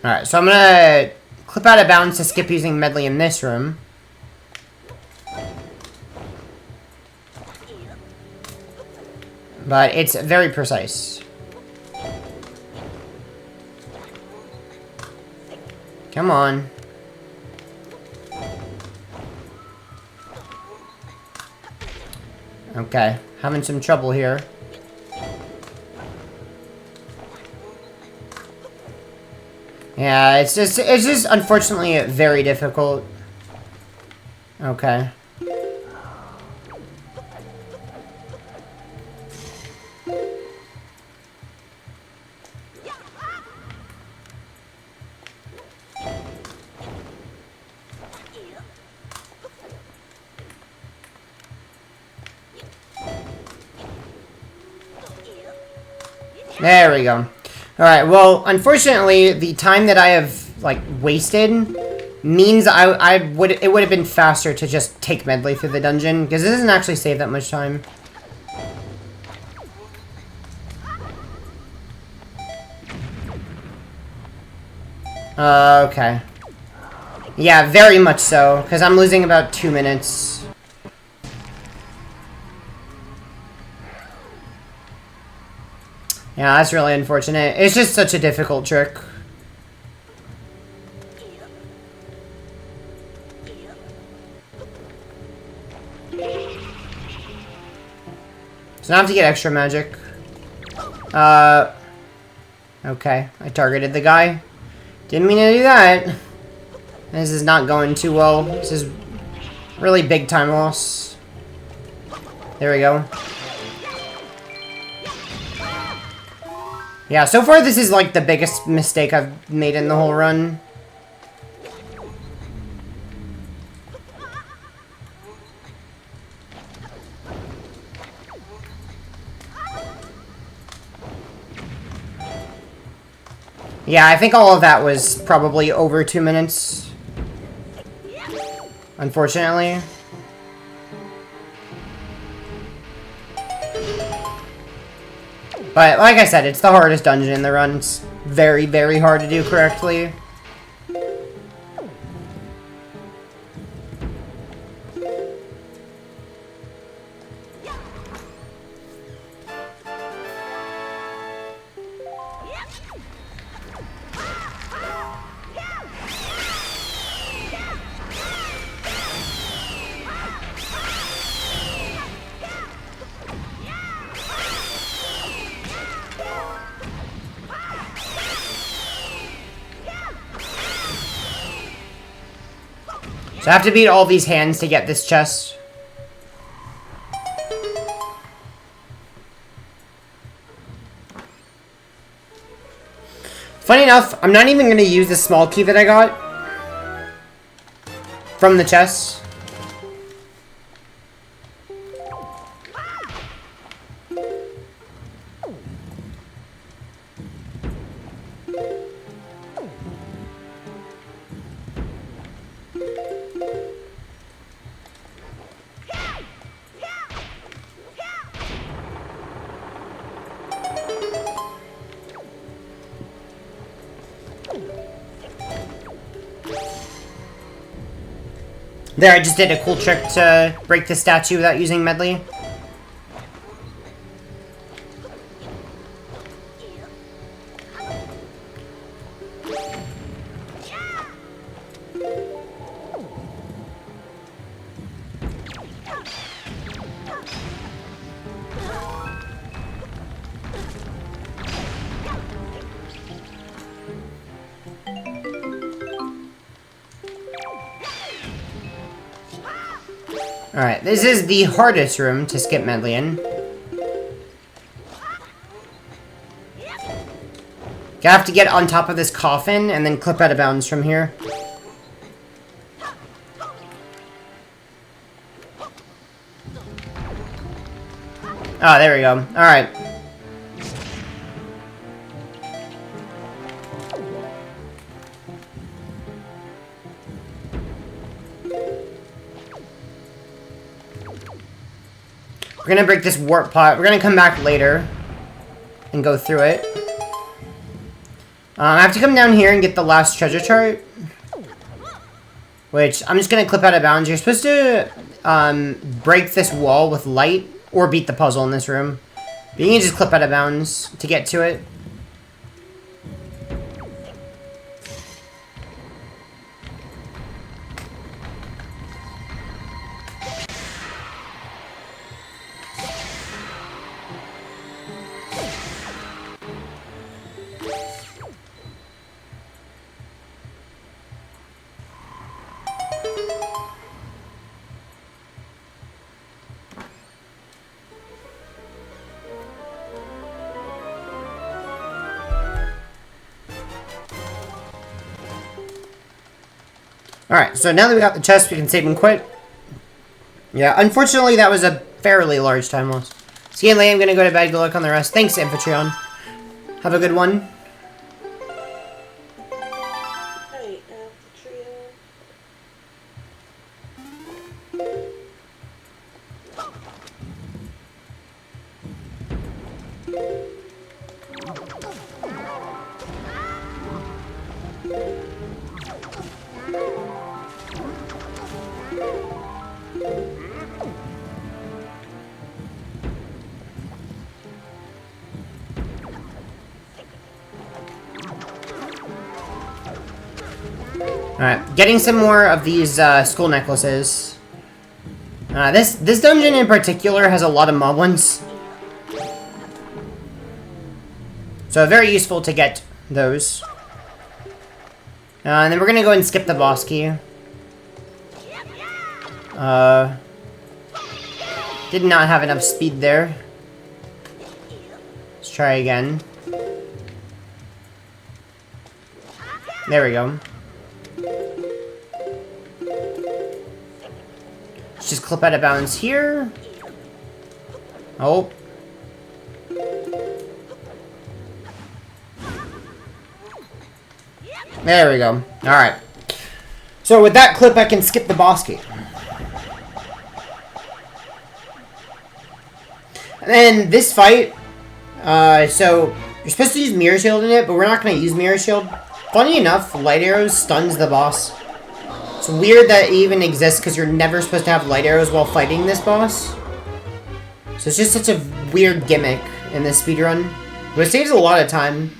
Alright, so I'm gonna clip out of bounds to skip using Medley in this room. But it's very precise. Come on. Okay, having some trouble here. Yeah, it's just unfortunately very difficult. Okay. There we go. Alright, well, unfortunately, the time that I have, like, wasted means it would have been faster to just take Medley through the dungeon, because it doesn't actually save that much time. Okay. Yeah, very much so, because I'm losing about 2 minutes. Yeah, that's really unfortunate. It's just such a difficult trick. So now I have to get extra magic. Okay. I targeted the guy. Didn't mean to do that. This is not going too well. This is really big time loss. There we go. Yeah, so far this is like the biggest mistake I've made in the whole run. Yeah, I think all of that was probably over 2 minutes. Unfortunately. But, like I said, it's the hardest dungeon in the run. It's very, very hard to do correctly. So I have to beat all these hands to get this chest. Funny enough, I'm not even going to use the small key that I got from the chest. There, I just did a cool trick to break the statue without using Medley. Alright, this is the hardest room to skip Medley in. You have to get on top of this coffin and then clip out of bounds from here. Oh, there we go. Alright. We're gonna break this warp pot. We're gonna come back later and go through it. I have to come down here and get the last treasure chart, which I'm just gonna clip out of bounds. You're supposed to break this wall with light or beat the puzzle in this room. But you can just clip out of bounds to get to it. Alright, so now that we got the chest, we can save and quit. Yeah, unfortunately, that was a fairly large time loss. Scanley, I'm gonna go to bed. Good luck on the rest. Thanks, Amphitryon. Have a good one. Hey, trio. Alright, getting some more of these skull necklaces. This dungeon in particular has a lot of moblins. So very useful to get those. And then we're gonna go ahead and skip the boss key. Did not have enough speed there. Let's try again. There we go. Let's just clip out of bounds here. Oh. There we go. Alright. So with that clip, I can skip the boss key. And then this fight, so you're supposed to use Mirror Shield in it, but we're not going to use Mirror Shield. Funny enough, Light Arrows stuns the boss. It's weird that it even exists because you're never supposed to have Light Arrows while fighting this boss. So it's just such a weird gimmick in this speedrun. But it saves a lot of time.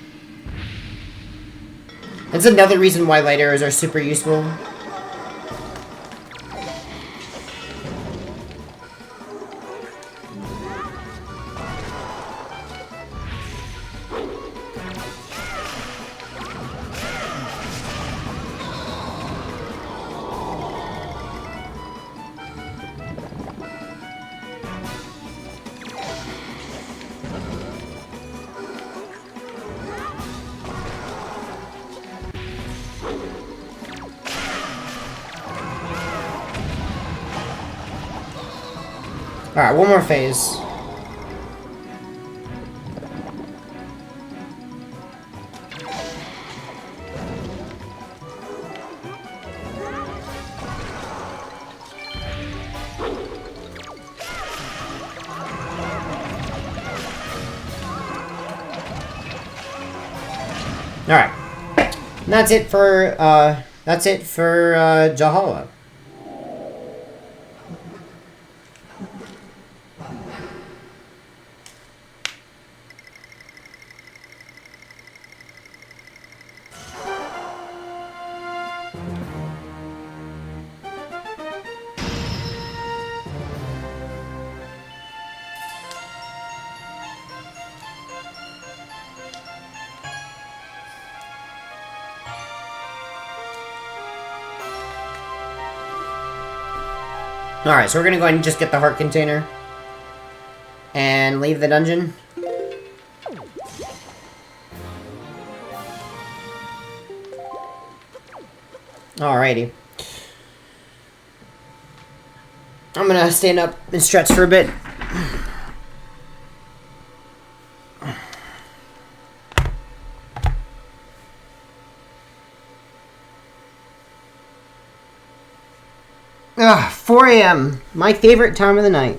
That's another reason why Light Arrows are super useful. Alright, one more phase. Alright. That's it for Jahala. Alright, so we're gonna go ahead and just get the heart container. And leave the dungeon. Alrighty. I'm gonna stand up and stretch for a bit. Ugh, 4 a.m. My favorite time of the night.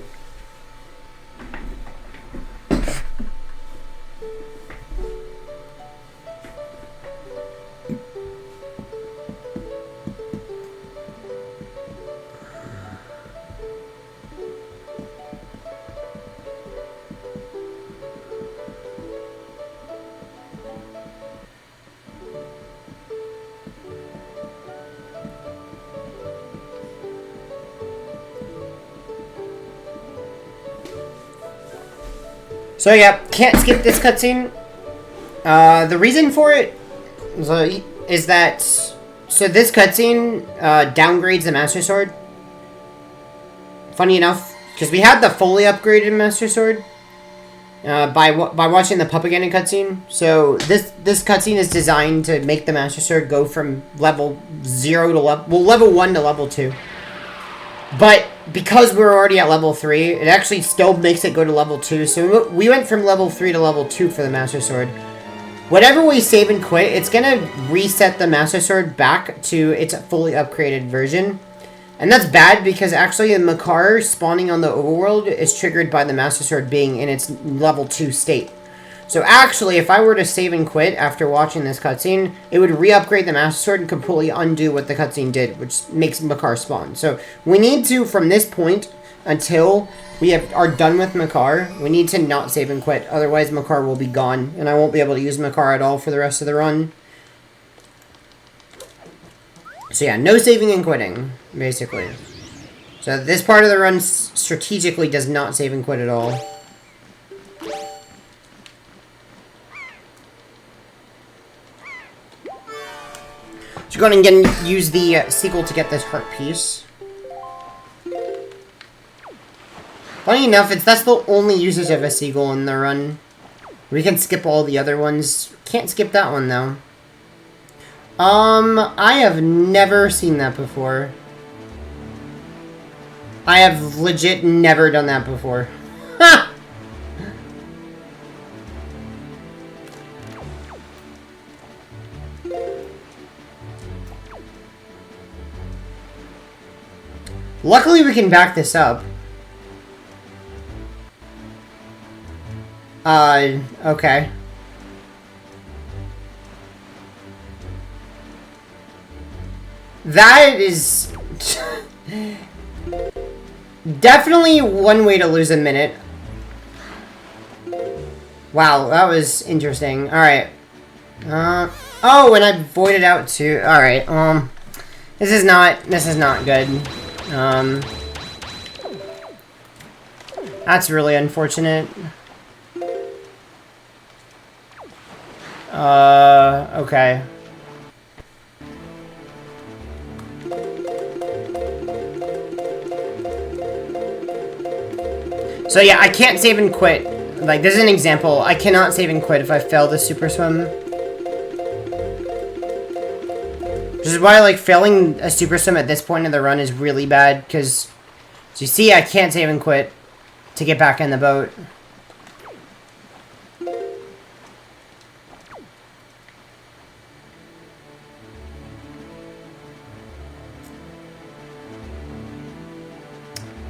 So yeah, can't skip this cutscene. The reason for it is that so this cutscene downgrades the Master Sword. Funny enough, because we had the fully upgraded Master Sword by watching the Puppet cutscene. So this cutscene is designed to make the Master Sword go from level 0 to level 1 to level 2. But because we're already at level 3, it actually still makes it go to level 2. So we went from level 3 to level 2 for the Master Sword. Whatever we save and quit, it's going to reset the Master Sword back to its fully upgraded version. And that's bad because actually the Makar spawning on the overworld is triggered by the Master Sword being in its level 2 state. So actually, if I were to save and quit after watching this cutscene, it would re-upgrade the Master Sword and completely undo what the cutscene did, which makes Makar spawn. So we need to, from this point until we are done with Makar, we need to not save and quit. Otherwise, Makar will be gone, and I won't be able to use Makar at all for the rest of the run. So yeah, no saving and quitting, basically. So this part of the run strategically does not save and quit at all. So go ahead and use the sequel to get this heart piece. Funny enough, that's the only usage of a seagull in the run. We can skip all the other ones. Can't skip that one, though. I have never seen that before. I have legit never done that before. Ha! Luckily, we can back this up. Okay. That is definitely one way to lose a minute. Wow, that was interesting. Alright. Oh, and I voided out too. Alright, this is not good. That's really unfortunate. Okay. So yeah, I can't save and quit. Like, this is an example. I cannot save and quit if I fail the super swim. Which is why, like, failing a super swim at this point in the run is really bad, because, as you see, I can't save and quit to get back in the boat.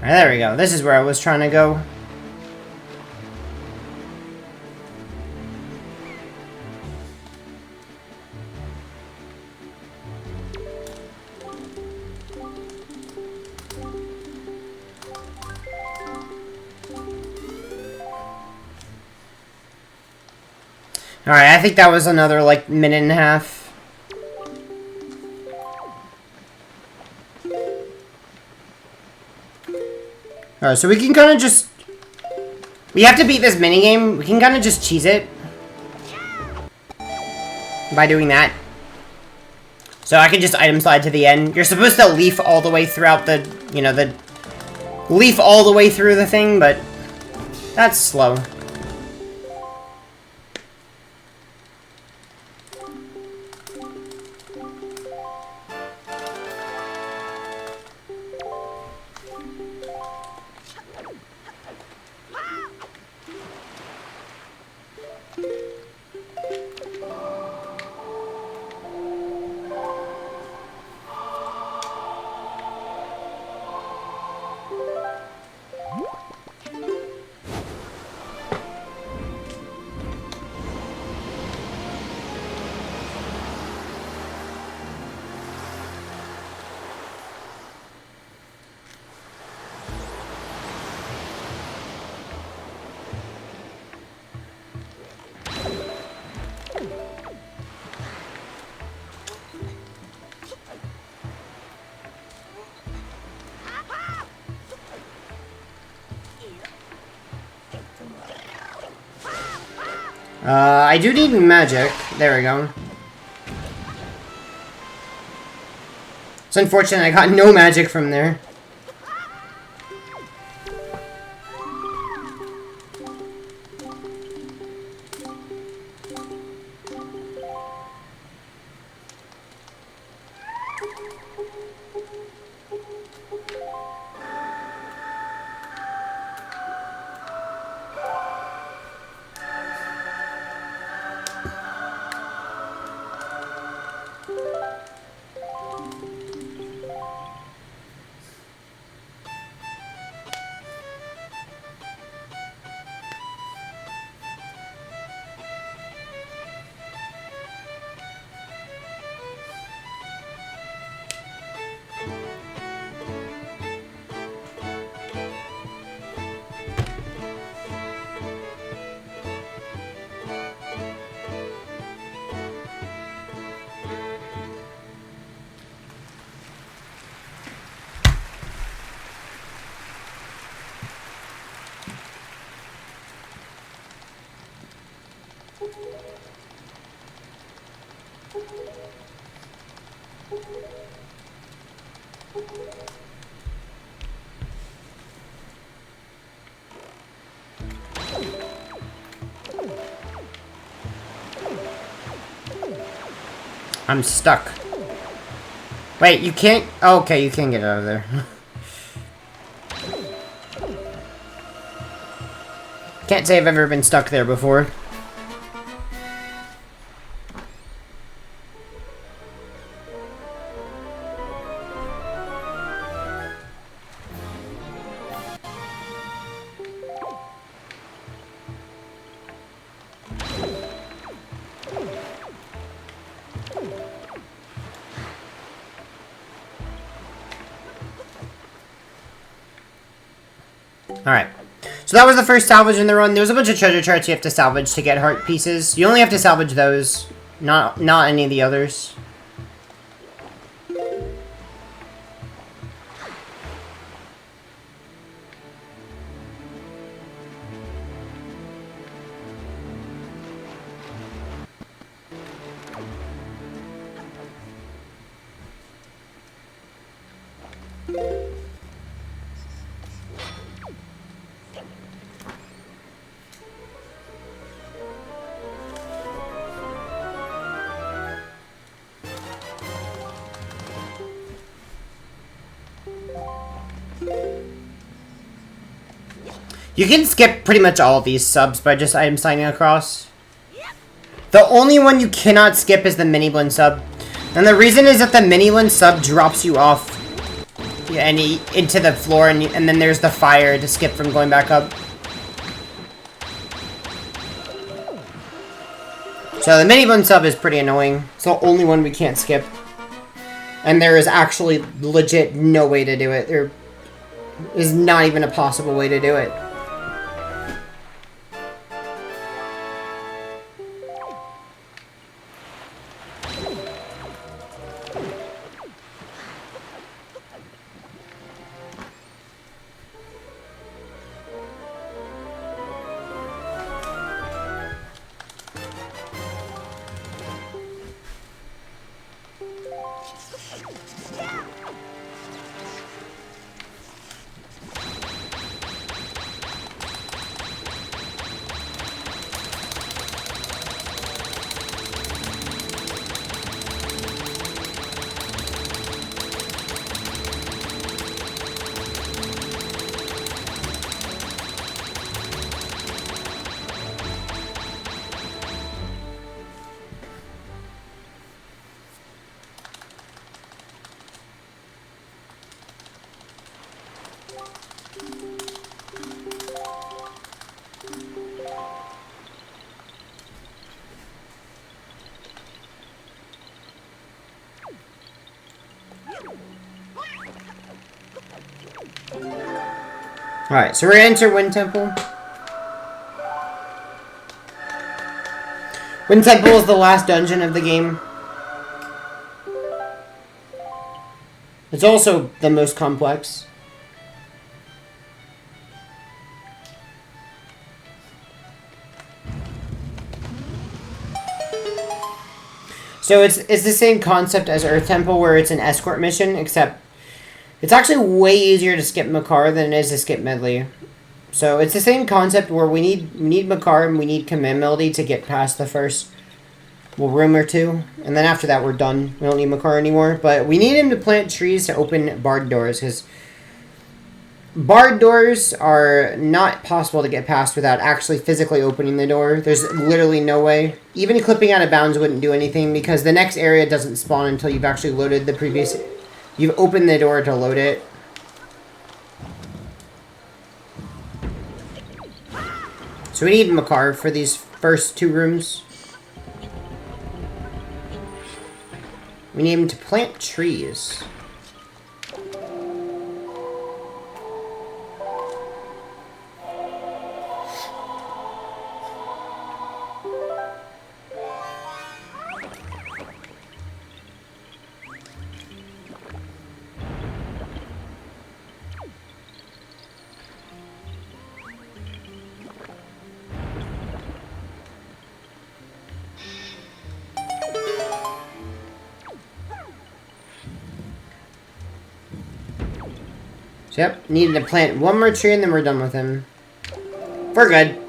Alright, there we go. This is where I was trying to go. Alright, I think that was another, like, minute and a half. Alright, so we can kind of just... We have to beat this minigame. We can kind of just cheese it. By doing that. So I can just item slide to the end. You're supposed to leaf all the way throughout the, you know, the leaf all the way through the thing, but that's slow. I do need magic. There we go. It's unfortunate I got no magic from there. I'm stuck. Wait, you can't... Oh, okay, you can get out of there. Can't say I've ever been stuck there before. Alright. So that was the first salvage in the run. There was a bunch of treasure charts you have to salvage to get heart pieces. You only have to salvage those, not any of the others. You can skip pretty much all of these subs by just item signing across. The only one you cannot skip is the mini blend sub. And the reason is that the mini blend sub drops you off and into the floor, and then there's the fire to skip from going back up. So the mini blend sub is pretty annoying. It's the only one we can't skip. And there is actually legit no way to do it. There is not even a possible way to do it. Alright, so we're gonna enter Wind Temple. Wind Temple is the last dungeon of the game. It's also the most complex. So it's the same concept as Earth Temple, where it's an escort mission, except it's actually way easier to skip Makar than it is to skip Medley. So it's the same concept where we need Makar and we need Command Melody to get past the first room or two, and then after that we're done. We don't need Makar anymore, but we need him to plant trees to open barred doors, because barred doors are not possible to get past without actually physically opening the door. There's literally no way. Even clipping out of bounds wouldn't do anything, because the next area doesn't spawn until you've actually loaded the previous... You've opened the door to load it. So we need Makar for these first two rooms. We need him to plant trees. So, yep, needed to plant one more tree and then we're done with him. We're good.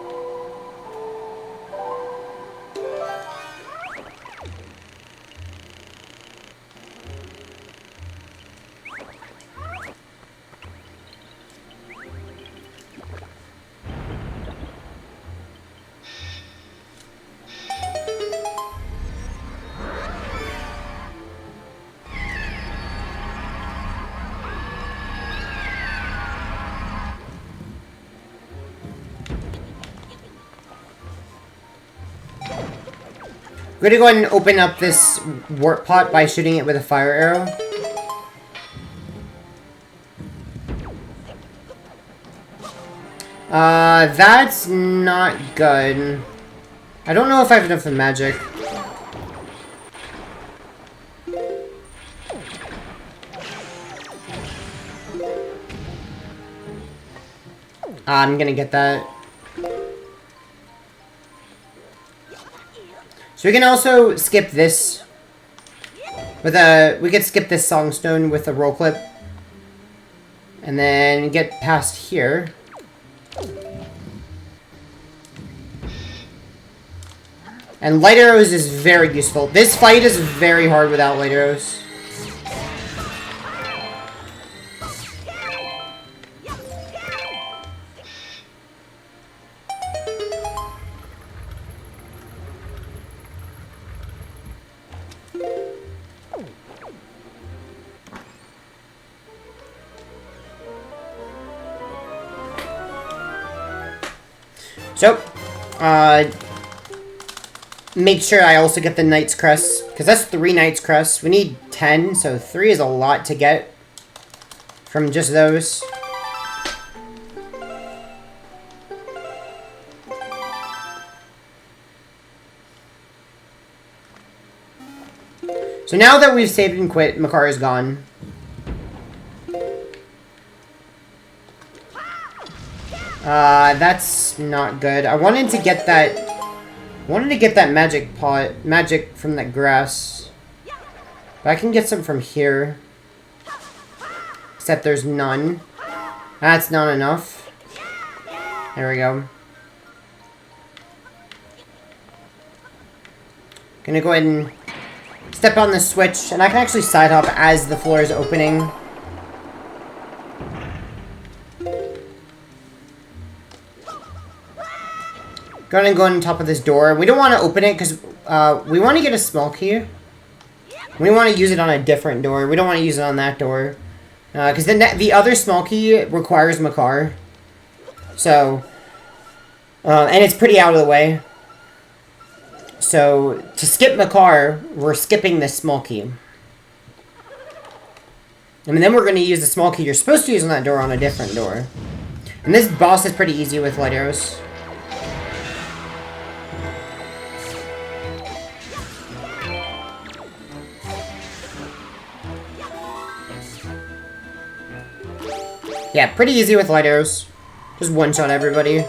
We're gonna go ahead and open up this warp pot by shooting it with a fire arrow. That's not good. I don't know if I have enough of magic. I'm gonna get that. So we can also skip this with a... We could skip this Songstone with a roll clip. And then get past here. And light arrows is very useful. This fight is very hard without light arrows. So, make sure I also get the Knight's Crest, because that's 3 Knight's Crests. We need 10, so 3 is a lot to get from just those. So now that we've saved and quit, Makar is gone. That's not good. I wanted to get that magic from that grass. But I can get some from here. Except there's none. That's not enough. There we go. Gonna go ahead and step on the switch, and I can actually side hop as the floor is opening. Gonna go on top of this door. We don't want to open it because we want to get a small key. We want to use it on a different door. We don't want to use it on that door. Because the other small key requires Makar. So, and it's pretty out of the way. So, to skip Makar, we're skipping this small key. And then we're going to use the small key you're supposed to use on that door on a different door. And this boss is pretty easy with light arrows. Yeah, pretty easy with light arrows. Just one-shot everybody.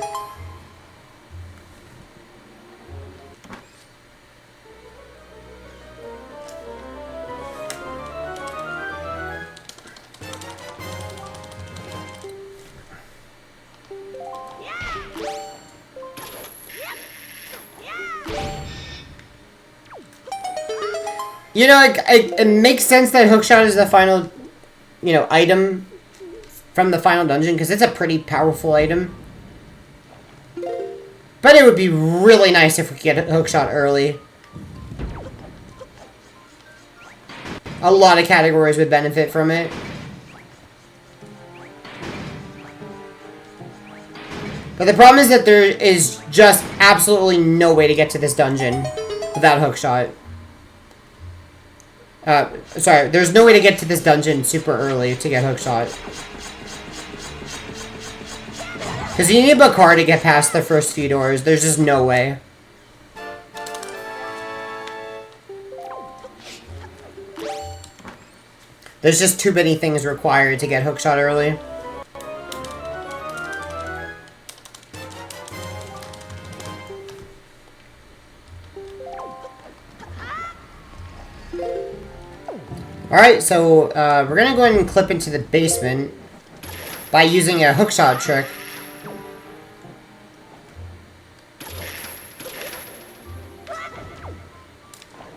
You know, it makes sense that hookshot is the final, you know, item from the final dungeon, because it's a pretty powerful item. But it would be really nice if we could get a hookshot early. A lot of categories would benefit from it. But the problem is that there is just absolutely no way to get to this dungeon without hookshot. Sorry, there's no way to get to this dungeon super early to get hookshot. Because you need a Bakar to get past the first few doors. There's just no way. There's just too many things required to get hookshot early. Alright, so we're going to go ahead and clip into the basement by using a hookshot trick.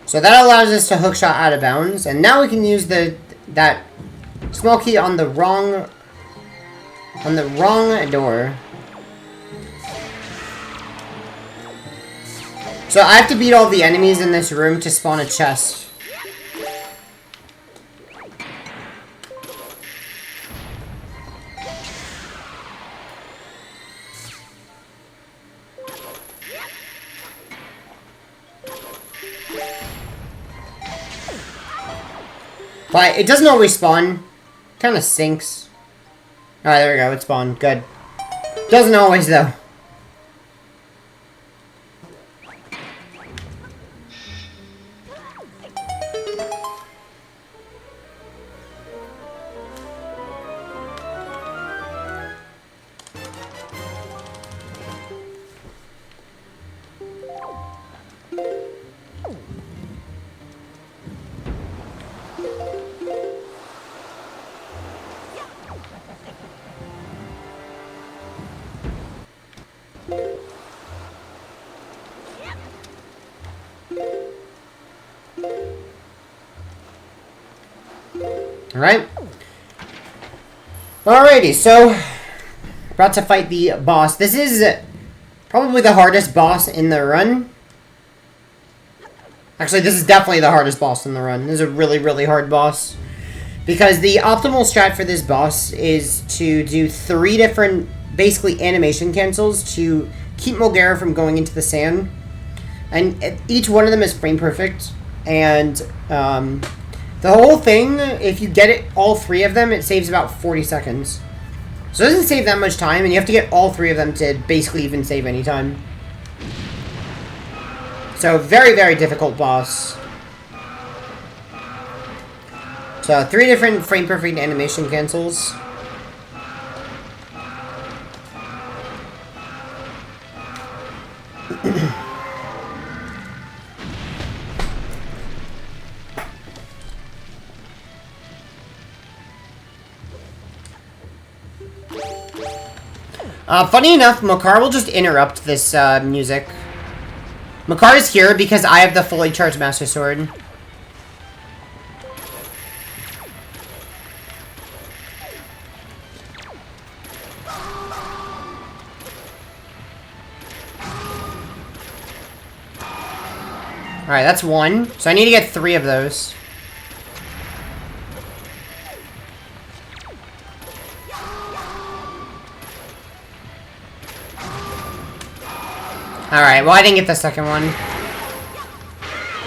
So that allows us to hookshot out of bounds, and now we can use that small key on the wrong door. So I have to beat all the enemies in this room to spawn a chest. But it doesn't always spawn. Kind of sinks. Alright, there we go. It spawned. Good. Doesn't always, though. Alright. Alrighty, so about to fight the boss. This is probably the hardest boss in the run. Actually, this is definitely the hardest boss in the run. This is a really, really hard boss. Because the optimal strat for this boss is to do 3 different, basically, animation cancels to keep Mulgara from going into the sand. And each one of them is frame perfect. And, the whole thing, if you get it, all 3 of them, it saves about 40 seconds. So it doesn't save that much time, and you have to get all 3 of them to basically even save any time. So, very, very difficult boss. So, 3 different frame-perfect animation cancels. Funny enough, Makar will just interrupt this, music. Makar is here because I have the fully charged Master Sword. Alright, that's 1. So I need to get 3 of those. Alright, well I didn't get the second one.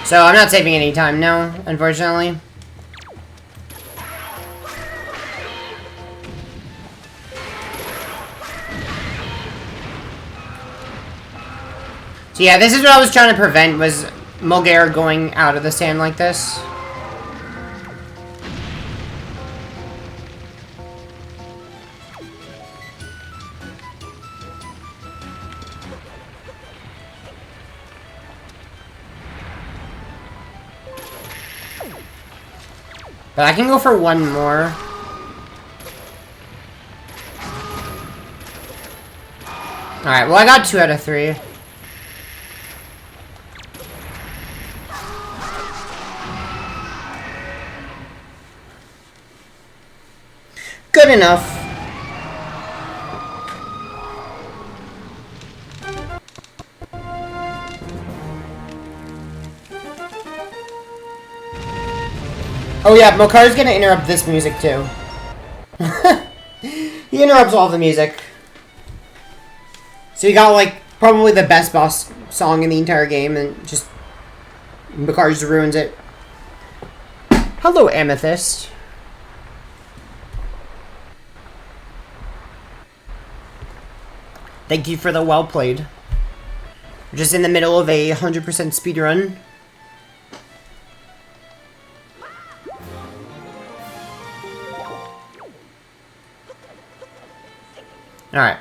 So I'm not saving any time now, unfortunately. So yeah, this is what I was trying to prevent, was Mulgare going out of the sand like this. But I can go for one more. Alright, well I got 2 out of 3. Good enough. Oh yeah, Mokar's gonna interrupt this music too. He interrupts all the music. So you got like probably the best boss song in the entire game, and just Mokar just ruins it. Hello, Amethyst. Thank you for the well played. We're just in the middle of a 100% speedrun. Alright.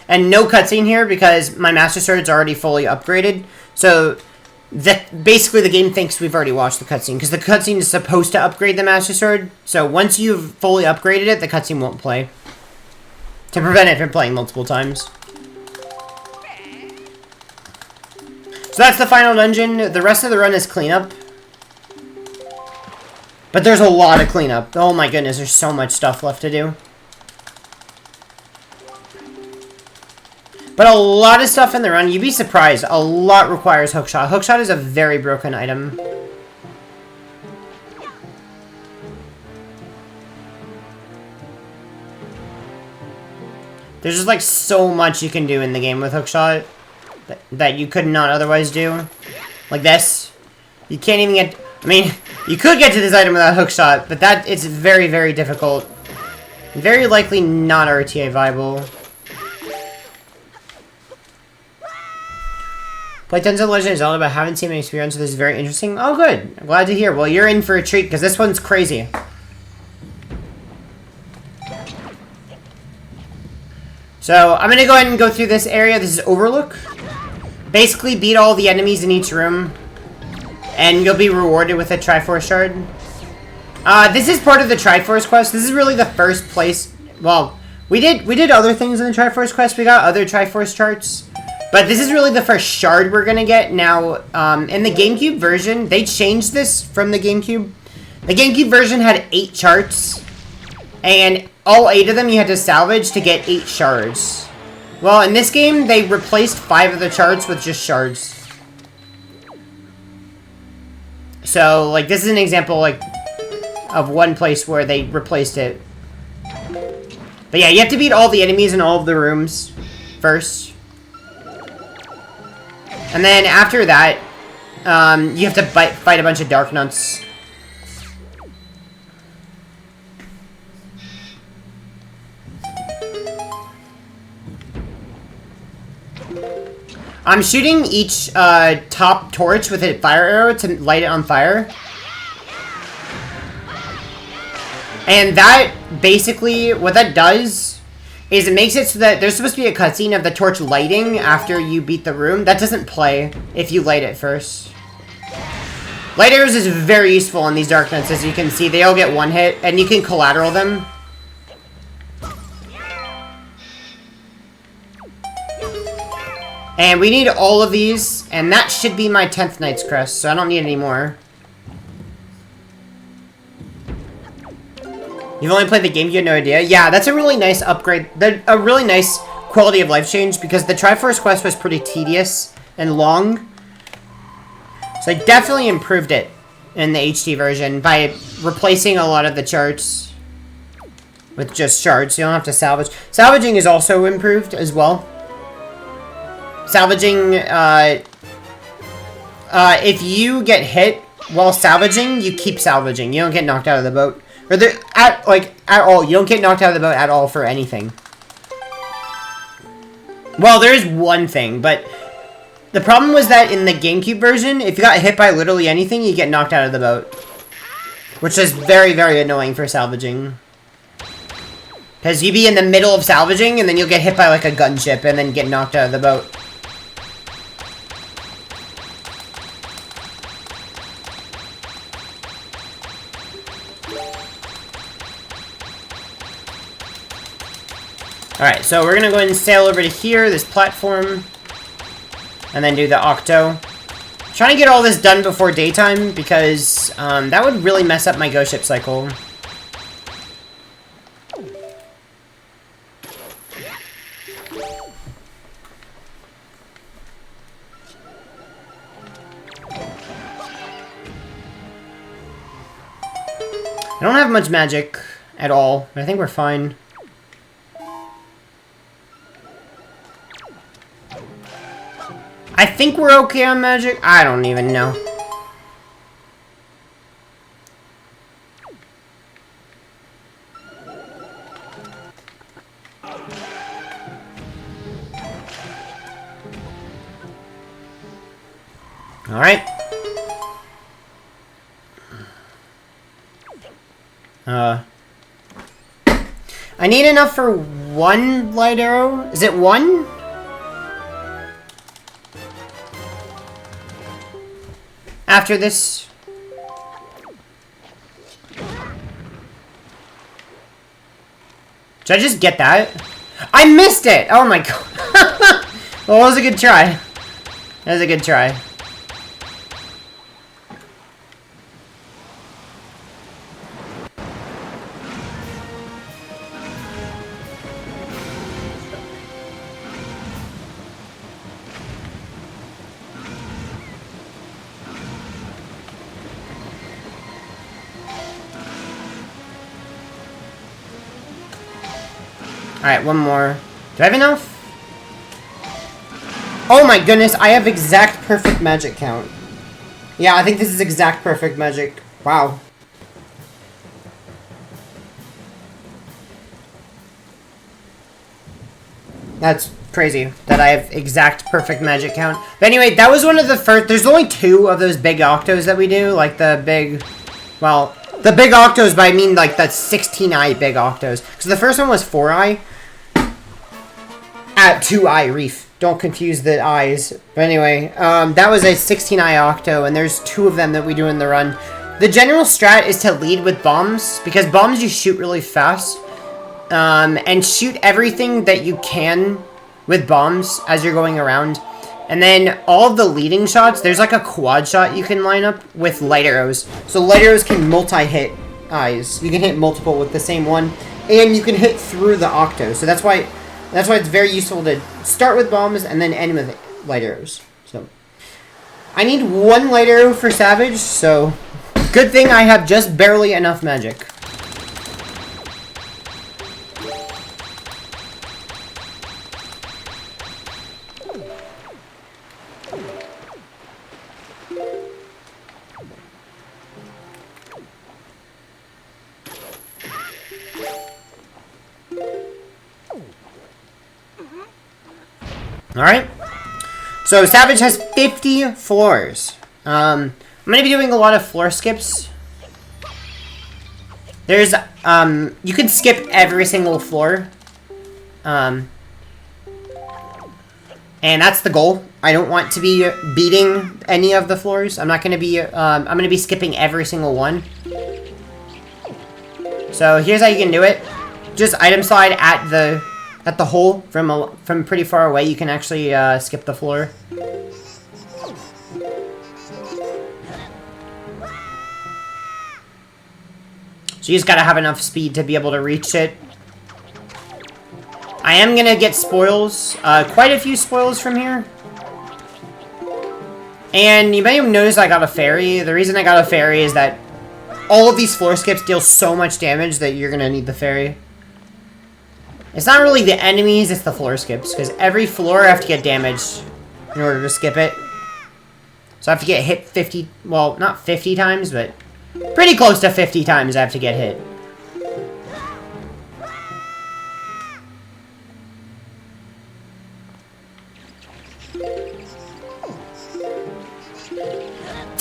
And no cutscene here because my Master Sword's already fully upgraded. So, basically the game thinks we've already watched the cutscene. Because the cutscene is supposed to upgrade the Master Sword. So, once you've fully upgraded it, the cutscene won't play. To prevent it from playing multiple times. So that's the final dungeon. The rest of the run is cleanup. But there's a lot of cleanup. Oh my goodness, there's so much stuff left to do. But a lot of stuff in the run, you'd be surprised. A lot requires hookshot. Hookshot is a very broken item. There's just like so much you can do in the game with hookshot that you could not otherwise do. Like this. You can't even get... I mean, you could get to this item without hookshot, but it's very, very difficult. Very likely not RTA viable. Play tons of Legend of Zelda, but haven't seen many speedruns, so this is very interesting. Oh, good. I'm glad to hear. Well, you're in for a treat, because this one's crazy. So, I'm going to go ahead and go through this area. This is Overlook. Basically, beat all the enemies in each room, and you'll be rewarded with a Triforce Shard. This is part of the Triforce quest. This is really the first place... Well, we did other things in the Triforce quest. We got other Triforce charts. But this is really the first shard we're going to get. Now, in the GameCube version, they changed this from the GameCube. The GameCube version had 8 charts. And all 8 of them you had to salvage to get 8 shards. Well, in this game, they replaced 5 of the charts with just shards. So, like, this is an example, like, of one place where they replaced it. But yeah, you have to beat all the enemies in all of the rooms first. And then after that, you have to fight a bunch of Dark Nuts. I'm shooting each top torch with a fire arrow to light it on fire. And that, basically, what that does is it makes it so that there's supposed to be a cutscene of the torch lighting after you beat the room. That doesn't play if you light it first. Light arrows is very useful in these Dark Nuts, as you can see. They all get one hit, and you can collateral them. And we need all of these, and that should be my 10th Knight's Crest, so I don't need any more. You've only played the game, you had no idea? Yeah, that's a really nice upgrade. A really nice quality of life change, because the Triforce quest was pretty tedious and long. So I definitely improved it in the HD version by replacing a lot of the charts with just shards, so you don't have to salvage. Salvaging is also improved as well. Salvaging, if you get hit while salvaging, you keep salvaging. You don't get knocked out of the boat. Or at all. You don't get knocked out of the boat at all for anything. Well, there is one thing, but The problem was that in the GameCube version, if you got hit by literally anything, you get knocked out of the boat. Which is very, very annoying for salvaging. Because you'd be in the middle of salvaging, and then you'll get hit by like a gunship, and then get knocked out of the boat. Alright, so we're gonna go ahead and sail over to here, this platform. And then do the octo. Trying to get all this done before daytime, because that would really mess up my ghost ship cycle. I don't have much magic at all, but I think we're fine. I think we're okay on magic. I don't even know. All right. I need enough for one light arrow. Is it one? After this... Did I just get that? I missed it! Oh my god. Well, that was a good try. That was a good try. Alright, one more. Do I have enough? Oh my goodness, I have exact perfect magic count. Yeah, I think this is exact perfect magic. Wow. That's crazy that I have exact perfect magic count. But anyway, that was one of the first... There's only 2 of those big octos that we do. Like the big... Well, the big octos, but I mean like the 16-eye big octos. Because the first one was 4-eye. At 2-eye reef. Don't confuse the eyes. But anyway, that was a 16-eye octo, and there's 2 of them that we do in the run. The general strat is to lead with bombs, because bombs you shoot really fast. And shoot everything that you can with bombs as you're going around. And then all of the leading shots, there's like a quad shot you can line up with light arrows. So light arrows can multi-hit eyes. You can hit multiple with the same one, and you can hit through the octo. So that's why it's very useful to start with bombs and then end with light arrows. So I need 1 light arrow for Savage, so good thing I have just barely enough magic. Alright, so Savage has 50 floors. I'm going to be doing a lot of floor skips. There's, you can skip every single floor. And that's the goal. I don't want to be beating any of the floors. I'm not going to be, I'm going to be skipping every single one. So here's how you can do it. Just item slide at the hole from pretty far away. You can actually skip the floor. So you just gotta have enough speed to be able to reach it. I am gonna get spoils, quite a few spoils from here. And you may have noticed I got a fairy. The reason I got a fairy is that all of these floor skips deal so much damage that you're gonna need the fairy. It's not really the enemies, it's the floor skips, because every floor I have to get damaged in order to skip it. So I have to get hit 50, well, not 50 times, but pretty close to 50 times I have to get hit.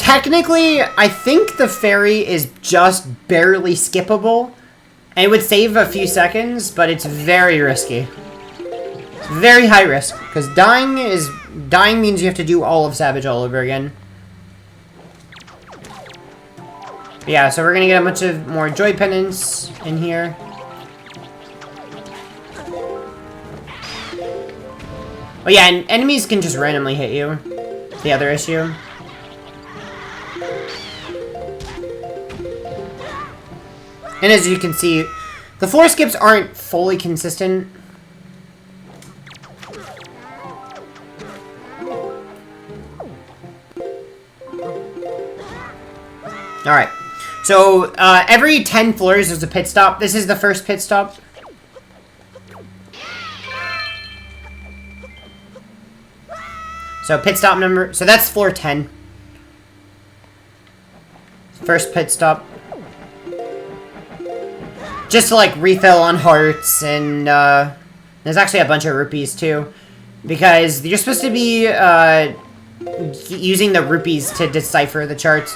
technically, I think the ferry is just barely skippable. And it would save a few seconds, but it's very risky. It's very high risk. Because dying means you have to do all of Savage all over again. But yeah, so we're gonna get a bunch of more joy pendants in here. Oh yeah, and enemies can just randomly hit you. The other issue. And as you can see, the floor skips aren't fully consistent. Alright. So, every 10 floors there's a pit stop. This is the first pit stop. So, pit stop number... So, that's floor 10. First pit stop. Just to, like, refill on hearts, and, there's actually a bunch of rupees, too. Because you're supposed to be, using the rupees to decipher the charts.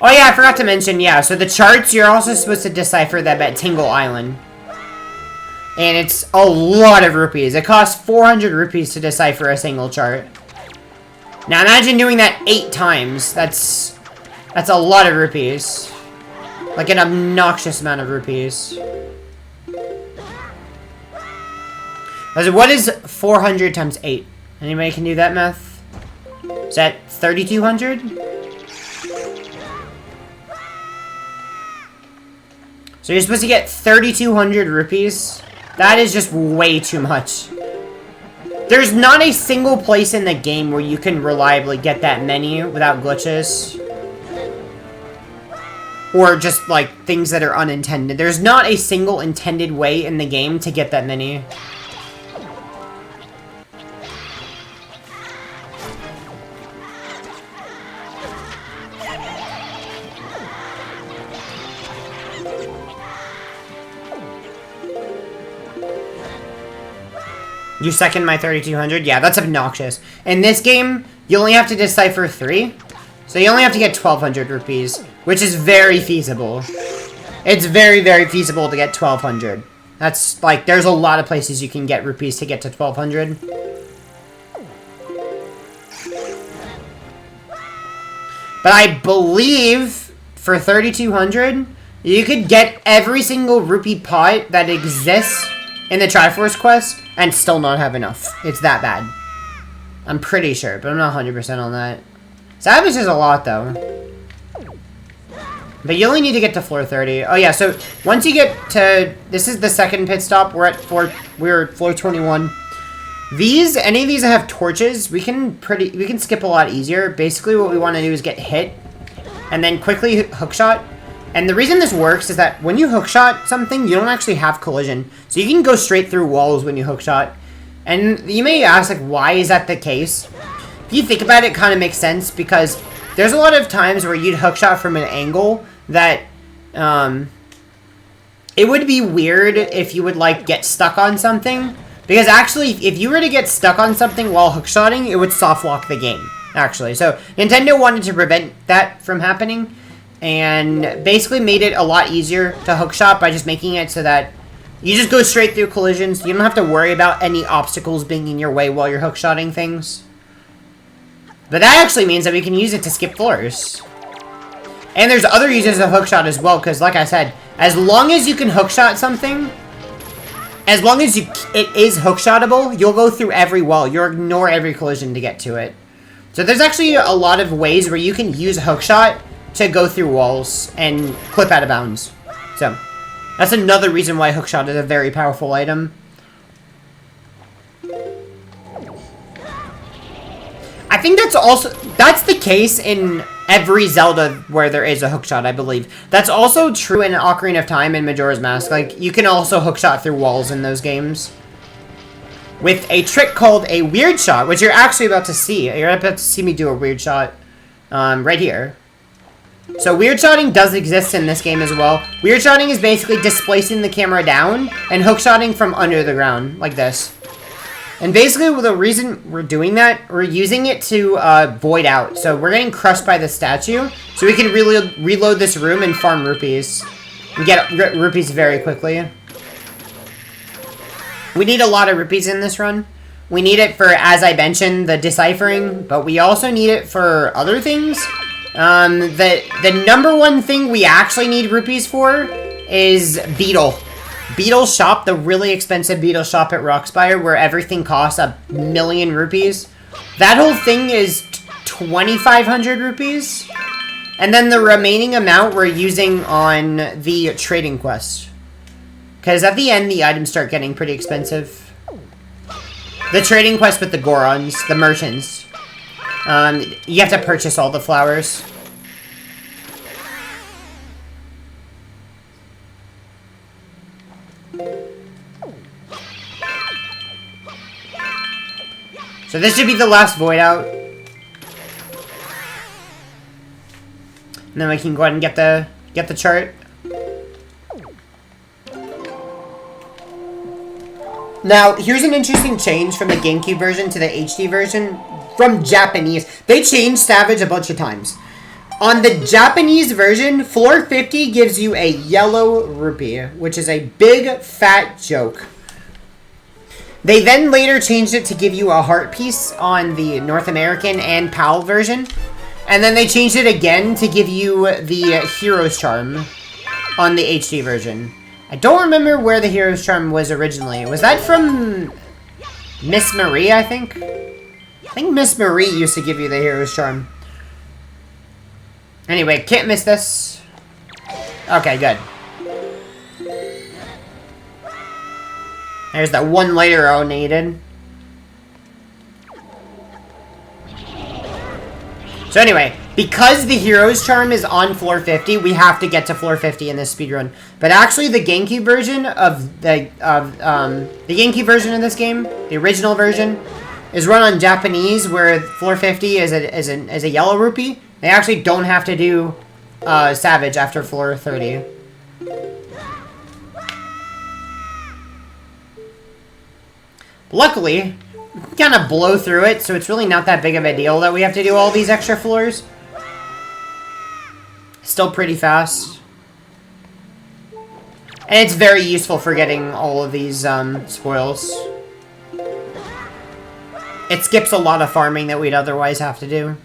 Oh yeah, I forgot to mention, yeah, so the charts, you're also supposed to decipher them at Tingle Island. And it's a lot of rupees. It costs 400 rupees to decipher a single chart. Now imagine doing that 8 times. That's a lot of rupees. Like an obnoxious amount of rupees. What is 400 times 8? Anybody can do that math? Is that 3,200? So you're supposed to get 3,200 rupees. That is just way too much. There's not a single place in the game where you can reliably get that many without glitches. Or just, like, things that are unintended. There's not a single intended way in the game to get that many. You second my 3,200? Yeah, that's obnoxious. In this game, you only have to decipher 3. So you only have to get 1,200 rupees, which is very feasible. It's very, very feasible to get 1,200. That's, like, there's a lot of places you can get rupees to get to 1,200. But I believe, for 3,200, you could get every single rupee pot that exists in the Triforce quest and still not have enough. It's that bad. I'm pretty sure, but I'm not 100% on that. Savage is a lot, though. But you only need to get to floor 30. Oh, yeah, so once you get to... This is the second pit stop. We're at floor 21. Any of these that have torches, we can skip a lot easier. Basically, what we want to do is get hit and then quickly hookshot. And the reason this works is that when you hookshot something, you don't actually have collision. So you can go straight through walls when you hookshot. And you may ask, like, why is that the case? If you think about it, it kind of makes sense, because there's a lot of times where you'd hookshot from an angle that, it would be weird if you would, like, get stuck on something. Because actually, if you were to get stuck on something while hookshotting, it would soft lock the game, actually. So Nintendo wanted to prevent that from happening, and basically made it a lot easier to hookshot by just making it so that you just go straight through collisions. You don't have to worry about any obstacles being in your way while you're hookshotting things. But that actually means that we can use it to skip floors. And there's other uses of hookshot as well, because like I said, as long as you can hookshot something, as long as it is hookshotable, you'll go through every wall. You'll ignore every collision to get to it. So there's actually a lot of ways where you can use hookshot to go through walls and clip out of bounds. So that's another reason why hookshot is a very powerful item. I think that's the case in every Zelda where there is a hookshot, I believe. That's also true in Ocarina of Time and Majora's Mask. Like, you can also hookshot through walls in those games. With a trick called a weird shot, which you're actually about to see. You're about to see me do a weird shot right here. So weird shotting does exist in this game as well. Weird shotting is basically displacing the camera down and hookshotting from under the ground, like this. And basically, the reason we're doing that, we're using it to void out. So we're getting crushed by the statue, so we can reload this room and farm rupees. And get rupees very quickly. We need a lot of rupees in this run. We need it for, as I mentioned, the deciphering, but we also need it for other things. The number one thing we actually need rupees for is Beetle. Beetle Shop, the really expensive Beetle Shop at Rockspire, where everything costs 1,000,000 rupees. That whole thing is 2,500 rupees. And then the remaining amount we're using on the trading quest. Because at the end, the items start getting pretty expensive. The trading quest with the Gorons, the merchants. You have to purchase all the flowers. So this should be the last void out. And then we can go ahead and get the chart. Now, here's an interesting change from the GameCube version to the HD version from Japanese. They changed Savage a bunch of times. On the Japanese version, floor 50 gives you a yellow rupee, which is a big, fat joke. They then later changed it to give you a heart piece on the North American and PAL version. And then they changed it again to give you the Hero's Charm on the HD version. I don't remember where the Hero's Charm was originally. Was that from Miss Marie, I think? I think Miss Marie used to give you the Hero's Charm. Anyway, can't miss this. Okay, good. There's that one light arrow needed. So anyway, because the Hero's Charm is on floor 50, we have to get to floor 50 in this speedrun. But actually, the GameCube version of the GameCube version of this game, the original version, is run on Japanese, where floor 50 is a yellow rupee. They actually don't have to do Savage after floor 30. Luckily, we can kind of blow through it, so it's really not that big of a deal that we have to do all these extra floors. Still pretty fast. And it's very useful for getting all of these spoils. It skips a lot of farming that we'd otherwise have to do.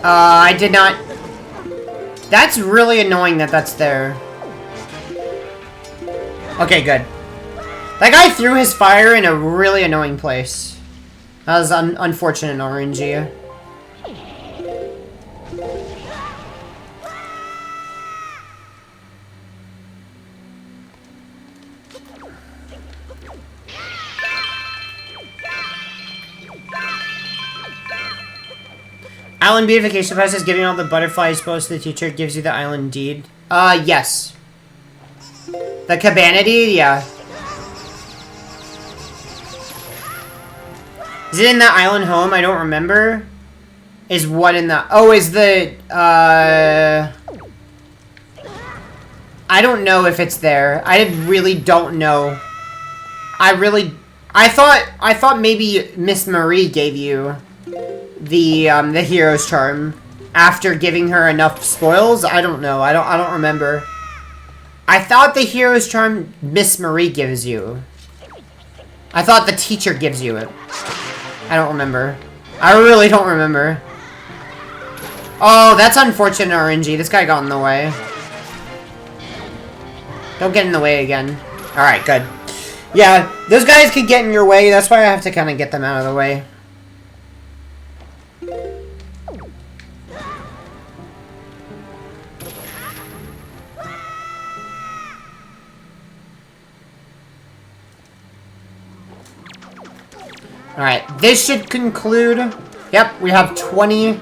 I did not... That's really annoying that that's there. Okay, good. That guy threw his fire in a really annoying place. That was unfortunate, RNG. Island beautification process, giving all the butterflies supposed to the teacher gives you the island deed. Yes. The cabana deed, yeah. Is it in the island home? I don't remember. Is what in the... Oh, is the... I don't know if it's there. I really don't know. I thought maybe Miss Marie gave you the Hero's Charm after giving her enough spoils. I don't know. I don't remember. I thought the Hero's Charm Miss Marie gives you. I thought the teacher gives you it. I don't remember. I really don't remember. Oh, that's unfortunate, RNG. This guy got in the way. Don't get in the way again. Alright, good. Yeah, those guys could get in your way. That's why I have to kind of get them out of the way. Alright, this should conclude. Yep, we have 20.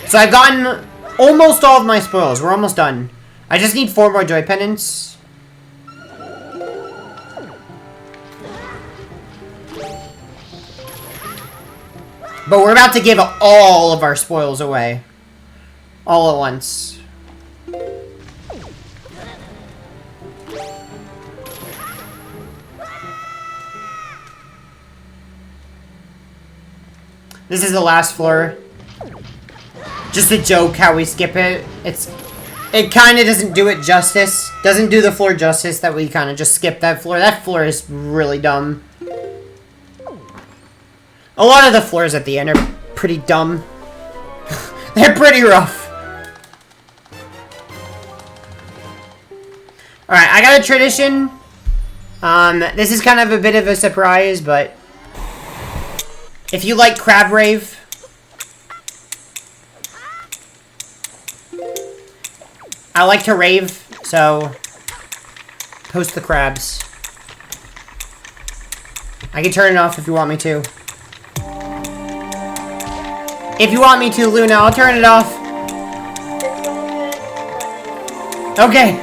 So I've gotten almost all of my spoils. We're almost done. I just need 4 more joy pendants. But we're about to give all of our spoils away. All at once. This is the last floor. Just a joke how we skip it. It kind of doesn't do it justice. Doesn't do the floor justice that we kind of just skip that floor. That floor is really dumb. A lot of the floors at the end are pretty dumb. They're pretty rough. Alright, I got a tradition. This is kind of a bit of a surprise, but if you like Crab Rave, I like to rave, so post the crabs. I can turn it off if you want me to. If you want me to, Luna, I'll turn it off. Okay.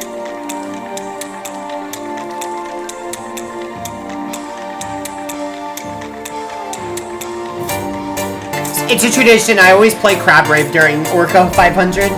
It's a tradition. I always play Crab Rave during Orca 500.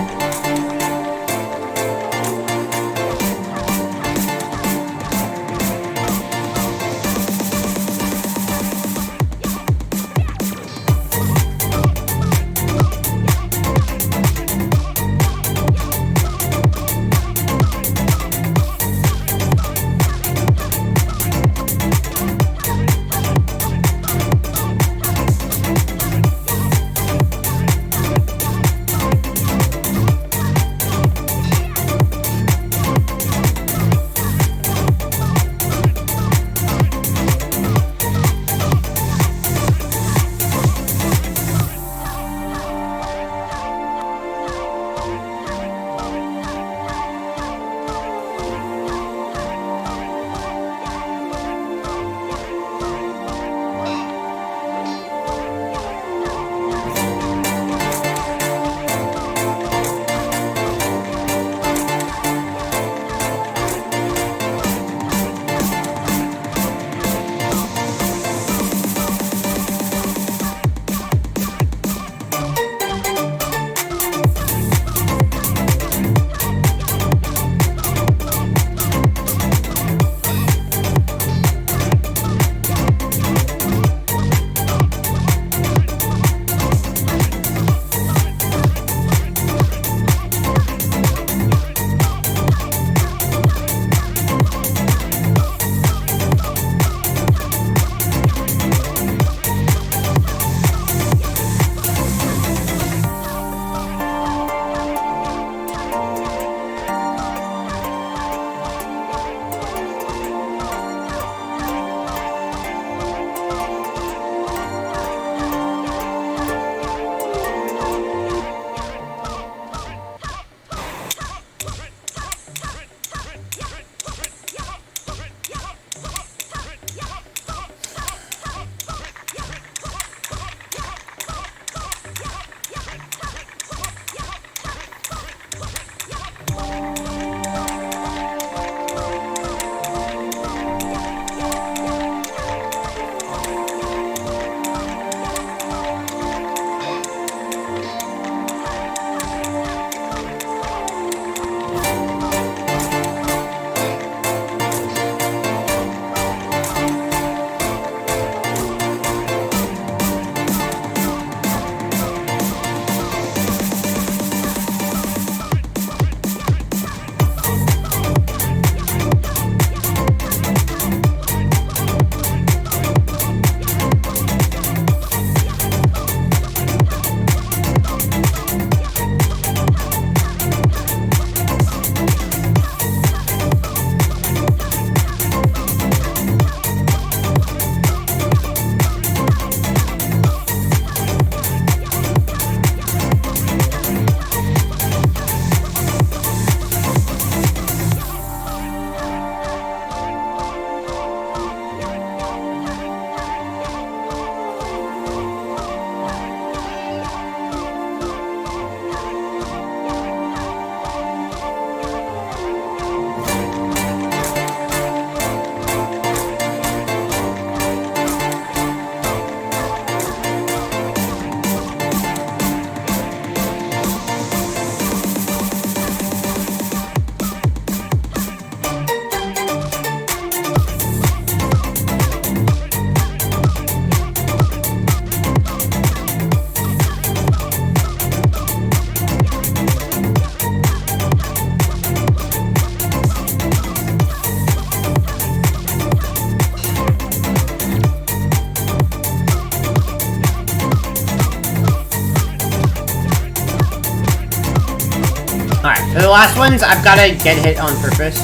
For the last ones, I've got to get hit on purpose.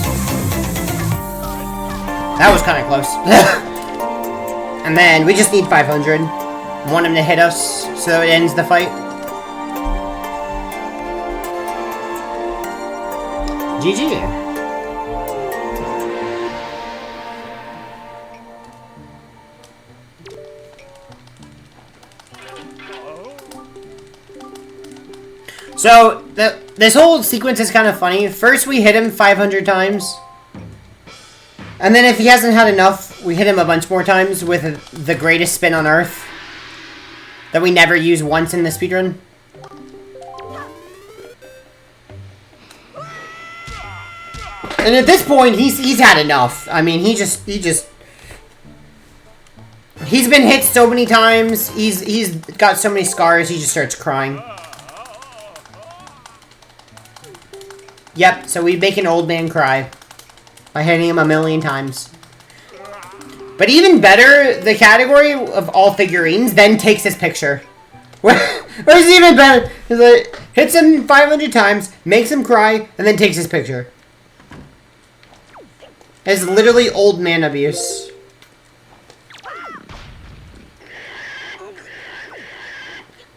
That was kind of close. And then we just need 500. Want him to hit us so it ends the fight. GG. So, this whole sequence is kind of funny. First, we hit him 500 times. And then if he hasn't had enough, we hit him a bunch more times with the greatest spin on Earth. That we never use once in the speedrun. And at this point, he's had enough. I mean, he's been hit so many times. He's got so many scars, he just starts crying. Yep, so we make an old man cry by hitting him a million times. But even better, the category of all figurines then takes his picture. Where's even better? It's like, hits him 500 times, makes him cry, and then takes his picture. It's literally old man abuse.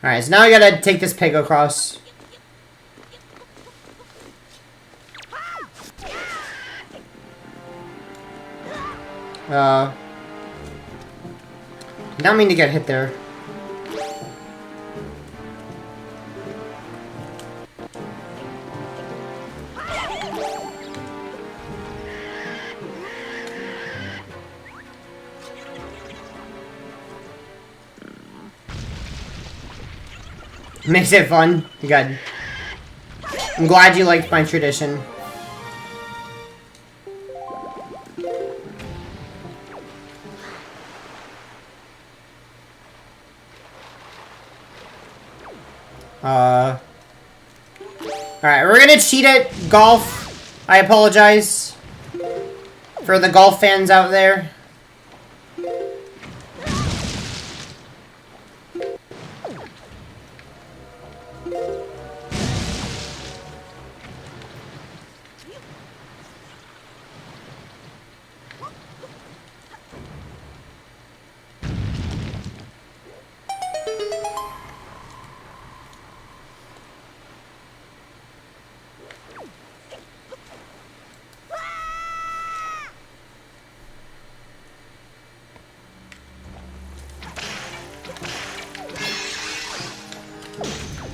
Alright, so now I gotta take this pig across. Not mean to get hit there. Makes it fun. Good. I'm glad you liked my tradition. Alright, we're gonna cheat at golf. I apologize for the golf fans out there.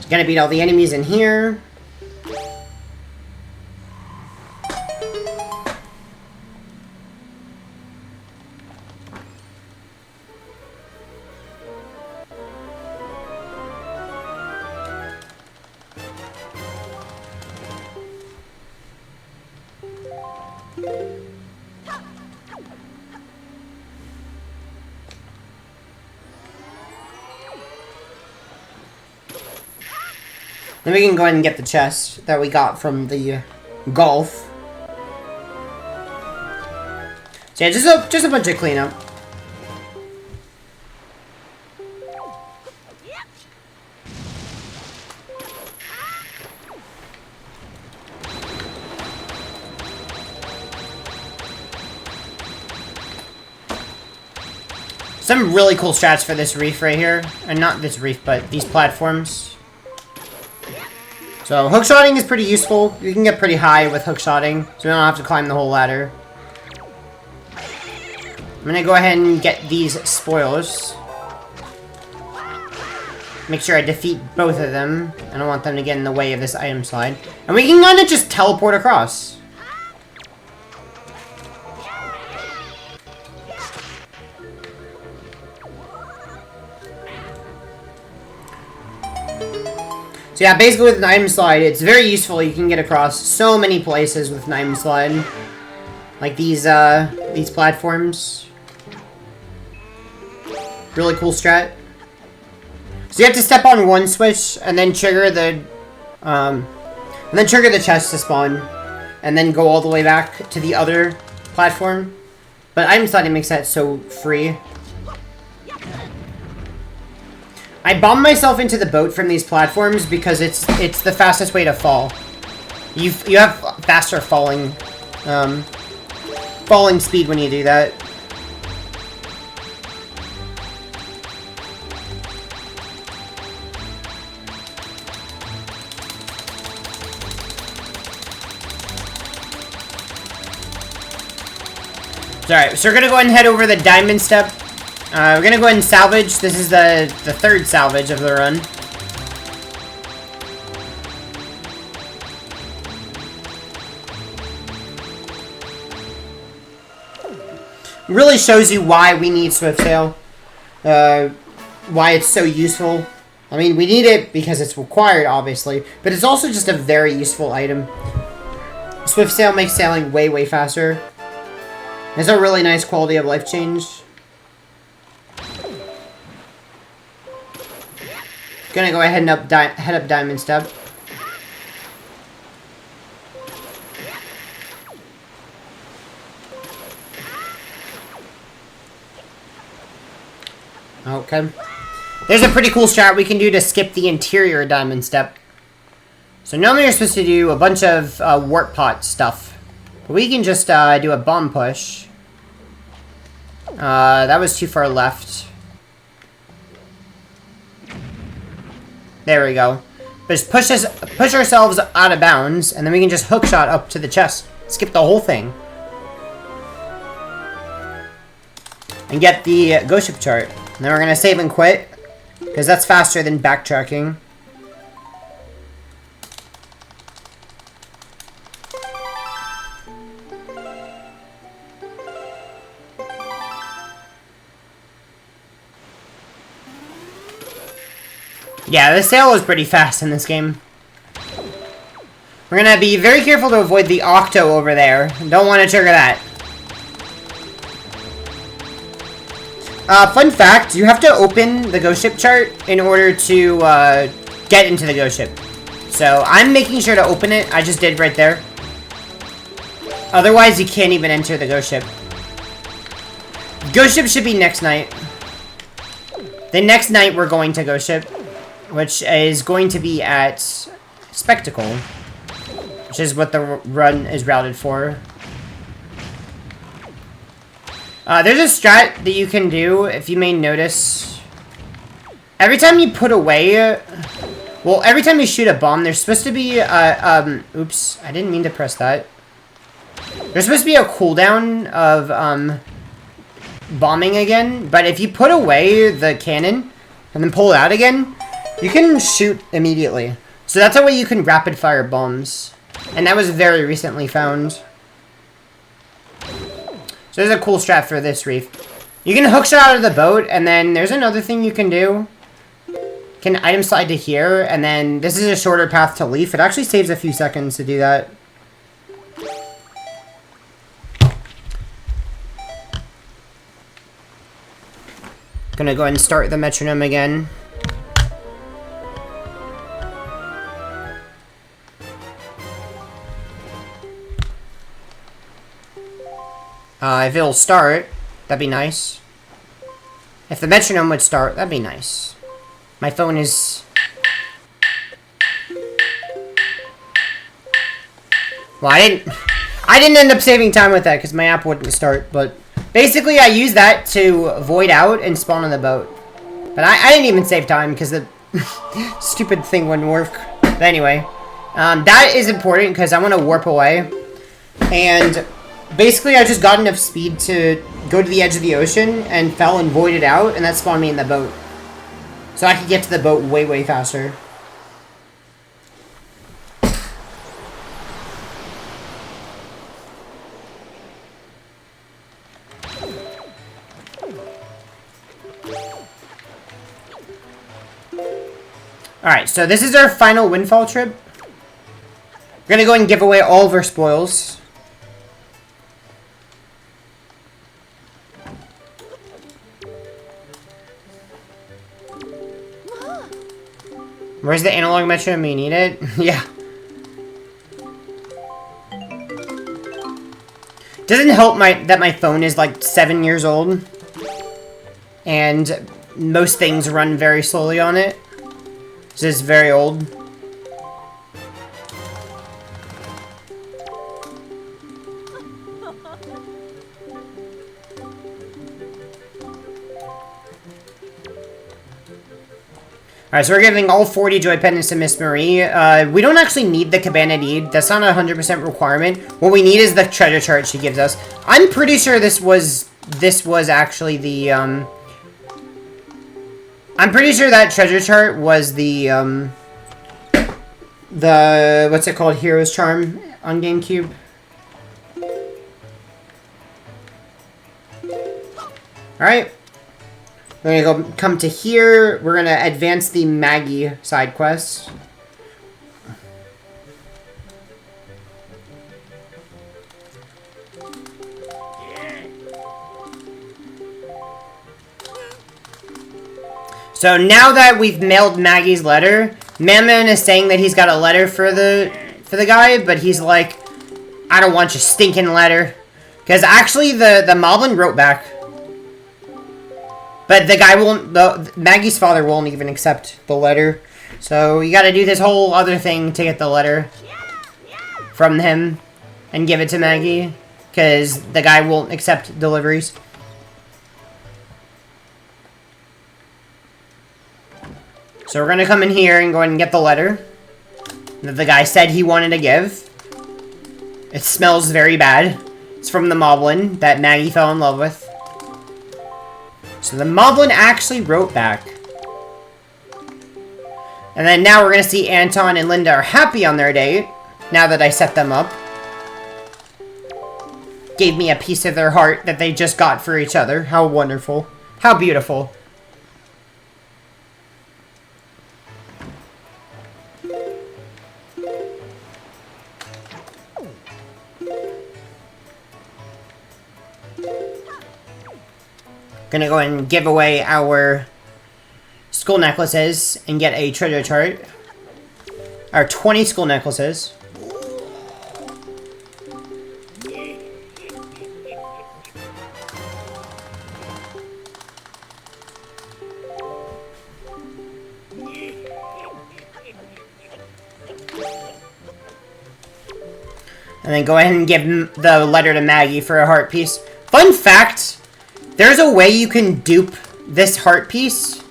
Gotta beat all the enemies in here. Then we can go ahead and get the chest that we got from the golf. So yeah, just a bunch of cleanup. Some really cool strats for this reef right here. And not this reef, but these platforms. So, hookshotting is pretty useful. You can get pretty high with hookshotting, so we don't have to climb the whole ladder. I'm gonna go ahead and get these spoils. Make sure I defeat both of them. I don't want them to get in the way of this item slide. And we can kind of just teleport across. So yeah, basically with an item slide, it's very useful. You can get across so many places with an item slide. Like these platforms. Really cool strat. So you have to step on one switch and then trigger the chest to spawn. And then go all the way back to the other platform. But item sliding makes that so free. I bombed myself into the boat from these platforms because it's the fastest way to fall. You have faster falling speed when you do that. Alright, so we're gonna go ahead and head over the diamond step. We're gonna go ahead and salvage. This is the third salvage of the run. Really shows you why we need Swift Sail. Why it's so useful. I mean, we need it because it's required, obviously, but it's also just a very useful item. Swift Sail makes sailing way, way faster. It's a really nice quality of life change. Gonna go ahead and head up Diamond Step. Okay. There's a pretty cool strat we can do to skip the interior Diamond Step. So normally you're supposed to do a bunch of warp pot stuff. But we can just do a bomb push. That was too far left. There we go. Just push ourselves out of bounds, and then we can just hookshot up to the chest. Skip the whole thing. And get the ghost ship chart. And then we're gonna save and quit, because that's faster than backtracking. Yeah, the sail is pretty fast in this game. We're gonna be very careful to avoid the octo over there. Don't want to trigger that. Fun fact, you have to open the ghost ship chart in order to get into the ghost ship. So I'm making sure to open it. I just did right there. Otherwise, you can't even enter the ghost ship. Ghost ship should be next night. The next night we're going to ghost ship, which is going to be at Spectacle, which is what the run is routed for. There's a strat that you can do, if you may notice. Every time you put away... well, every time you shoot a bomb, there's supposed to be oops, I didn't mean to press that. There's supposed to be a cooldown of, bombing again, but if you put away the cannon and then pull it out again, you can shoot immediately. So that's a way you can rapid fire bombs. And that was very recently found. So there's a cool strat for this reef. You can hookshot out of the boat, and then there's another thing you can do. You can item slide to here, and then this is a shorter path to leaf. It actually saves a few seconds to do that. Gonna go ahead and start the metronome again. If it'll start, that'd be nice. If the metronome would start, that'd be nice. My phone is... well, I didn't end up saving time with that because my app wouldn't start, but basically I used that to void out and spawn on the boat. But I didn't even save time because the stupid thing wouldn't work. But anyway, that is important because I want to warp away. And basically I just got enough speed to go to the edge of the ocean and fell and voided out, and that spawned me in the boat. So I could get to the boat way, way faster. Alright, so this is our final windfall trip. We're gonna go ahead and give away all of our spoils. Where's the analog metronome? You need it? Yeah. Doesn't help that my phone is like 7 years old. And most things run very slowly on it. This is very old. Alright, so we're giving all 40 joy pendants to Miss Marie. We don't actually need the Cabana Deed. That's not a 100% requirement. What we need is the treasure chart she gives us. I'm pretty sure this was actually the, I'm pretty sure that treasure chart was the, what's it called? Hero's Charm on GameCube. Alright. We're gonna come to here. We're gonna advance the Maggie side quest. So now that we've mailed Maggie's letter, Mammon is saying that he's got a letter for the guy, but he's like, I don't want your stinking letter. Because actually the Moblin wrote back. But the guy won't, Maggie's father won't even accept the letter. So you gotta do this whole other thing to get the letter from him and give it to Maggie. Because the guy won't accept deliveries. So we're gonna come in here and go ahead and get the letter that the guy said he wanted to give. It smells very bad. It's from the Moblin that Maggie fell in love with. So the Moblin actually wrote back. And then now we're going to see Anton and Linda are happy on their date. Now that I set them up. Gave me a piece of their heart that they just got for each other. How wonderful. How beautiful. Gonna go and give away our skull necklaces and get a treasure chart. Our 20 skull necklaces. And then go ahead and give the letter to Maggie for a heart piece. Fun fact! There's a way you can dupe this heart piece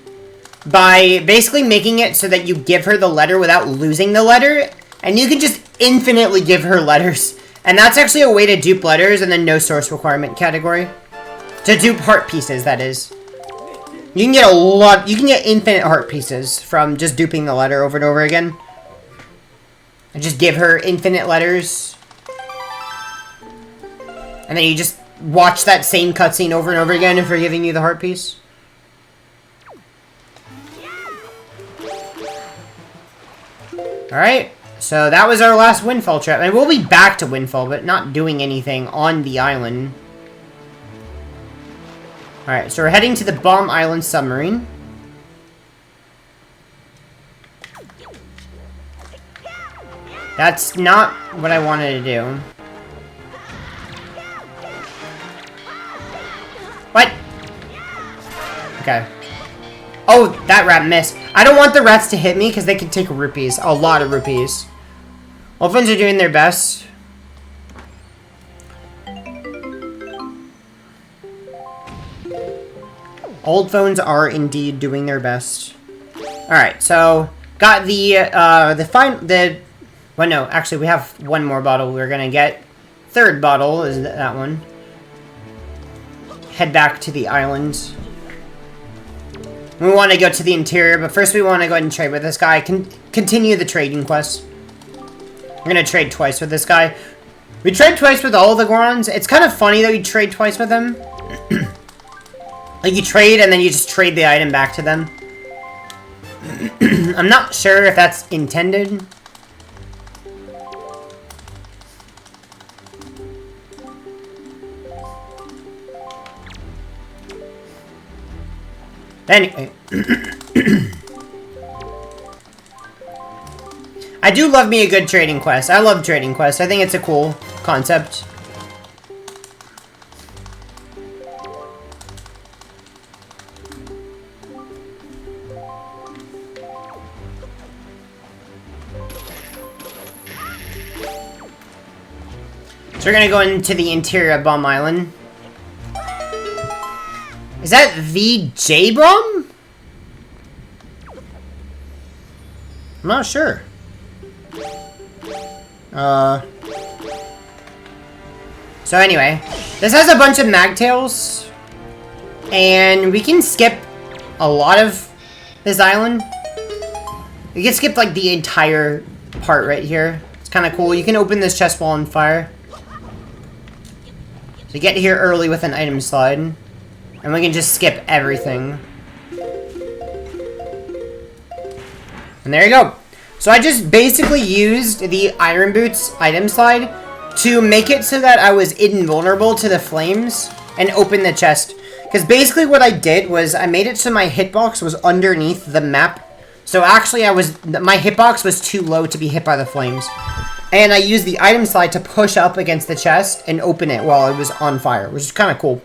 by basically making it so that you give her the letter without losing the letter, and you can just infinitely give her letters. And that's actually a way to dupe letters in the no source requirement category. To dupe heart pieces, that is. You can get infinite heart pieces from just duping the letter over and over again. And just give her infinite letters. And then you just watch that same cutscene over and over again for giving you the heart piece. Alright, so that was our last Windfall trip. And we'll be back to Windfall, but not doing anything on the island. Alright, so we're heading to the Bomb Island submarine. That's not what I wanted to do. What? Okay. Oh, that rat missed. I don't want the rats to hit me because they can take rupees. A lot of rupees. Orphans are doing their best. Old phones are indeed doing their best. Alright, so got well, no, actually we have one more bottle we're gonna get. Third bottle is that one. Head back to the island. We want to go to the interior, but first we want to go ahead and trade with this guy. Continue the trading quest. We're gonna trade twice with this guy. We trade twice with all the Gorons. It's kind of funny that we trade twice with them. Like you trade and then you just trade the item back to them. I'm not sure if that's intended. Anyway. I do love me a good trading quest. I love trading quests. I think it's a cool concept. So we're gonna go into the interior of Bomb Island. Is that the J-Bomb? I'm not sure. So anyway, this has a bunch of magtails, and we can skip a lot of this island. We can skip like the entire part right here. It's kind of cool. You can open this chest while on fire. So you get here early with an item slide, and we can just skip everything. And there you go. So I just basically used the Iron Boots item slide to make it so that I was invulnerable to the flames and open the chest. Because basically what I did was I made it so my hitbox was underneath the map. So actually my hitbox was too low to be hit by the flames. And I used the item slide to push up against the chest and open it while it was on fire, which is kind of cool.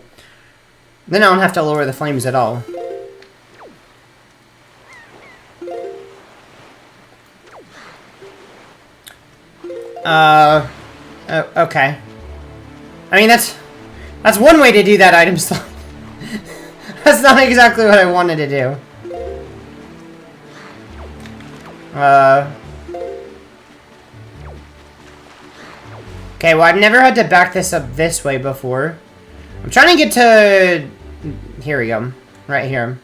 Then I don't have to lower the flames at all. Okay. I mean, that's one way to do that item slide. That's not exactly what I wanted to do. Okay, well, I've never had to back this up this way before. I'm trying to get to... Here we go. Right here.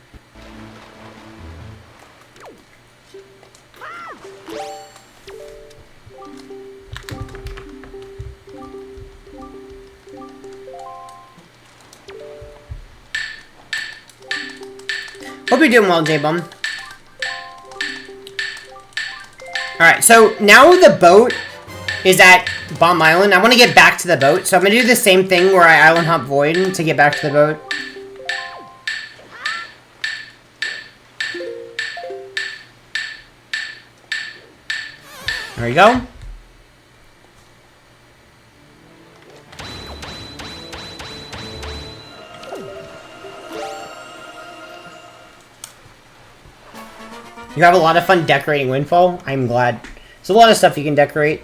Hope you're doing well, J-Bum. Alright, so now the boat is at Bomb Island. I want to get back to the boat, so I'm going to do the same thing where I island hop Void to get back to the boat. There we go. You have a lot of fun decorating Windfall. I'm glad. There's a lot of stuff you can decorate.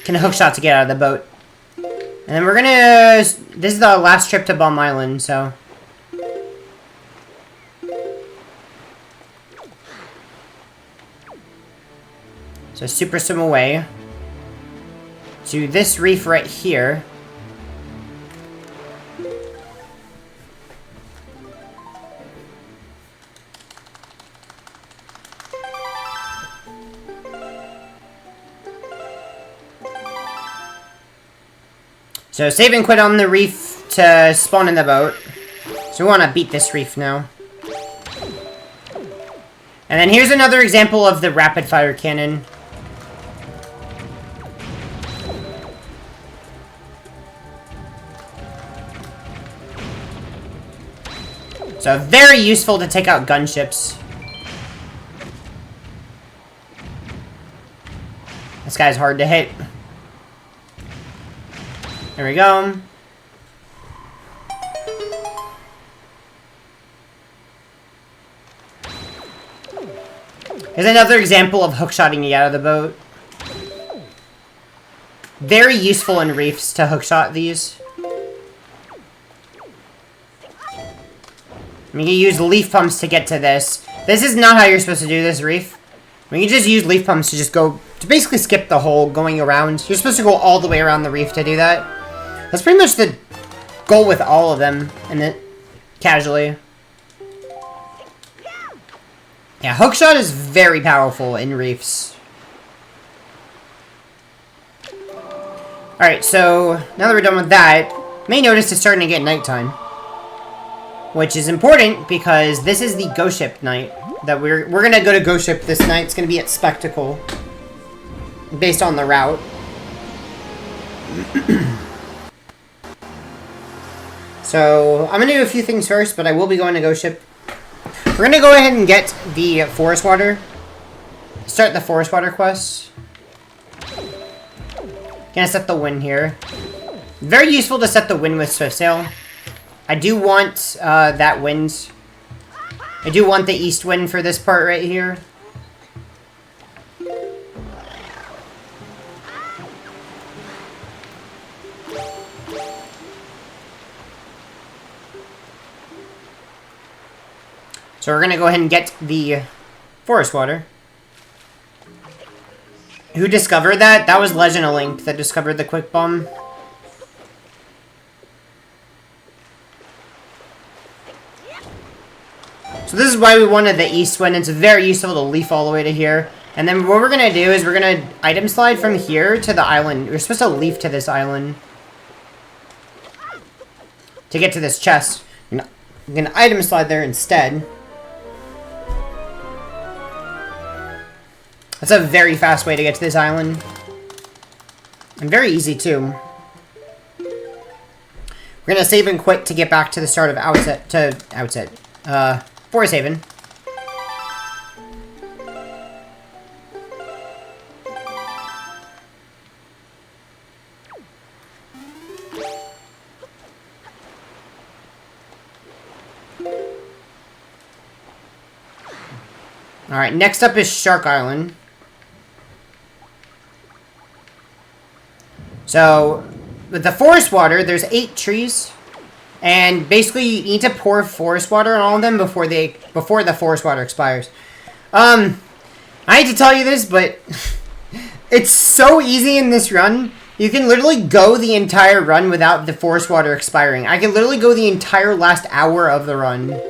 Can hookshot to get out of the boat. And then we're gonna... This is the last trip to Bomb Island, so... So super swim away to this reef right here. So save and quit on the reef to spawn in the boat. So we want to beat this reef now. And then here's another example of the rapid fire cannon. So very useful to take out gunships. This guy's hard to hit. There we go. Here's another example of hookshotting you out of the boat. Very useful in reefs to hookshot these. I mean, you use leaf pumps to get to this. This is not how you're supposed to do this reef. I mean, you just use leaf pumps to just go... to basically skip the hole going around. You're supposed to go all the way around the reef to do that. That's pretty much the goal with all of them. And it... casually. Yeah, hookshot is very powerful in reefs. Alright, so... now that we're done with that... you may notice it's starting to get nighttime. Which is important because this is the Ghost Ship night. That we're gonna go to Ghost Ship this night. It's gonna be at Spectacle. Based on the route. So, I'm gonna do a few things first, but I will be going to Ghost Ship. We're gonna go ahead and get the Forest Water. Start the Forest Water quest. Gonna set the wind here. Very useful to set the wind with Swift Sail. I do want that wind. I do want the east wind for this part right here. So we're gonna go ahead and get the forest water. Who discovered that? That was Legend of Link that discovered the quick bomb. So this is why we wanted the east wind. It's very useful to leaf all the way to here. And then what we're going to do is we're going to item slide from here to the island. We're supposed to leaf to this island to get to this chest. We're going to item slide there instead. That's a very fast way to get to this island. And very easy, too. We're going to save and quit to get back to the start of Forest Haven. Alright, next up is Shark Island. So, with the forest water, there's 8 trees. And basically, you need to pour forest water on all of them before the forest water expires. I hate to tell you this, but it's so easy in this run. You can literally go the entire run without the forest water expiring. I can literally go the entire last hour of the run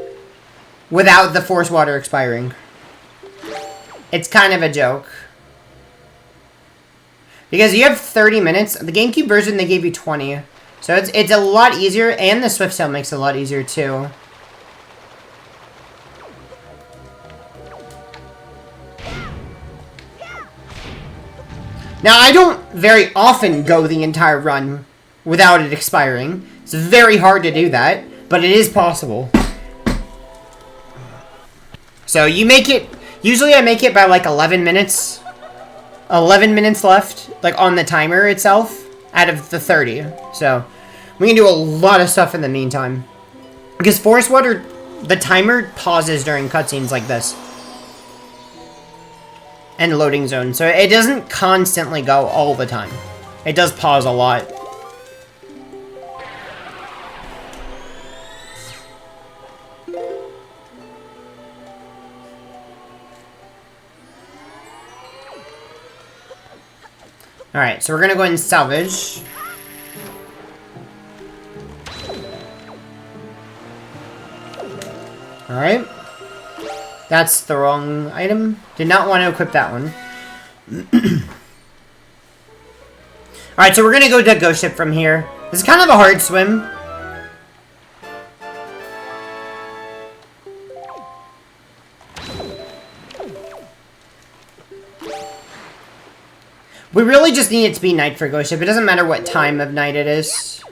without the forest water expiring. It's kind of a joke. Because you have 30 minutes. The GameCube version, they gave you 20. So it's a lot easier, and the Swift Sail makes it a lot easier, too. Now, I don't very often go the entire run without it expiring. It's very hard to do that, but it is possible. So you make it... Usually I make it by like 11 minutes. 11 minutes left, like on the timer itself, out of the 30. So we can do a lot of stuff in the meantime. Because Forest Water, the timer pauses during cutscenes like this. And loading zone. So it doesn't constantly go all the time. It does pause a lot. Alright, so we're gonna go ahead and salvage. Alright. That's the wrong item. Did not want to equip that one. Alright, so we're gonna go to Ghost Ship from here. This is kind of a hard swim. We really just need it to be night for Ghost Ship. It doesn't matter what time of night it is.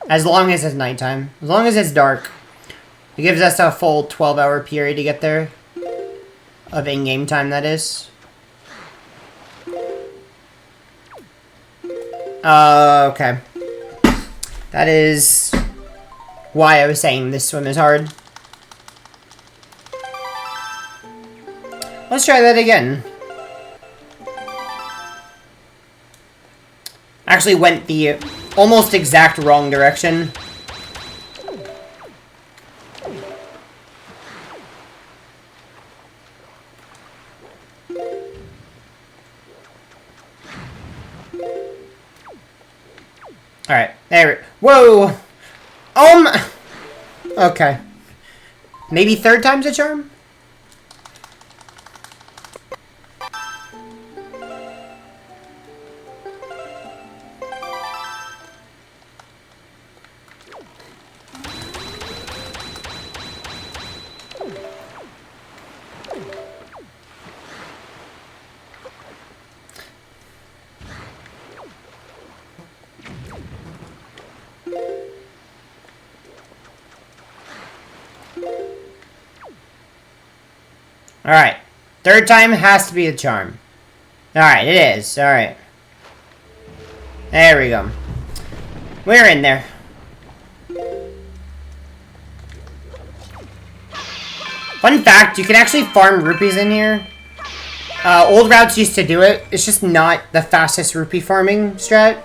As long as it's nighttime. As long as it's dark. It gives us a full 12-hour period to get there. Of in-game time, that is. Okay. That is why I was saying this swim is hard. Let's try that again. Actually went the almost exact wrong direction. Alright, there. Whoa! Okay. Maybe third time's a charm? Alright. Third time has to be a charm. Alright, it is. Alright. There we go. We're in there. Fun fact, you can actually farm rupees in here. Old routes used to do it. It's just not the fastest rupee farming strat.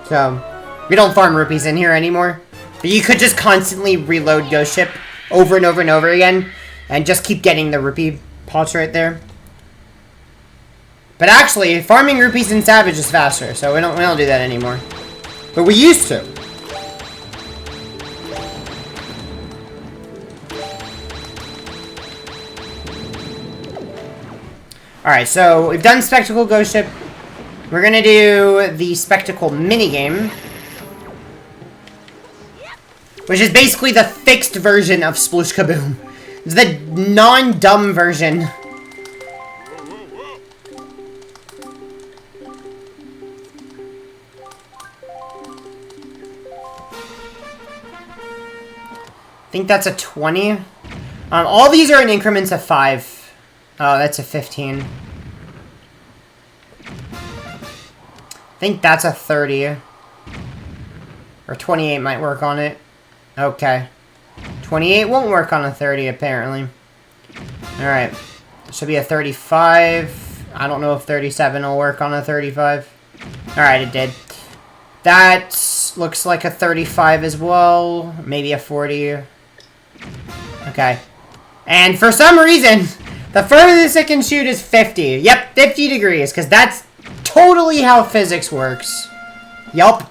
So, we don't farm rupees in here anymore. But you could just constantly reload Ghost Ship over and over and over again, and just keep getting the rupee pots right there. But actually, farming rupees in Savage is faster, so we don't do that anymore. But we used to. Alright, so we've done Spectacle Ghost Ship. We're gonna do the Spectacle minigame, which is basically the fixed version of Sploosh Kaboom. It's the non-dumb version. I think that's a 20. All these are in increments of 5. Oh, that's a 15. I think that's a 30. Or 28 might work on it. Okay. 28 won't work on a 30, apparently. Alright. Should be a 35. I don't know if 37 will work on a 35. Alright, it did. That looks like a 35 as well. Maybe a 40. Okay. And for some reason, the furthest it can shoot is 50. Yep, 50 degrees, because that's totally how physics works. Yup.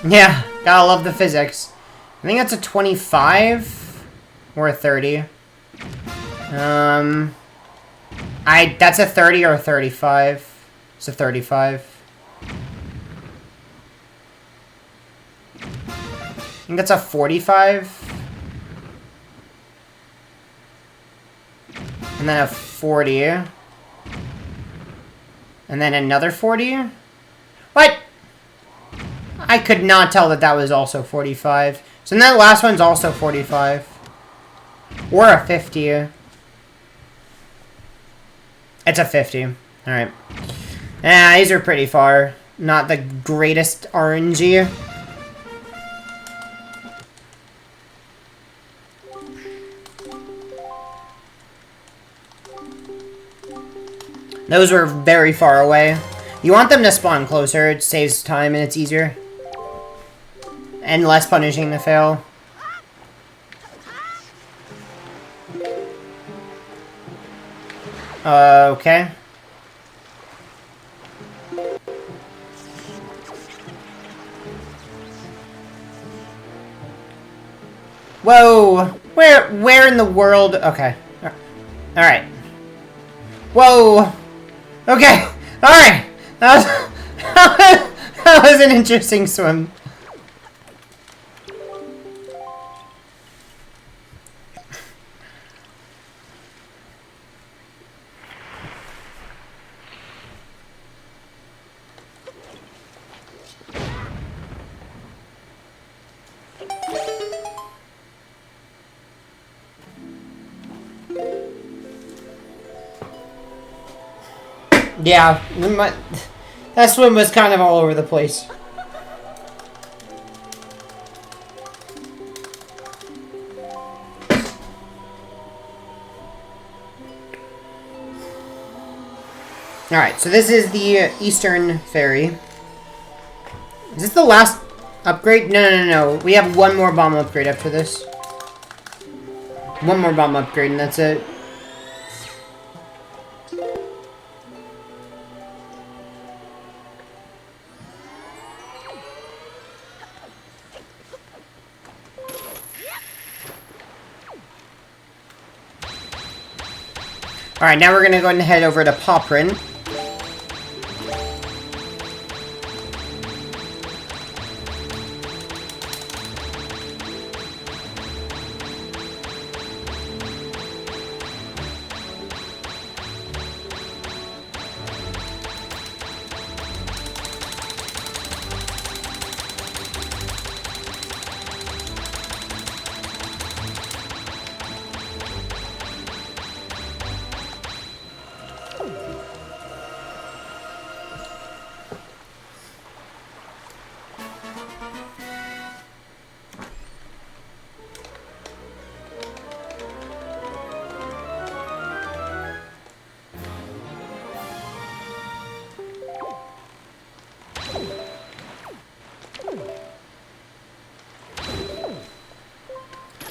Yeah, gotta love the physics. I think that's a 25 or a 30. That's a 30 or a 35. It's a 35. I think that's a 45. And then a 40. And then another 40. What? I could not tell that that was also 45. So then that last one's also 45. Or a 50. It's a 50. Alright. Yeah, these are pretty far. Not the greatest RNG. Those were very far away. You want them to spawn closer. It saves time and it's easier. And less punishing to fail. Okay. Whoa! Where in the world? Okay. Alright. Whoa! Okay! Alright! That was an interesting swim. Yeah, that swim was kind of all over the place. Alright, so this is the Eastern Ferry. Is this the last upgrade? No. We have one more bomb upgrade after this. One more bomb upgrade and that's it. Alright, now we're gonna go ahead and head over to Poprin.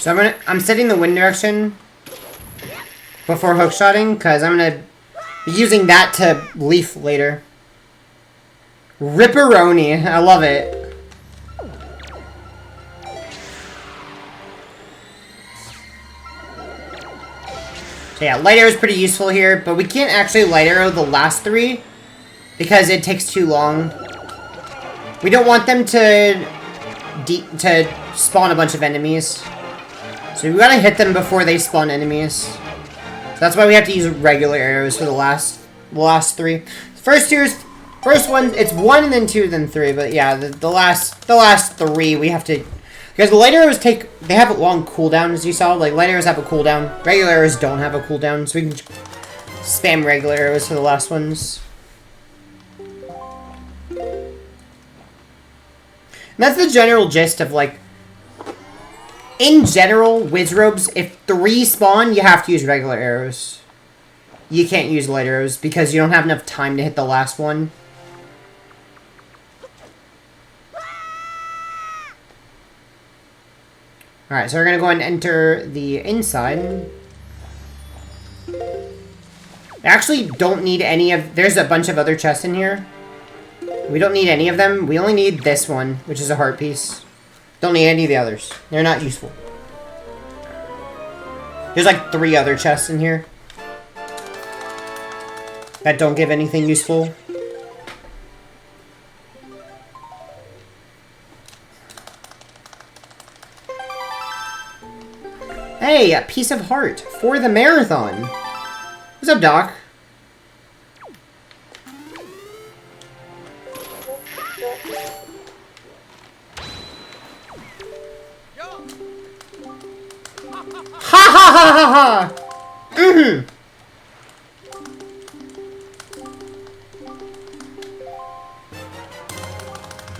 So I'm setting the wind direction before hookshotting, because I'm gonna be using that to leaf later. Ripperoni, I love it. So yeah, light arrow is pretty useful here, but we can't actually light arrow the last 3 because it takes too long. We don't want them to spawn a bunch of enemies. So we gotta hit them before they spawn enemies. So that's why we have to use regular arrows for the last 3. First one, it's 1 and then 2, then 3. But yeah, the last 3 we have to, because the light arrows they have a long cooldown, as you saw. Like light arrows have a cooldown, regular arrows don't have a cooldown, so we can spam regular arrows for the last ones. And that's the general gist of, like, in general, Wizrobes, if 3 spawn, you have to use regular arrows. You can't use light arrows because you don't have enough time to hit the last one. Alright, so we're gonna go and enter the inside. I actually don't need any of... There's a bunch of other chests in here. We don't need any of them. We only need this one, which is a heart piece. Don't need any of the others. They're not useful. There's like 3 other chests in here that don't give anything useful. Hey, a piece of heart for the marathon. What's up, Doc? Ha ha ha ha ha! Mm-hmm.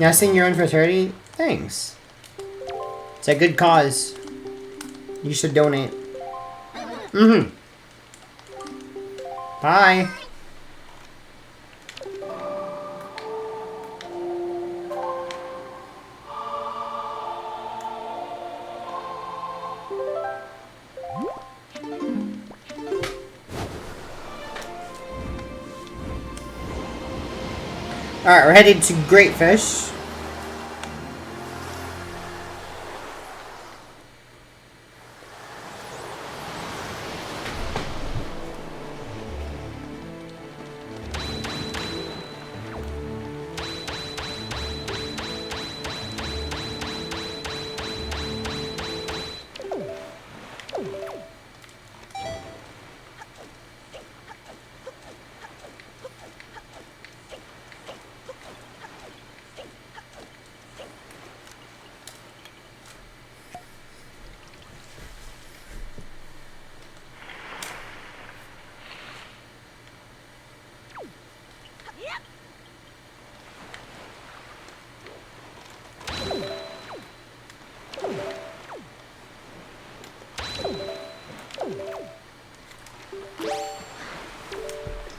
Now sing your own for charity? Thanks. It's a good cause. You should donate. Mm-hmm. Bye. Alright, we're headed to Great Fish.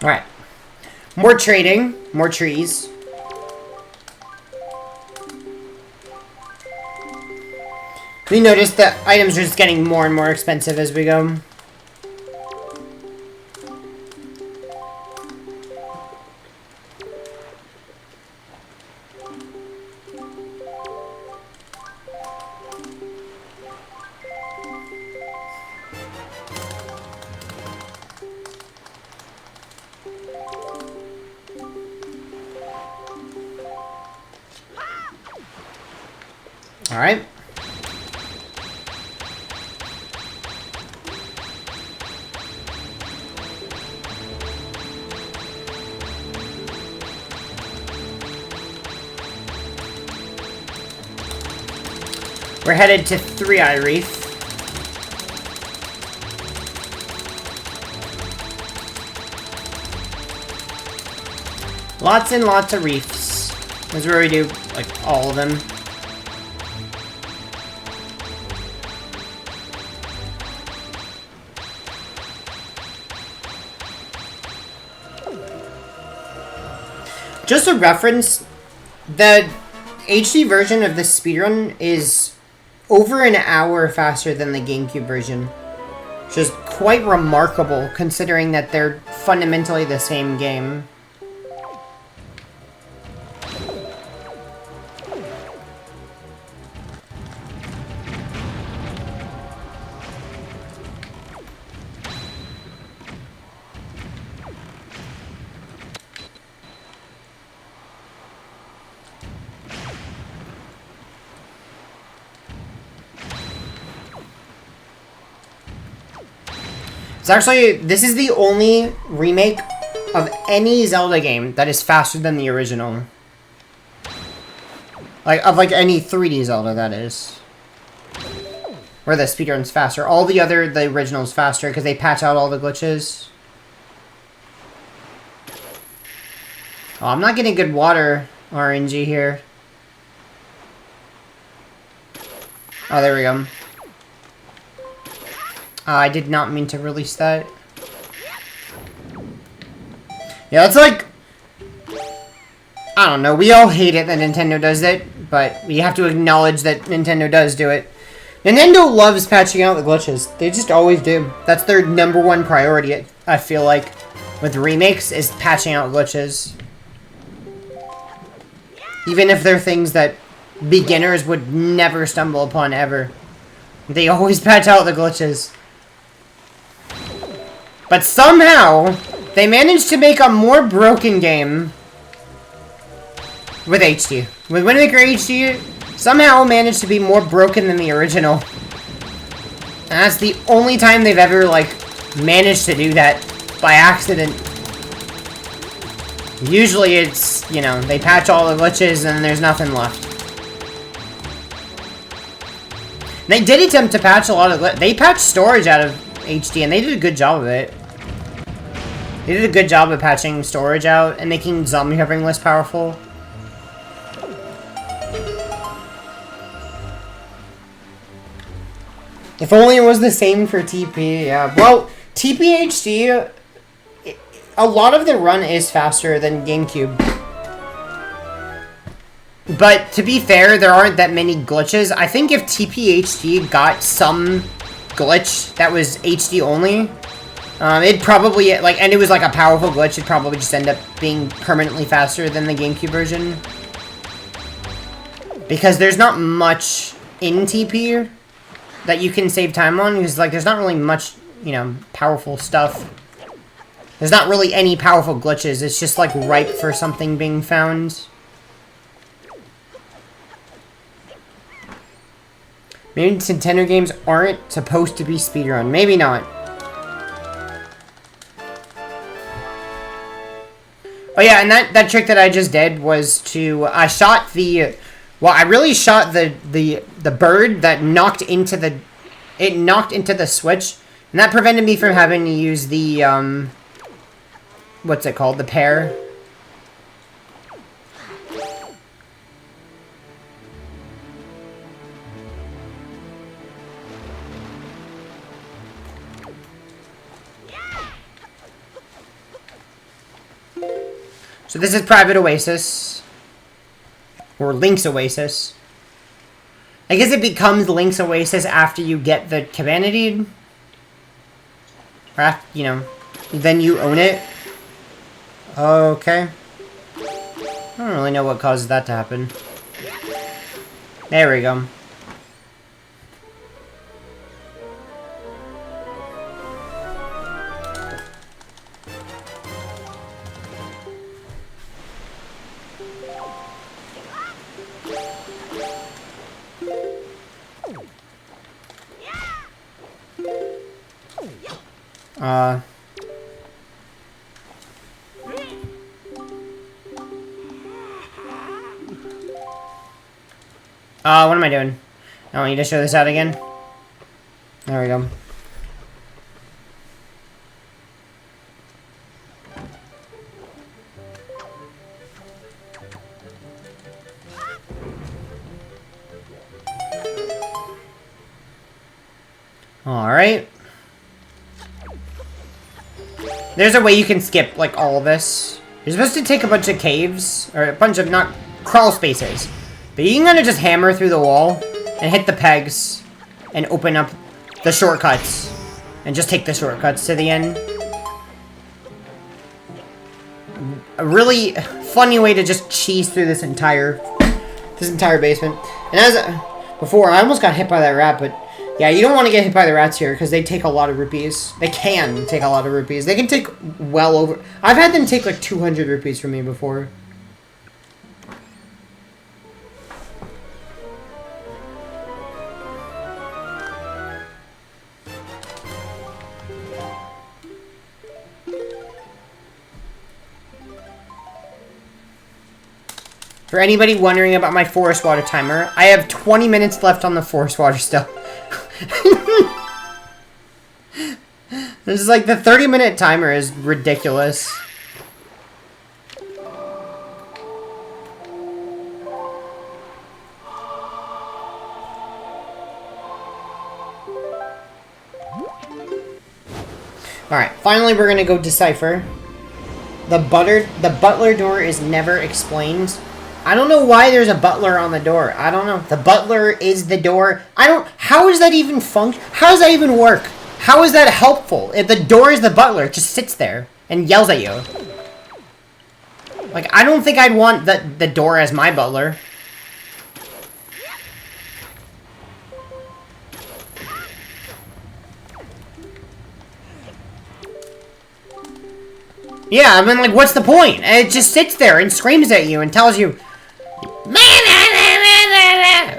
Alright. More trading. More trees. We noticed that items are just getting more and more expensive as we go. Alright. We're headed to Three Eye Reef. Lots and lots of reefs. That's where we do, like, all of them. Just a reference, the HD version of this speedrun is over an hour faster than the GameCube version. Which is quite remarkable, considering that they're fundamentally the same game. It's actually, this is the only remake of any Zelda game that is faster than the original. Like, of like any 3D Zelda, that is. Where the speedrun's faster. All the original's faster because they patch out all the glitches. Oh, I'm not getting good water RNG here. Oh, there we go. I did not mean to release that. Yeah, it's like... I don't know, we all hate it that Nintendo does it, but we have to acknowledge that Nintendo does do it. Nintendo loves patching out the glitches. They just always do. That's their #1 priority, I feel like, with remakes, is patching out glitches. Even if they're things that beginners would never stumble upon ever. They always patch out the glitches. But somehow, they managed to make a more broken game with HD. With Wind Waker HD, somehow managed to be more broken than the original. And that's the only time they've ever, like, managed to do that by accident. Usually it's, you know, they patch all the glitches and there's nothing left. They did attempt to patch a lot of glitches. They patched storage out of HD and they did a good job of it. They did a good job of patching storage out and making zombie hovering less powerful. If only it was the same for TP, yeah. Well, TP HD, a lot of the run is faster than GameCube. But to be fair, there aren't that many glitches. I think if TP HD got some glitch that was HD only, it'd probably, like, and it was like a powerful glitch, it'd probably just end up being permanently faster than the GameCube version. Because there's not much in TP that you can save time on, because, like, there's not really much, you know, powerful stuff. There's not really any powerful glitches, it's just, like, ripe for something being found. Maybe Nintendo games aren't supposed to be speedrun. Maybe not. Oh yeah, and that trick that I just did was to... I shot the... Well, I really shot the bird that knocked into the... It knocked into the switch. And that prevented me from having to use the, what's it called? The pear. So this is Private Oasis. Or Link's Oasis. I guess it becomes Link's Oasis after you get the Cabana Deed. Or after, you know, then you own it. Okay. I don't really know what causes that to happen. There we go. What am I doing? I want you to show this out again. There we go. Alright. There's a way you can skip, like, all of this. You're supposed to take a bunch of caves, or a bunch of, not crawl spaces. But you can kind of just hammer through the wall, and hit the pegs and open up the shortcuts and just take the shortcuts to the end. A really funny way to just cheese through this entire basement. And as before, I almost got hit by that rat, but yeah, you don't want to get hit by the rats here because they take a lot of rupees. They can take a lot of rupees. They can take well over... I've had them take like 200 rupees from me before. For anybody wondering about my forest water timer, I have 20 minutes left on the forest water still. This is like the 30-minute timer is ridiculous. Alright, finally we're gonna go decipher. The butler door is never explained. I don't know why there's a butler on the door. I don't know. The butler is the door. How does that even function? How does that even work? How is that helpful? If the door is the butler, it just sits there and yells at you. Like, I don't think I'd want the door as my butler. Yeah, I mean, like, what's the point? And it just sits there and screams at you and tells you...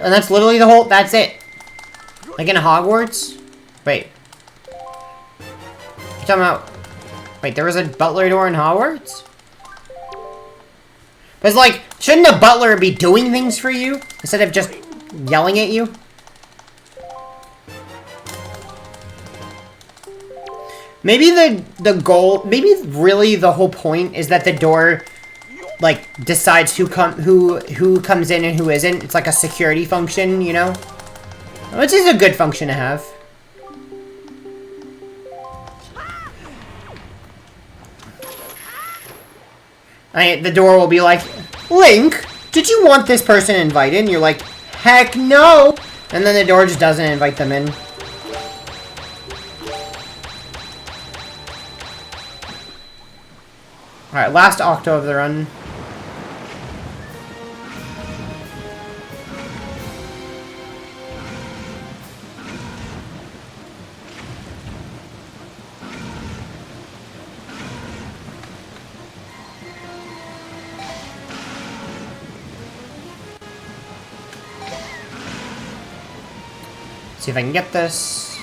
And that's literally the whole... That's it. Like in Hogwarts? Wait. You're talking about... Wait, there was a butler door in Hogwarts? But it's like, shouldn't the butler be doing things for you? Instead of just yelling at you? Maybe the goal... Maybe really the whole point is that the door... like, decides who comes in and who isn't. It's like a security function, you know? Which is a good function to have. The door will be like, Link, did you want this person invited? And you're like, heck no! And then the door just doesn't invite them in. Alright, last octo of the run. See if I can get this.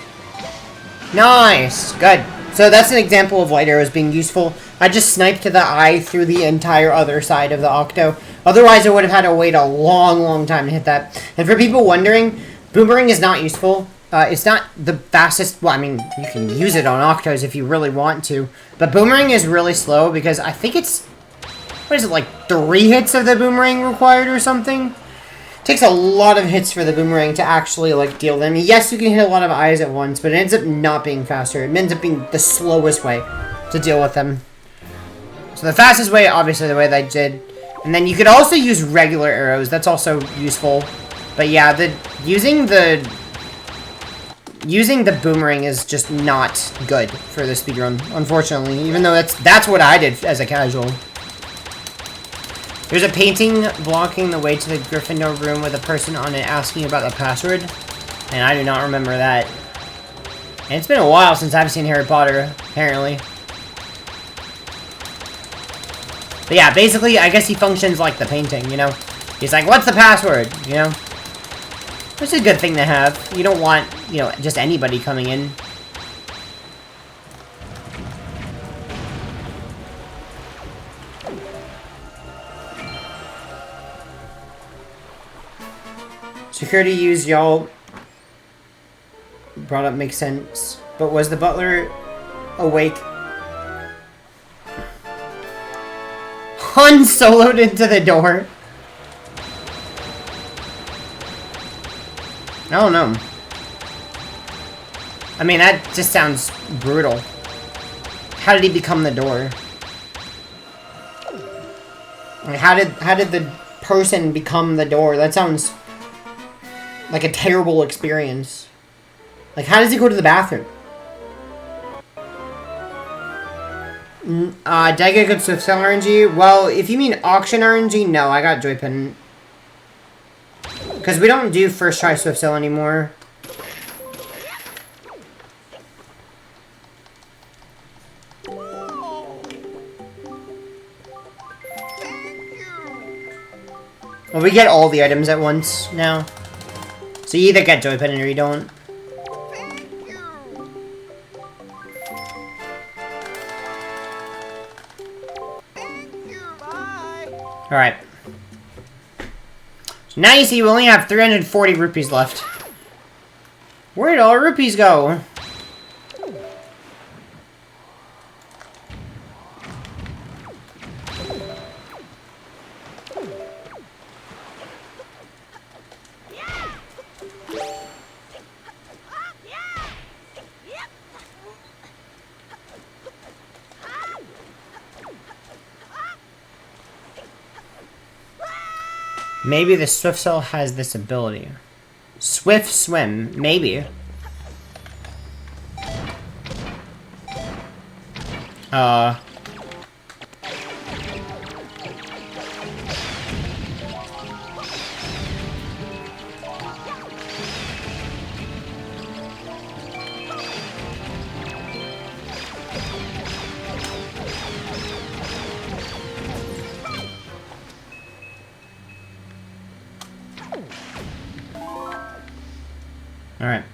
Nice! Good. So that's an example of light arrows being useful. I just sniped to the eye through the entire other side of the octo. Otherwise, I would have had to wait a long, long time to hit that. And for people wondering, boomerang is not useful. It's not the fastest... Well, I mean, you can use it on octos if you really want to. But boomerang is really slow because I think it's... What is it, like 3 hits of the boomerang required or something? Takes a lot of hits for the boomerang to actually, like, deal them. Yes, you can hit a lot of eyes at once, but it ends up not being faster. It ends up being the slowest way to deal with them. So the fastest way, obviously, the way that I did. And then you could also use regular arrows. That's also useful. But yeah, using the boomerang is just not good for the speedrun, unfortunately. Even though that's what I did as a casual. There's a painting blocking the way to the Gryffindor room with a person on it asking about the password. And I do not remember that. And it's been a while since I've seen Harry Potter, apparently. But yeah, basically, I guess he functions like the painting, you know? He's like, what's the password, you know? Which is a good thing to have. You don't want, you know, just anybody coming in. Security use y'all brought up makes sense. But was the butler awake? Han soloed into the door. I don't know. I mean, that just sounds brutal. How did he become the door? Like, how did the person become the door? That sounds like a terrible experience. Like, how does he go to the bathroom? Did I get good Swift Cell RNG? Well, if you mean auction RNG, no, I got Joypin. Because we don't do first try Swift Cell anymore. Well, we get all the items at once now. So you either get Joypin or you don't. Alright. So now you see we only have 340 rupees left. Where did all our rupees go? Maybe the Swift Cell has this ability. Swift Swim, maybe. Alright.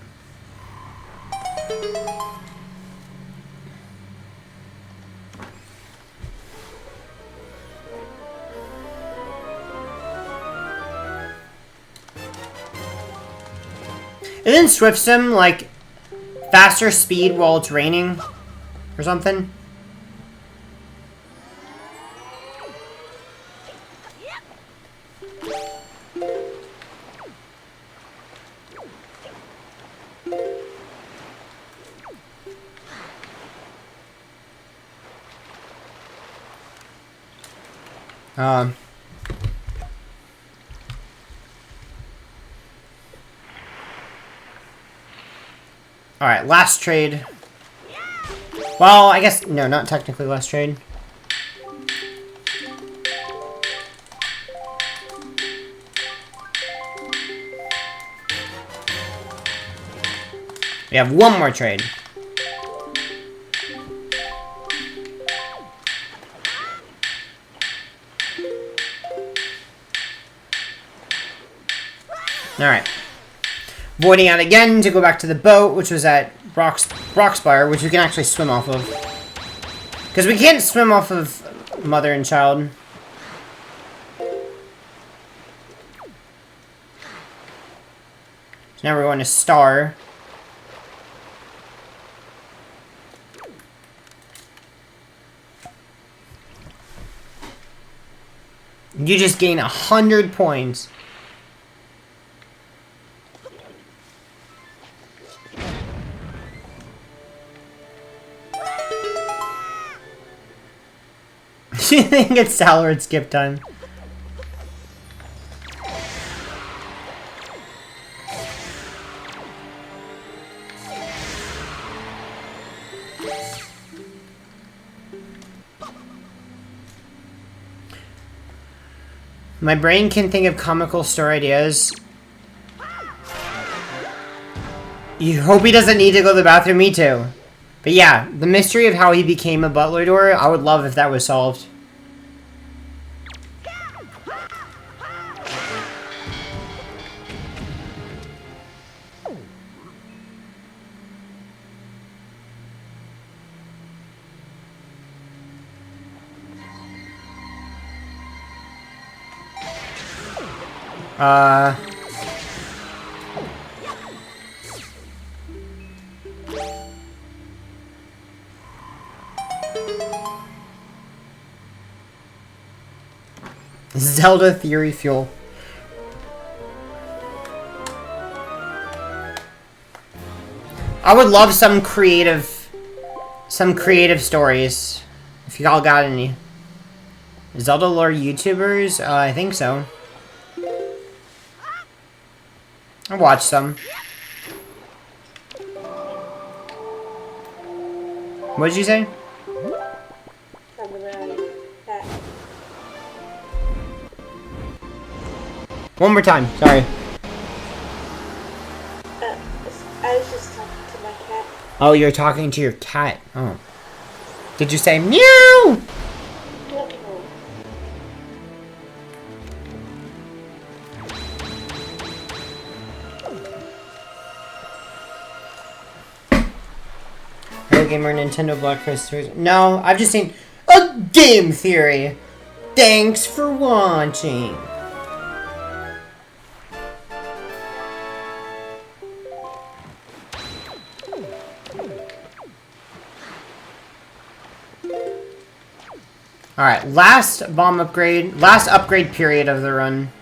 Isn't Swift Sim like faster speed while it's raining or something? Alright, last trade. Well, I guess, no, not technically last trade. We have one more trade. Alright. Voiding out again to go back to the boat, which was at Brockspire, which we can actually swim off of. Because we can't swim off of mother and child. So now we're going to Star. You just gain 100 points. Do you think it's salad skip time? My brain can think of comical story ideas. You hope he doesn't need to go to the bathroom, me too. But yeah, the mystery of how he became a butler door, I would love if that was solved. Zelda Theory Fuel. I would love some creative stories. If y'all got any. Zelda lore YouTubers? I think so. I watched some. What did you say? Something around that. One more time, sorry. I was just talking to my cat. Oh, you're talking to your cat. Oh. Did you say meow? No. Hello Gamer, Nintendo Black Crystal. No, I've just seen a game theory. Thanks for watching. Alright, last bomb upgrade, last upgrade period of the run.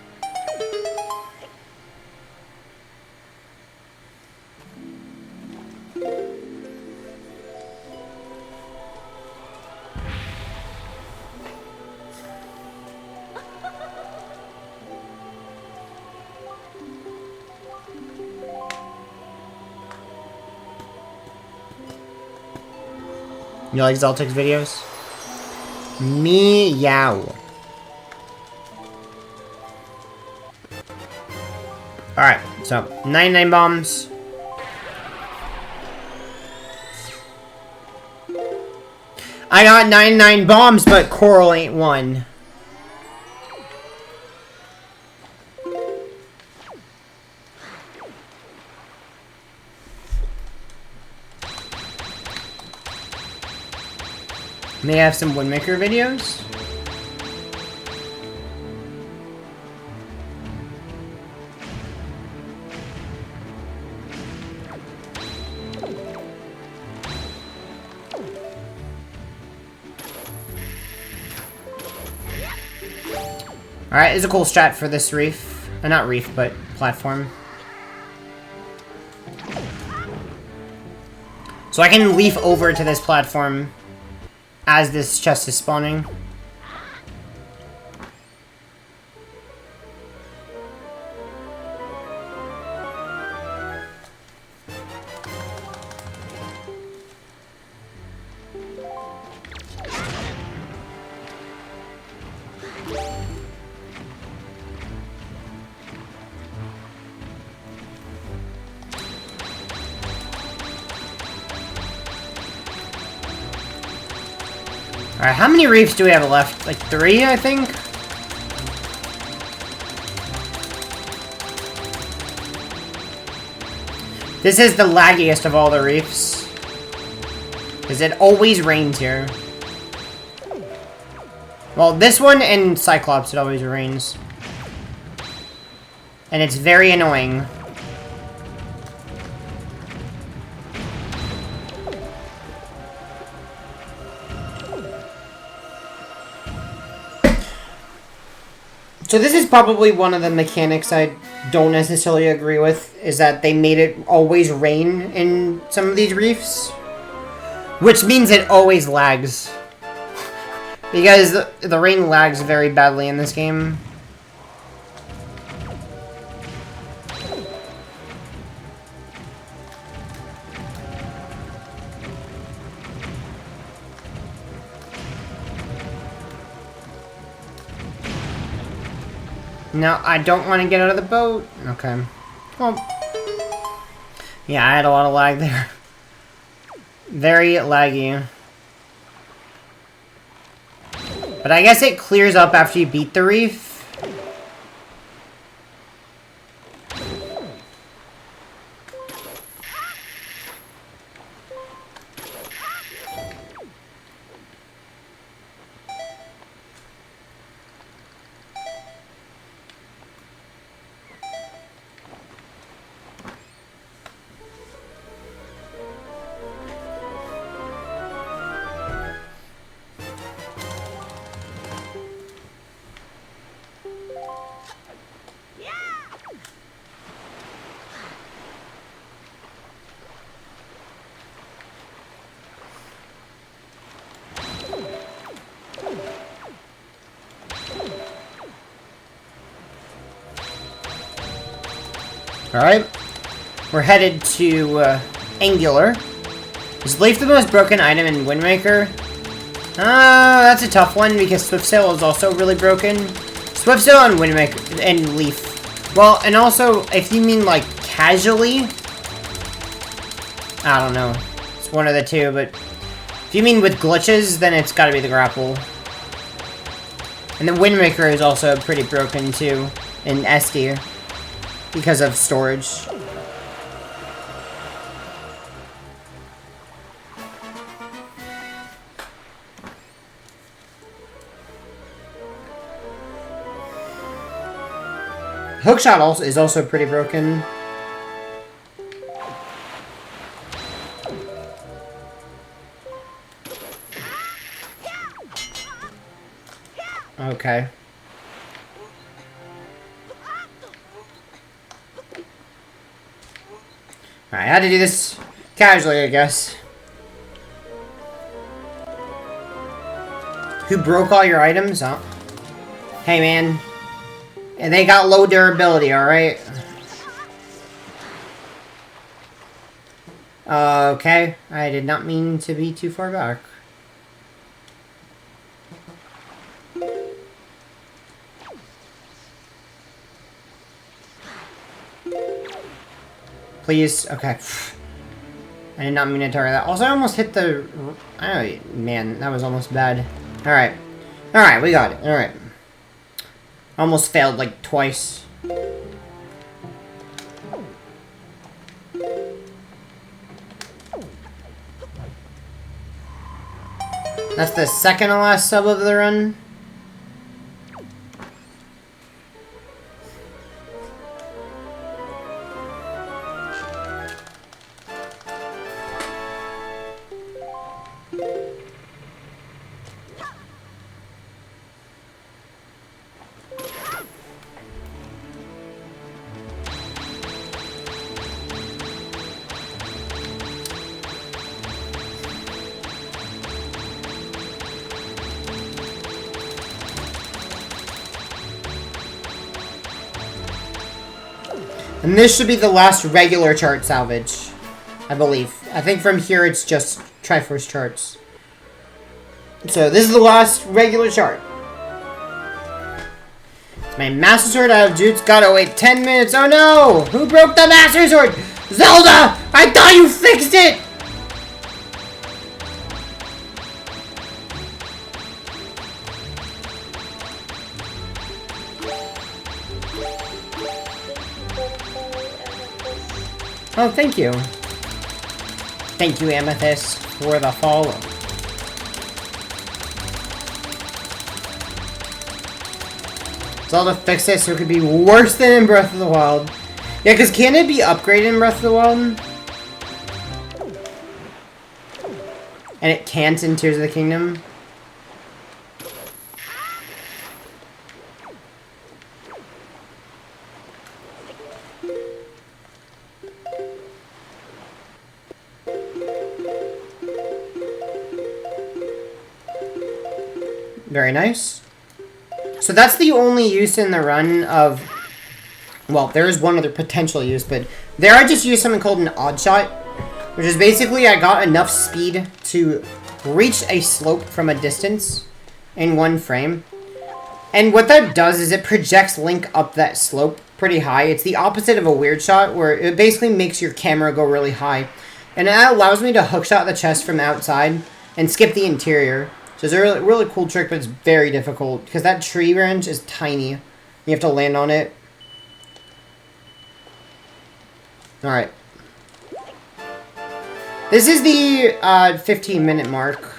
You like Zeltic's videos? Meow. Alright, so 99 bombs. I got 99 bombs, but Coral ain't one. May I have some Woodmaker videos? Alright, it's a cool strat for this reef. Not reef, but platform. So I can leaf over to this platform as this chest is spawning. Alright, how many reefs do we have left? Like 3, I think? This is the laggiest of all the reefs. Because it always rains here. Well, this one and Cyclops, it always rains. And it's very annoying. So this is probably one of the mechanics I don't necessarily agree with, is that they made it always rain in some of these reefs. Which means it always lags. Because the rain lags very badly in this game. No, I don't want to get out of the boat. Okay. Well, yeah, I had a lot of lag there. Very laggy. But I guess it clears up after you beat the reef. Alright. We're headed to Angular. Is Leaf the most broken item in Wind Waker? That's a tough one because Swift Sail is also really broken. Swift Sail and Wind Waker and Leaf. Well, and also, if you mean like casually, I don't know. It's one of the two, but if you mean with glitches, then it's gotta be the grapple. And the Wind Waker is also pretty broken too in SD because of storage. Hookshot is also pretty broken. Okay. Alright, I had to do this casually, I guess. Who broke all your items? Oh. Hey, man. And they got low durability, alright? Okay. I did not mean to be too far back. Please. Okay. I did not mean to target that. Also, I almost hit the... Oh, man, that was almost bad. Alright. Alright, we got it. Alright. Almost failed, like, twice. That's the second to last sub of the run. And this should be the last regular chart salvage, I believe. I think from here it's just Triforce charts. So this is the last regular chart. My Master Sword out of Jute's gotta wait 10 minutes. Oh no! Who broke the Master Sword? Zelda! I thought you fixed it! Oh, thank you. Thank you, Amethyst, for the follow. Zelda fix it so it could be worse than in Breath of the Wild. Yeah, because can it be upgraded in Breath of the Wild? And it can't in Tears of the Kingdom? Very nice. So that's the only use in the run of... Well, there is one other potential use, but there I just used something called an odd shot, which is basically I got enough speed to reach a slope from a distance in one frame. And what that does is it projects Link up that slope pretty high. It's the opposite of a weird shot, where it basically makes your camera go really high. And that allows me to hookshot the chest from outside and skip the interior. So it's a really, really cool trick, but it's very difficult, because that tree branch is tiny. You have to land on it. Alright. This is the 15-minute mark.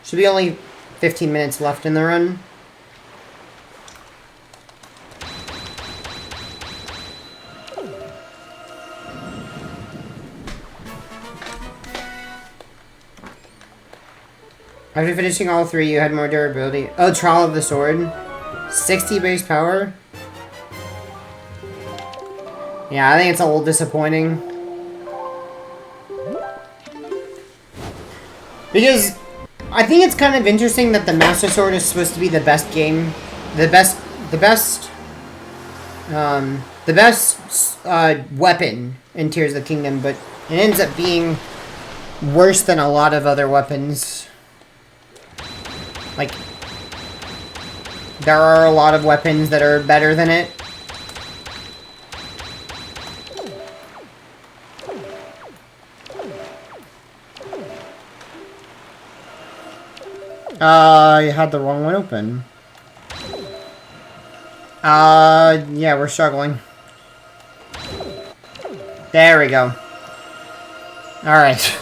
Should be only 15 minutes left in the run. After finishing all three, you had more durability. Oh, Trial of the Sword. 60 base power. Yeah, I think it's a little disappointing. Because I think it's kind of interesting that the Master Sword is supposed to be the best game. The best the best weapon in Tears of the Kingdom, but it ends up being worse than a lot of other weapons. Like, there are a lot of weapons that are better than it. You had the wrong one open. Yeah, we're struggling. There we go. Alright.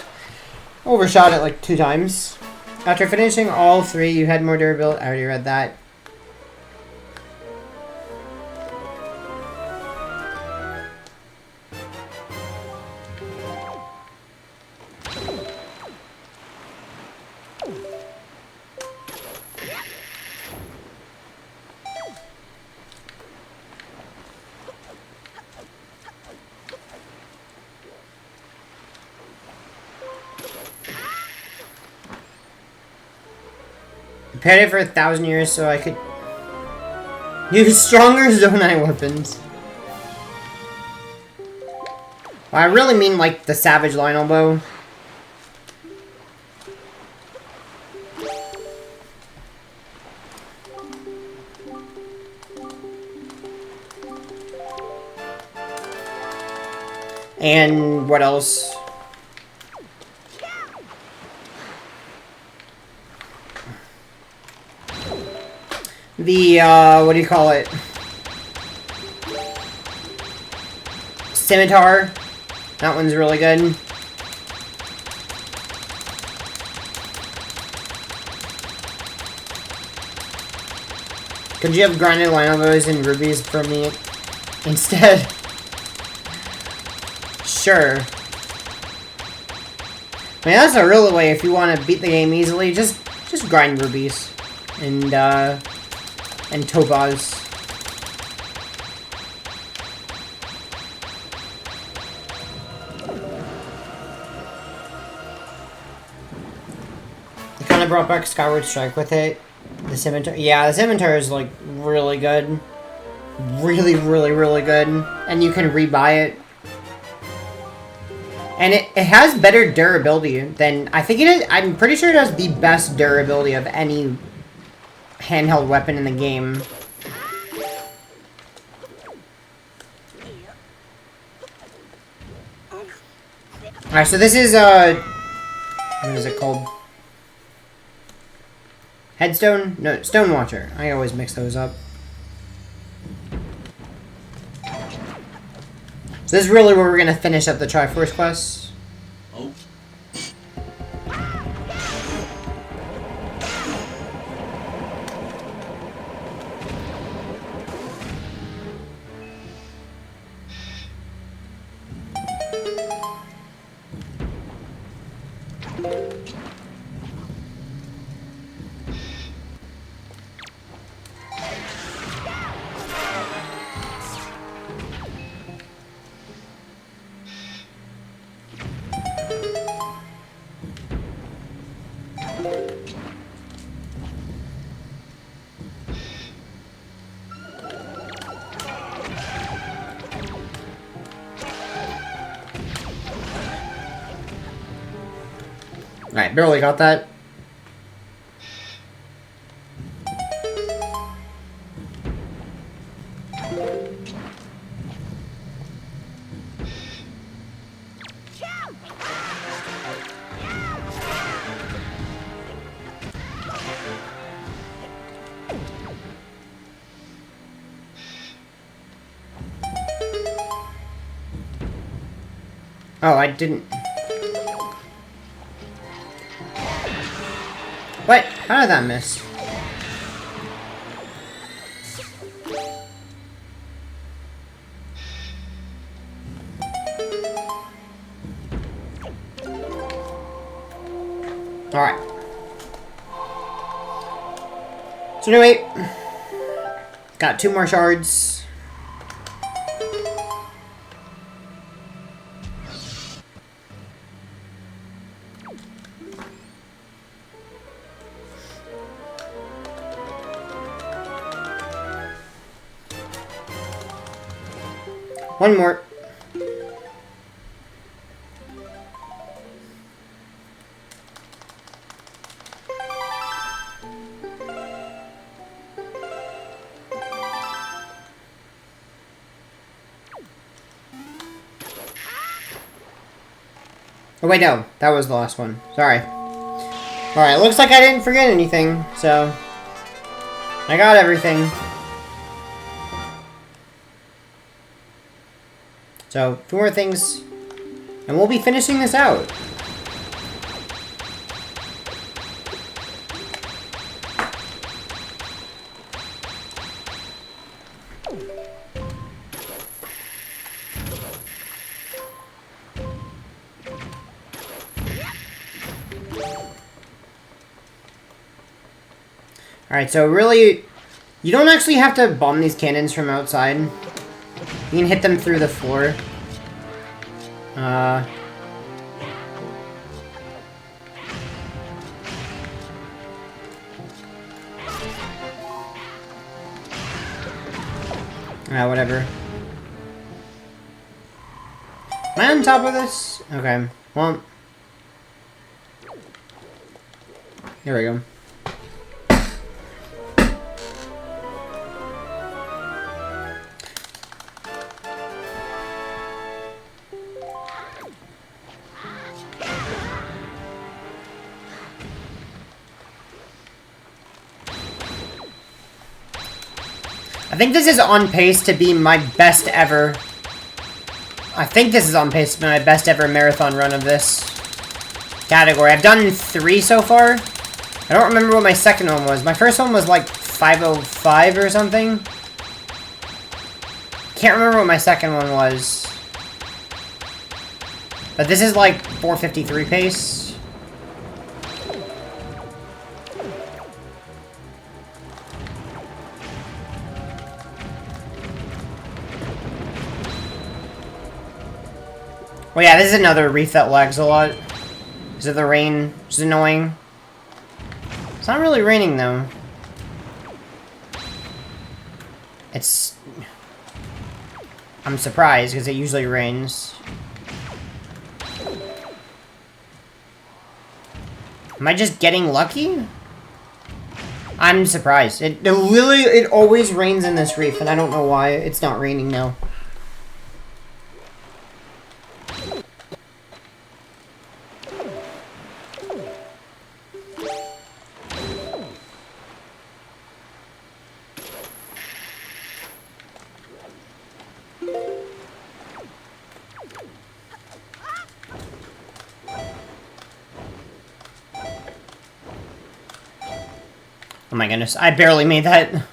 Overshot it like 2 times. After finishing all 3, you had more durability. I already read that. Prepared it for 1,000 years so I could use stronger Zonai weapons. Well, I really mean like the Savage Lionel Bow. And what else? The, what do you call it? Scimitar. That one's really good. Could you have grinded Lionelbows and rubies for me instead? Sure. I mean, that's a real way if you want to beat the game easily. Just grind rubies and topaz. They kind of brought back Skyward Strike with it. The Scimitar. Yeah, the Scimitar is like really good. Really, really, really good. And you can rebuy it. And it has better durability than... I think it is... I'm pretty sure it has the best durability of any handheld weapon in the game. Alright, so this is, what is it called? Headstone? No, Stone Watcher. I always mix those up. So this is really where we're going to finish up the Triforce quest. Oh. Alright, barely got that. Oh, I didn't... What? How did that miss? Alright. So anyway, got 2 more shards. One more. Oh wait, no. That was the last one. Sorry. Alright, looks like I didn't forget anything, so... I got everything. So, 2 more things, and we'll be finishing this out. Alright, so really, you don't actually have to bomb these cannons from outside. You can hit them through the floor. Whatever. Am I on top of this? Okay, well. Here we go. I think this is on pace to be my best ever. I think this is on pace to be my best ever marathon run of this category. I've done 3 so far. I don't remember what my second one was. My first one was like 5:05 or something. Can't remember what my second one was. But this is like 4:53 pace. Well, yeah, this is another reef that lags a lot. Because of the rain, which is annoying. It's not really raining, though. It's... I'm surprised, because it usually rains. Am I just getting lucky? I'm surprised. It always rains in this reef, and I don't know why it's not raining now. Oh my goodness, I barely made that.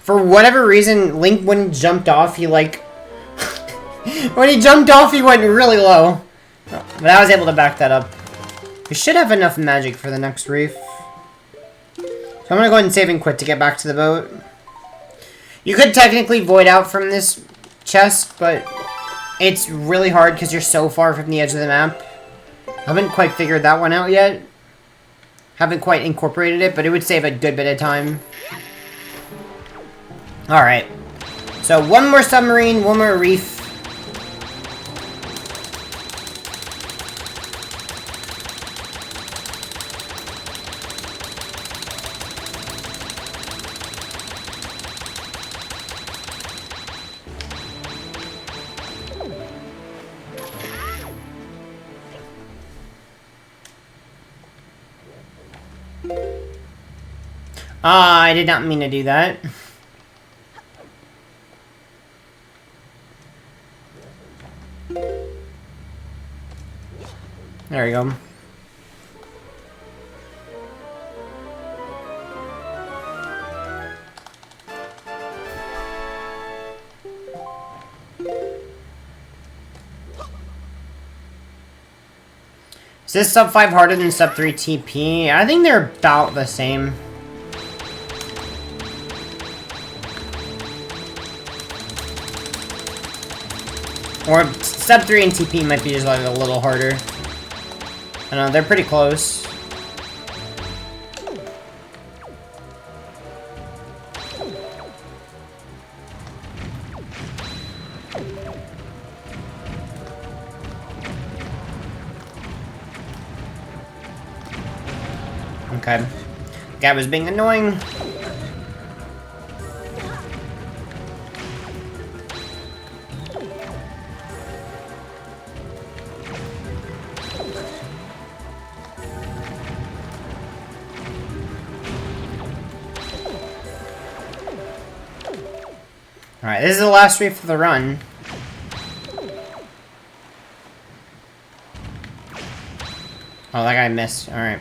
For whatever reason, Link, when he jumped off, he like... when he jumped off, he went really low. But I was able to back that up. We should have enough magic for the next reef. So I'm gonna go ahead and save and quit to get back to the boat. You could technically void out from this chest, but it's really hard because you're so far from the edge of the map. I haven't quite figured that one out yet. Haven't quite incorporated it, but it would save a good bit of time. Alright. So, one more submarine, one more reef. I did not mean to do that. There we go. Is this sub 5 harder than sub 3 TP? I think they're about the same. Or sub 3 and TP might be just like a little harder. I know, they're pretty close. Okay. Guy was being annoying. Alright, this is the last street for the run. Oh, that guy missed. Alright.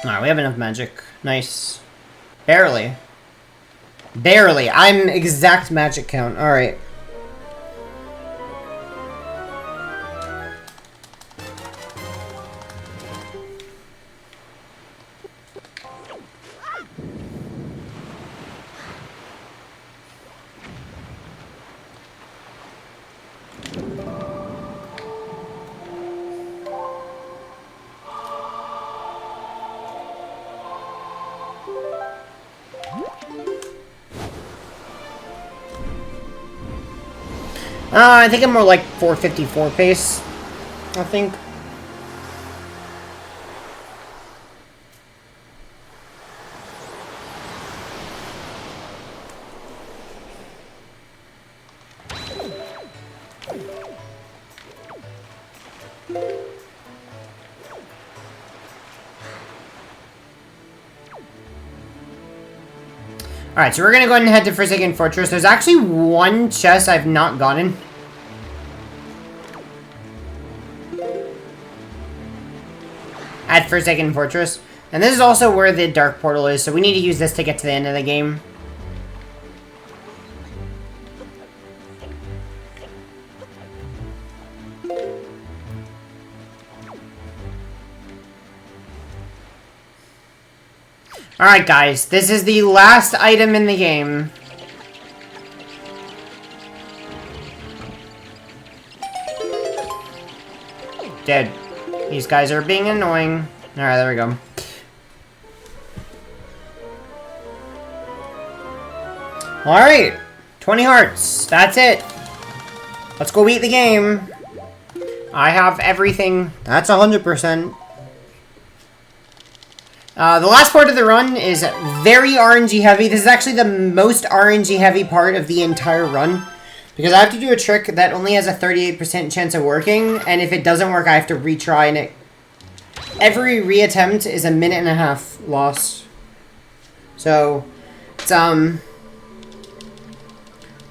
Alright, we have enough magic. Nice. Barely. Barely. I'm exact magic count. Alright. I think I'm more like 454 pace. I think. Alright, so we're gonna go ahead and head to Forsaken Fortress. There's actually one chest I've not gotten. At Forsaken Fortress. And this is also where the Dark Portal is, so we need to use this to get to the end of the game. Alright guys, this is the last item in the game. Dead. These guys are being annoying. Alright, there we go. Alright. 20 hearts. That's it. Let's go beat the game. I have everything. That's 100%. The last part of the run is very RNG heavy. This is actually the most RNG heavy part of the entire run. Because I have to do a trick that only has a 38% chance of working. And if it doesn't work, I have to retry. And every reattempt is a minute and a half lost. So, it's,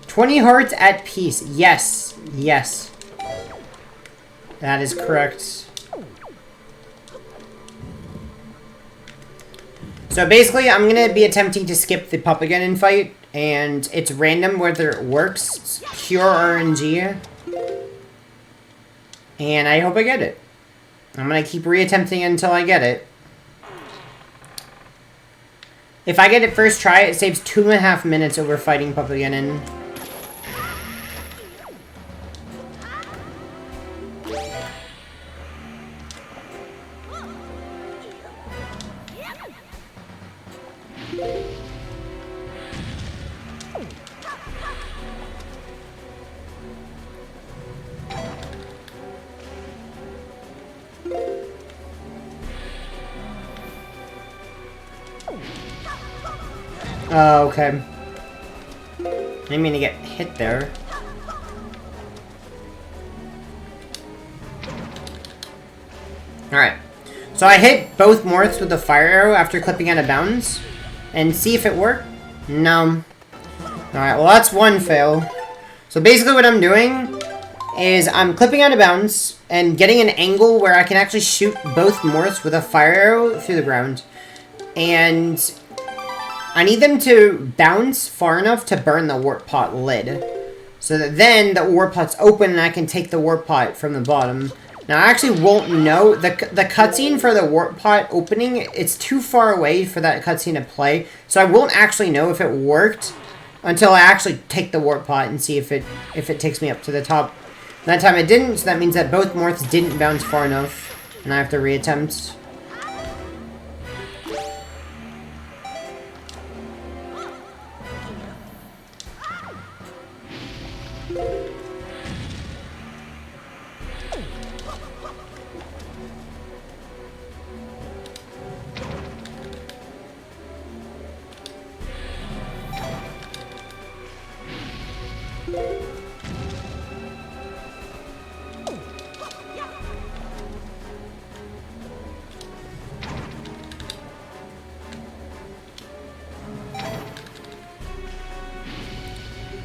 20 hearts at peace. Yes. Yes. That is correct. So basically, I'm going to be attempting to skip the Puppaganon fight, and it's random whether it works. It's pure RNG. And I hope I get it. I'm going to keep reattempting until I get it. If I get it first try, it saves 2.5 minutes over fighting Puppaganon. Oh, okay. I didn't mean to get hit there. Alright. So I hit both Morths with the fire arrow after clipping out of bounds. And see if it worked? No. Alright, well that's one fail. So basically what I'm doing is I'm clipping out of bounds and getting an angle where I can actually shoot both Morths with a fire arrow through the ground. And I need them to bounce far enough to burn the warp pot lid. So that then the warp pot's open and I can take the warp pot from the bottom. Now I actually won't know. The cutscene for the warp pot opening, it's too far away for that cutscene to play. So I won't actually know if it worked until I actually take the warp pot and see if it takes me up to the top. That time it didn't, so that means that both morphs didn't bounce far enough, and I have to reattempt.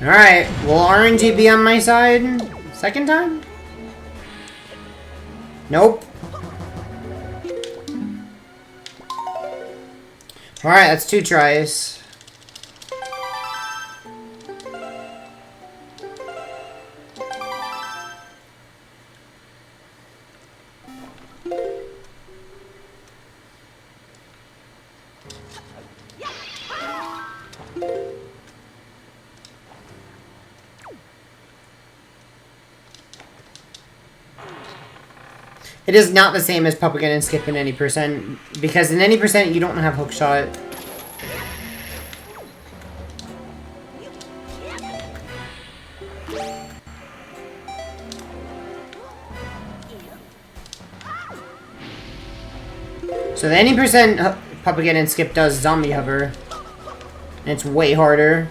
Alright, will RNG be on my side? Second time? Nope. Alright, that's 2 tries. It is not the same as Puppet and Skip in any percent, because in any percent you don't have hook shot. So the any percent Puppet and Skip does zombie hover, and it's way harder.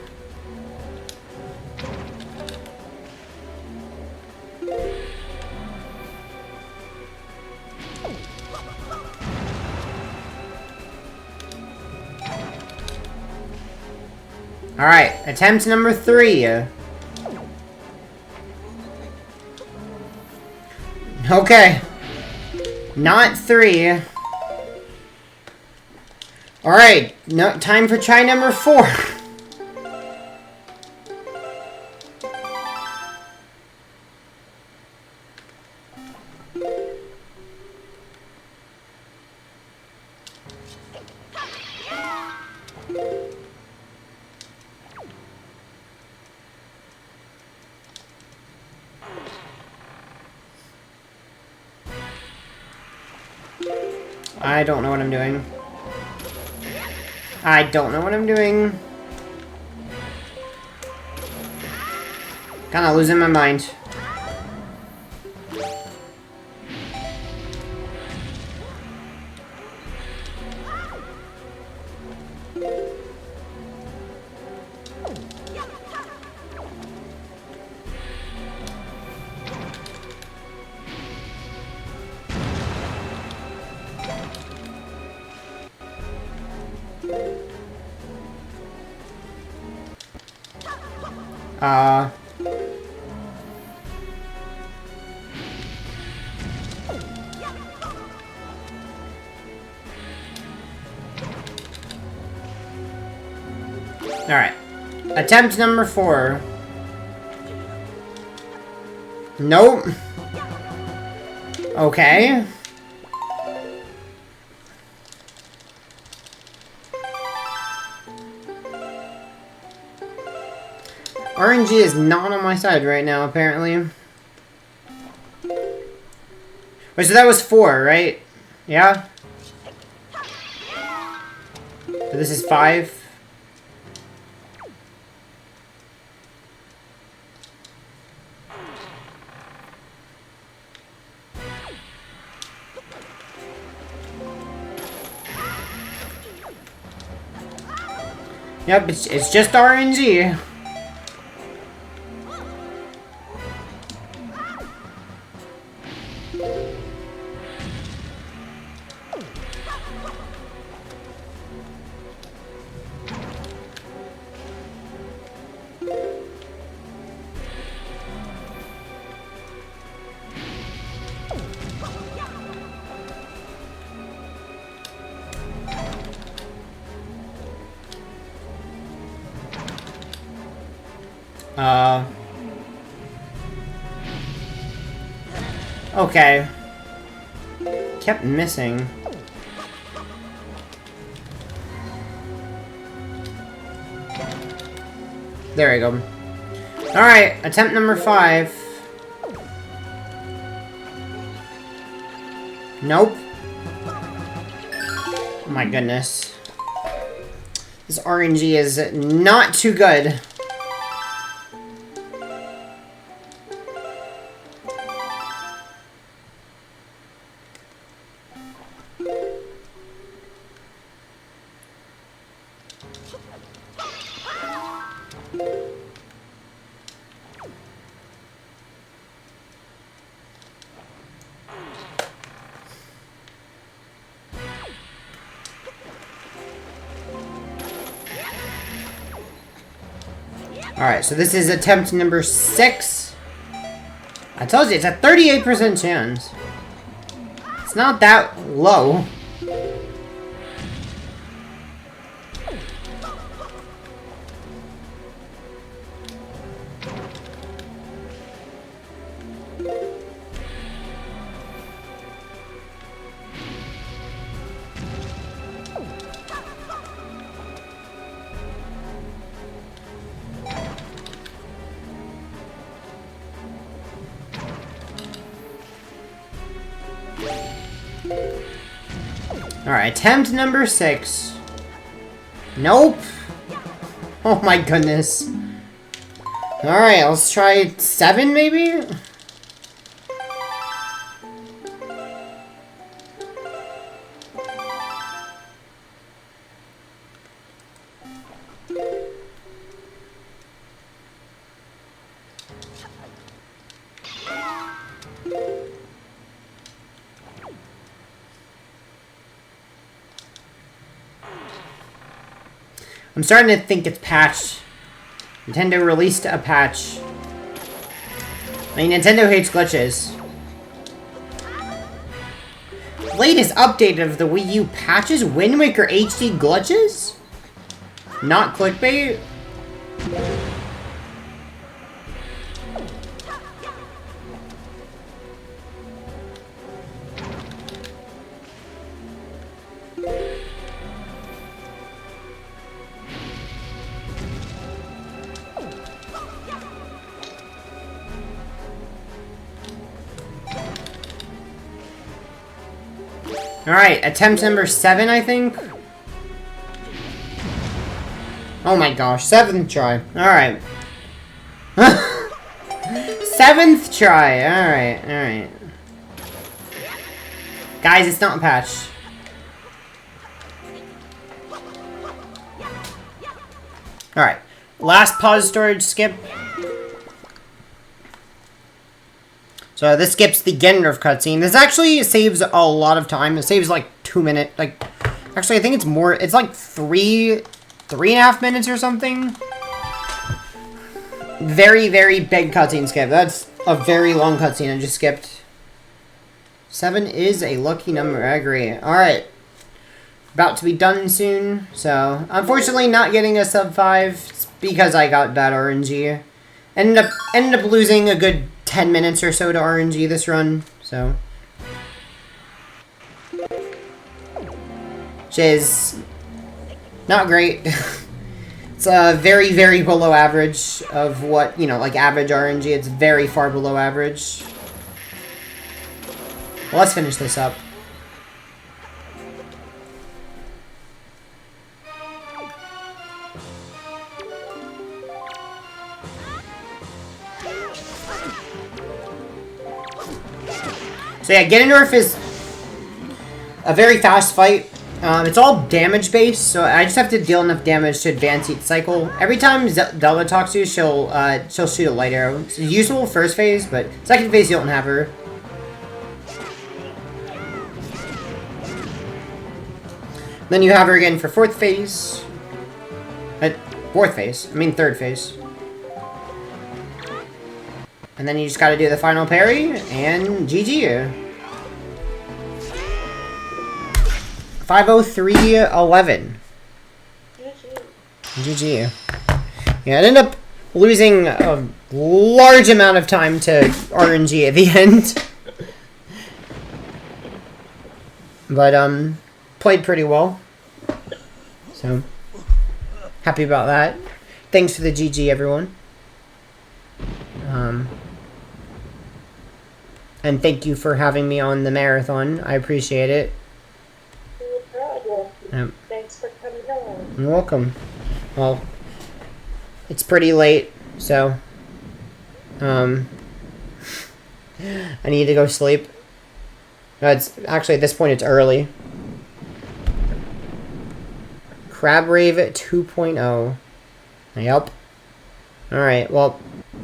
Alright, attempt number 3. Okay. Not 3. Alright, no, time for try number 4. I don't know what I'm doing. I don't know what I'm doing. Kinda losing my mind. Alright. Attempt number 4. Nope. Okay. RNG is not on my side right now, apparently. Wait, so that was 4, right? Yeah? So this is 5? Yep, it's just RNG. Okay. Kept missing. There we go. Alright, attempt number 5. Nope. Oh my goodness. This RNG is not too good. Alright, so this is attempt number 6. I told you, it's a 38% chance. It's not that low. Alright, attempt number 6. Nope. Oh my goodness. Alright, let's try 7 maybe? I'm starting to think it's patched. Nintendo released a patch. I mean, Nintendo hates glitches. Latest update of the Wii U patches? Wind Waker HD glitches? Not clickbait? Alright, attempt number 7, I think? Oh my gosh, 7th try. Alright. 7th try, alright, alright. Guys, it's not a patch. Alright, last pause storage skip. So this skips the Genderf cutscene. This actually saves a lot of time. It saves like 2 minutes. Like, actually, I think it's more. It's like 3.5 minutes or something. Very, very big cutscene skip. That's a very long cutscene I just skipped. 7 is a lucky number. I agree. All right, about to be done soon. So unfortunately, not getting a sub 5 because I got bad RNG. Ended up losing a good 10 minutes or so to RNG this run, so. Which is not great. It's very, very below average of what, you know, like average RNG. It's very far below average. Well, let's finish this up. So yeah, Ganondorf is a very fast fight. It's all damage based, so I just have to deal enough damage to advance each cycle. Every time Zelda talks to you, she'll shoot a light arrow. It's useful first phase, but second phase you don't have her. Then you have her again for fourth phase. Fourth phase. I mean third phase. And then you just gotta do the final parry, and GG. 5:03:11. GG. Yeah, I ended up losing a large amount of time to RNG at the end. But, played pretty well. So, happy about that. thanks for the GG, everyone. And thank you for having me on the marathon. I appreciate it. No problem. Yep. Thanks for coming on. You're welcome. Well, it's pretty late, so I need to go sleep. No, it's actually at this point it's early. Crab Rave 2.0. Yep. Alright, well,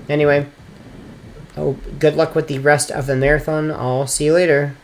anyway. Oh, good luck with the rest of the marathon. I'll see you later.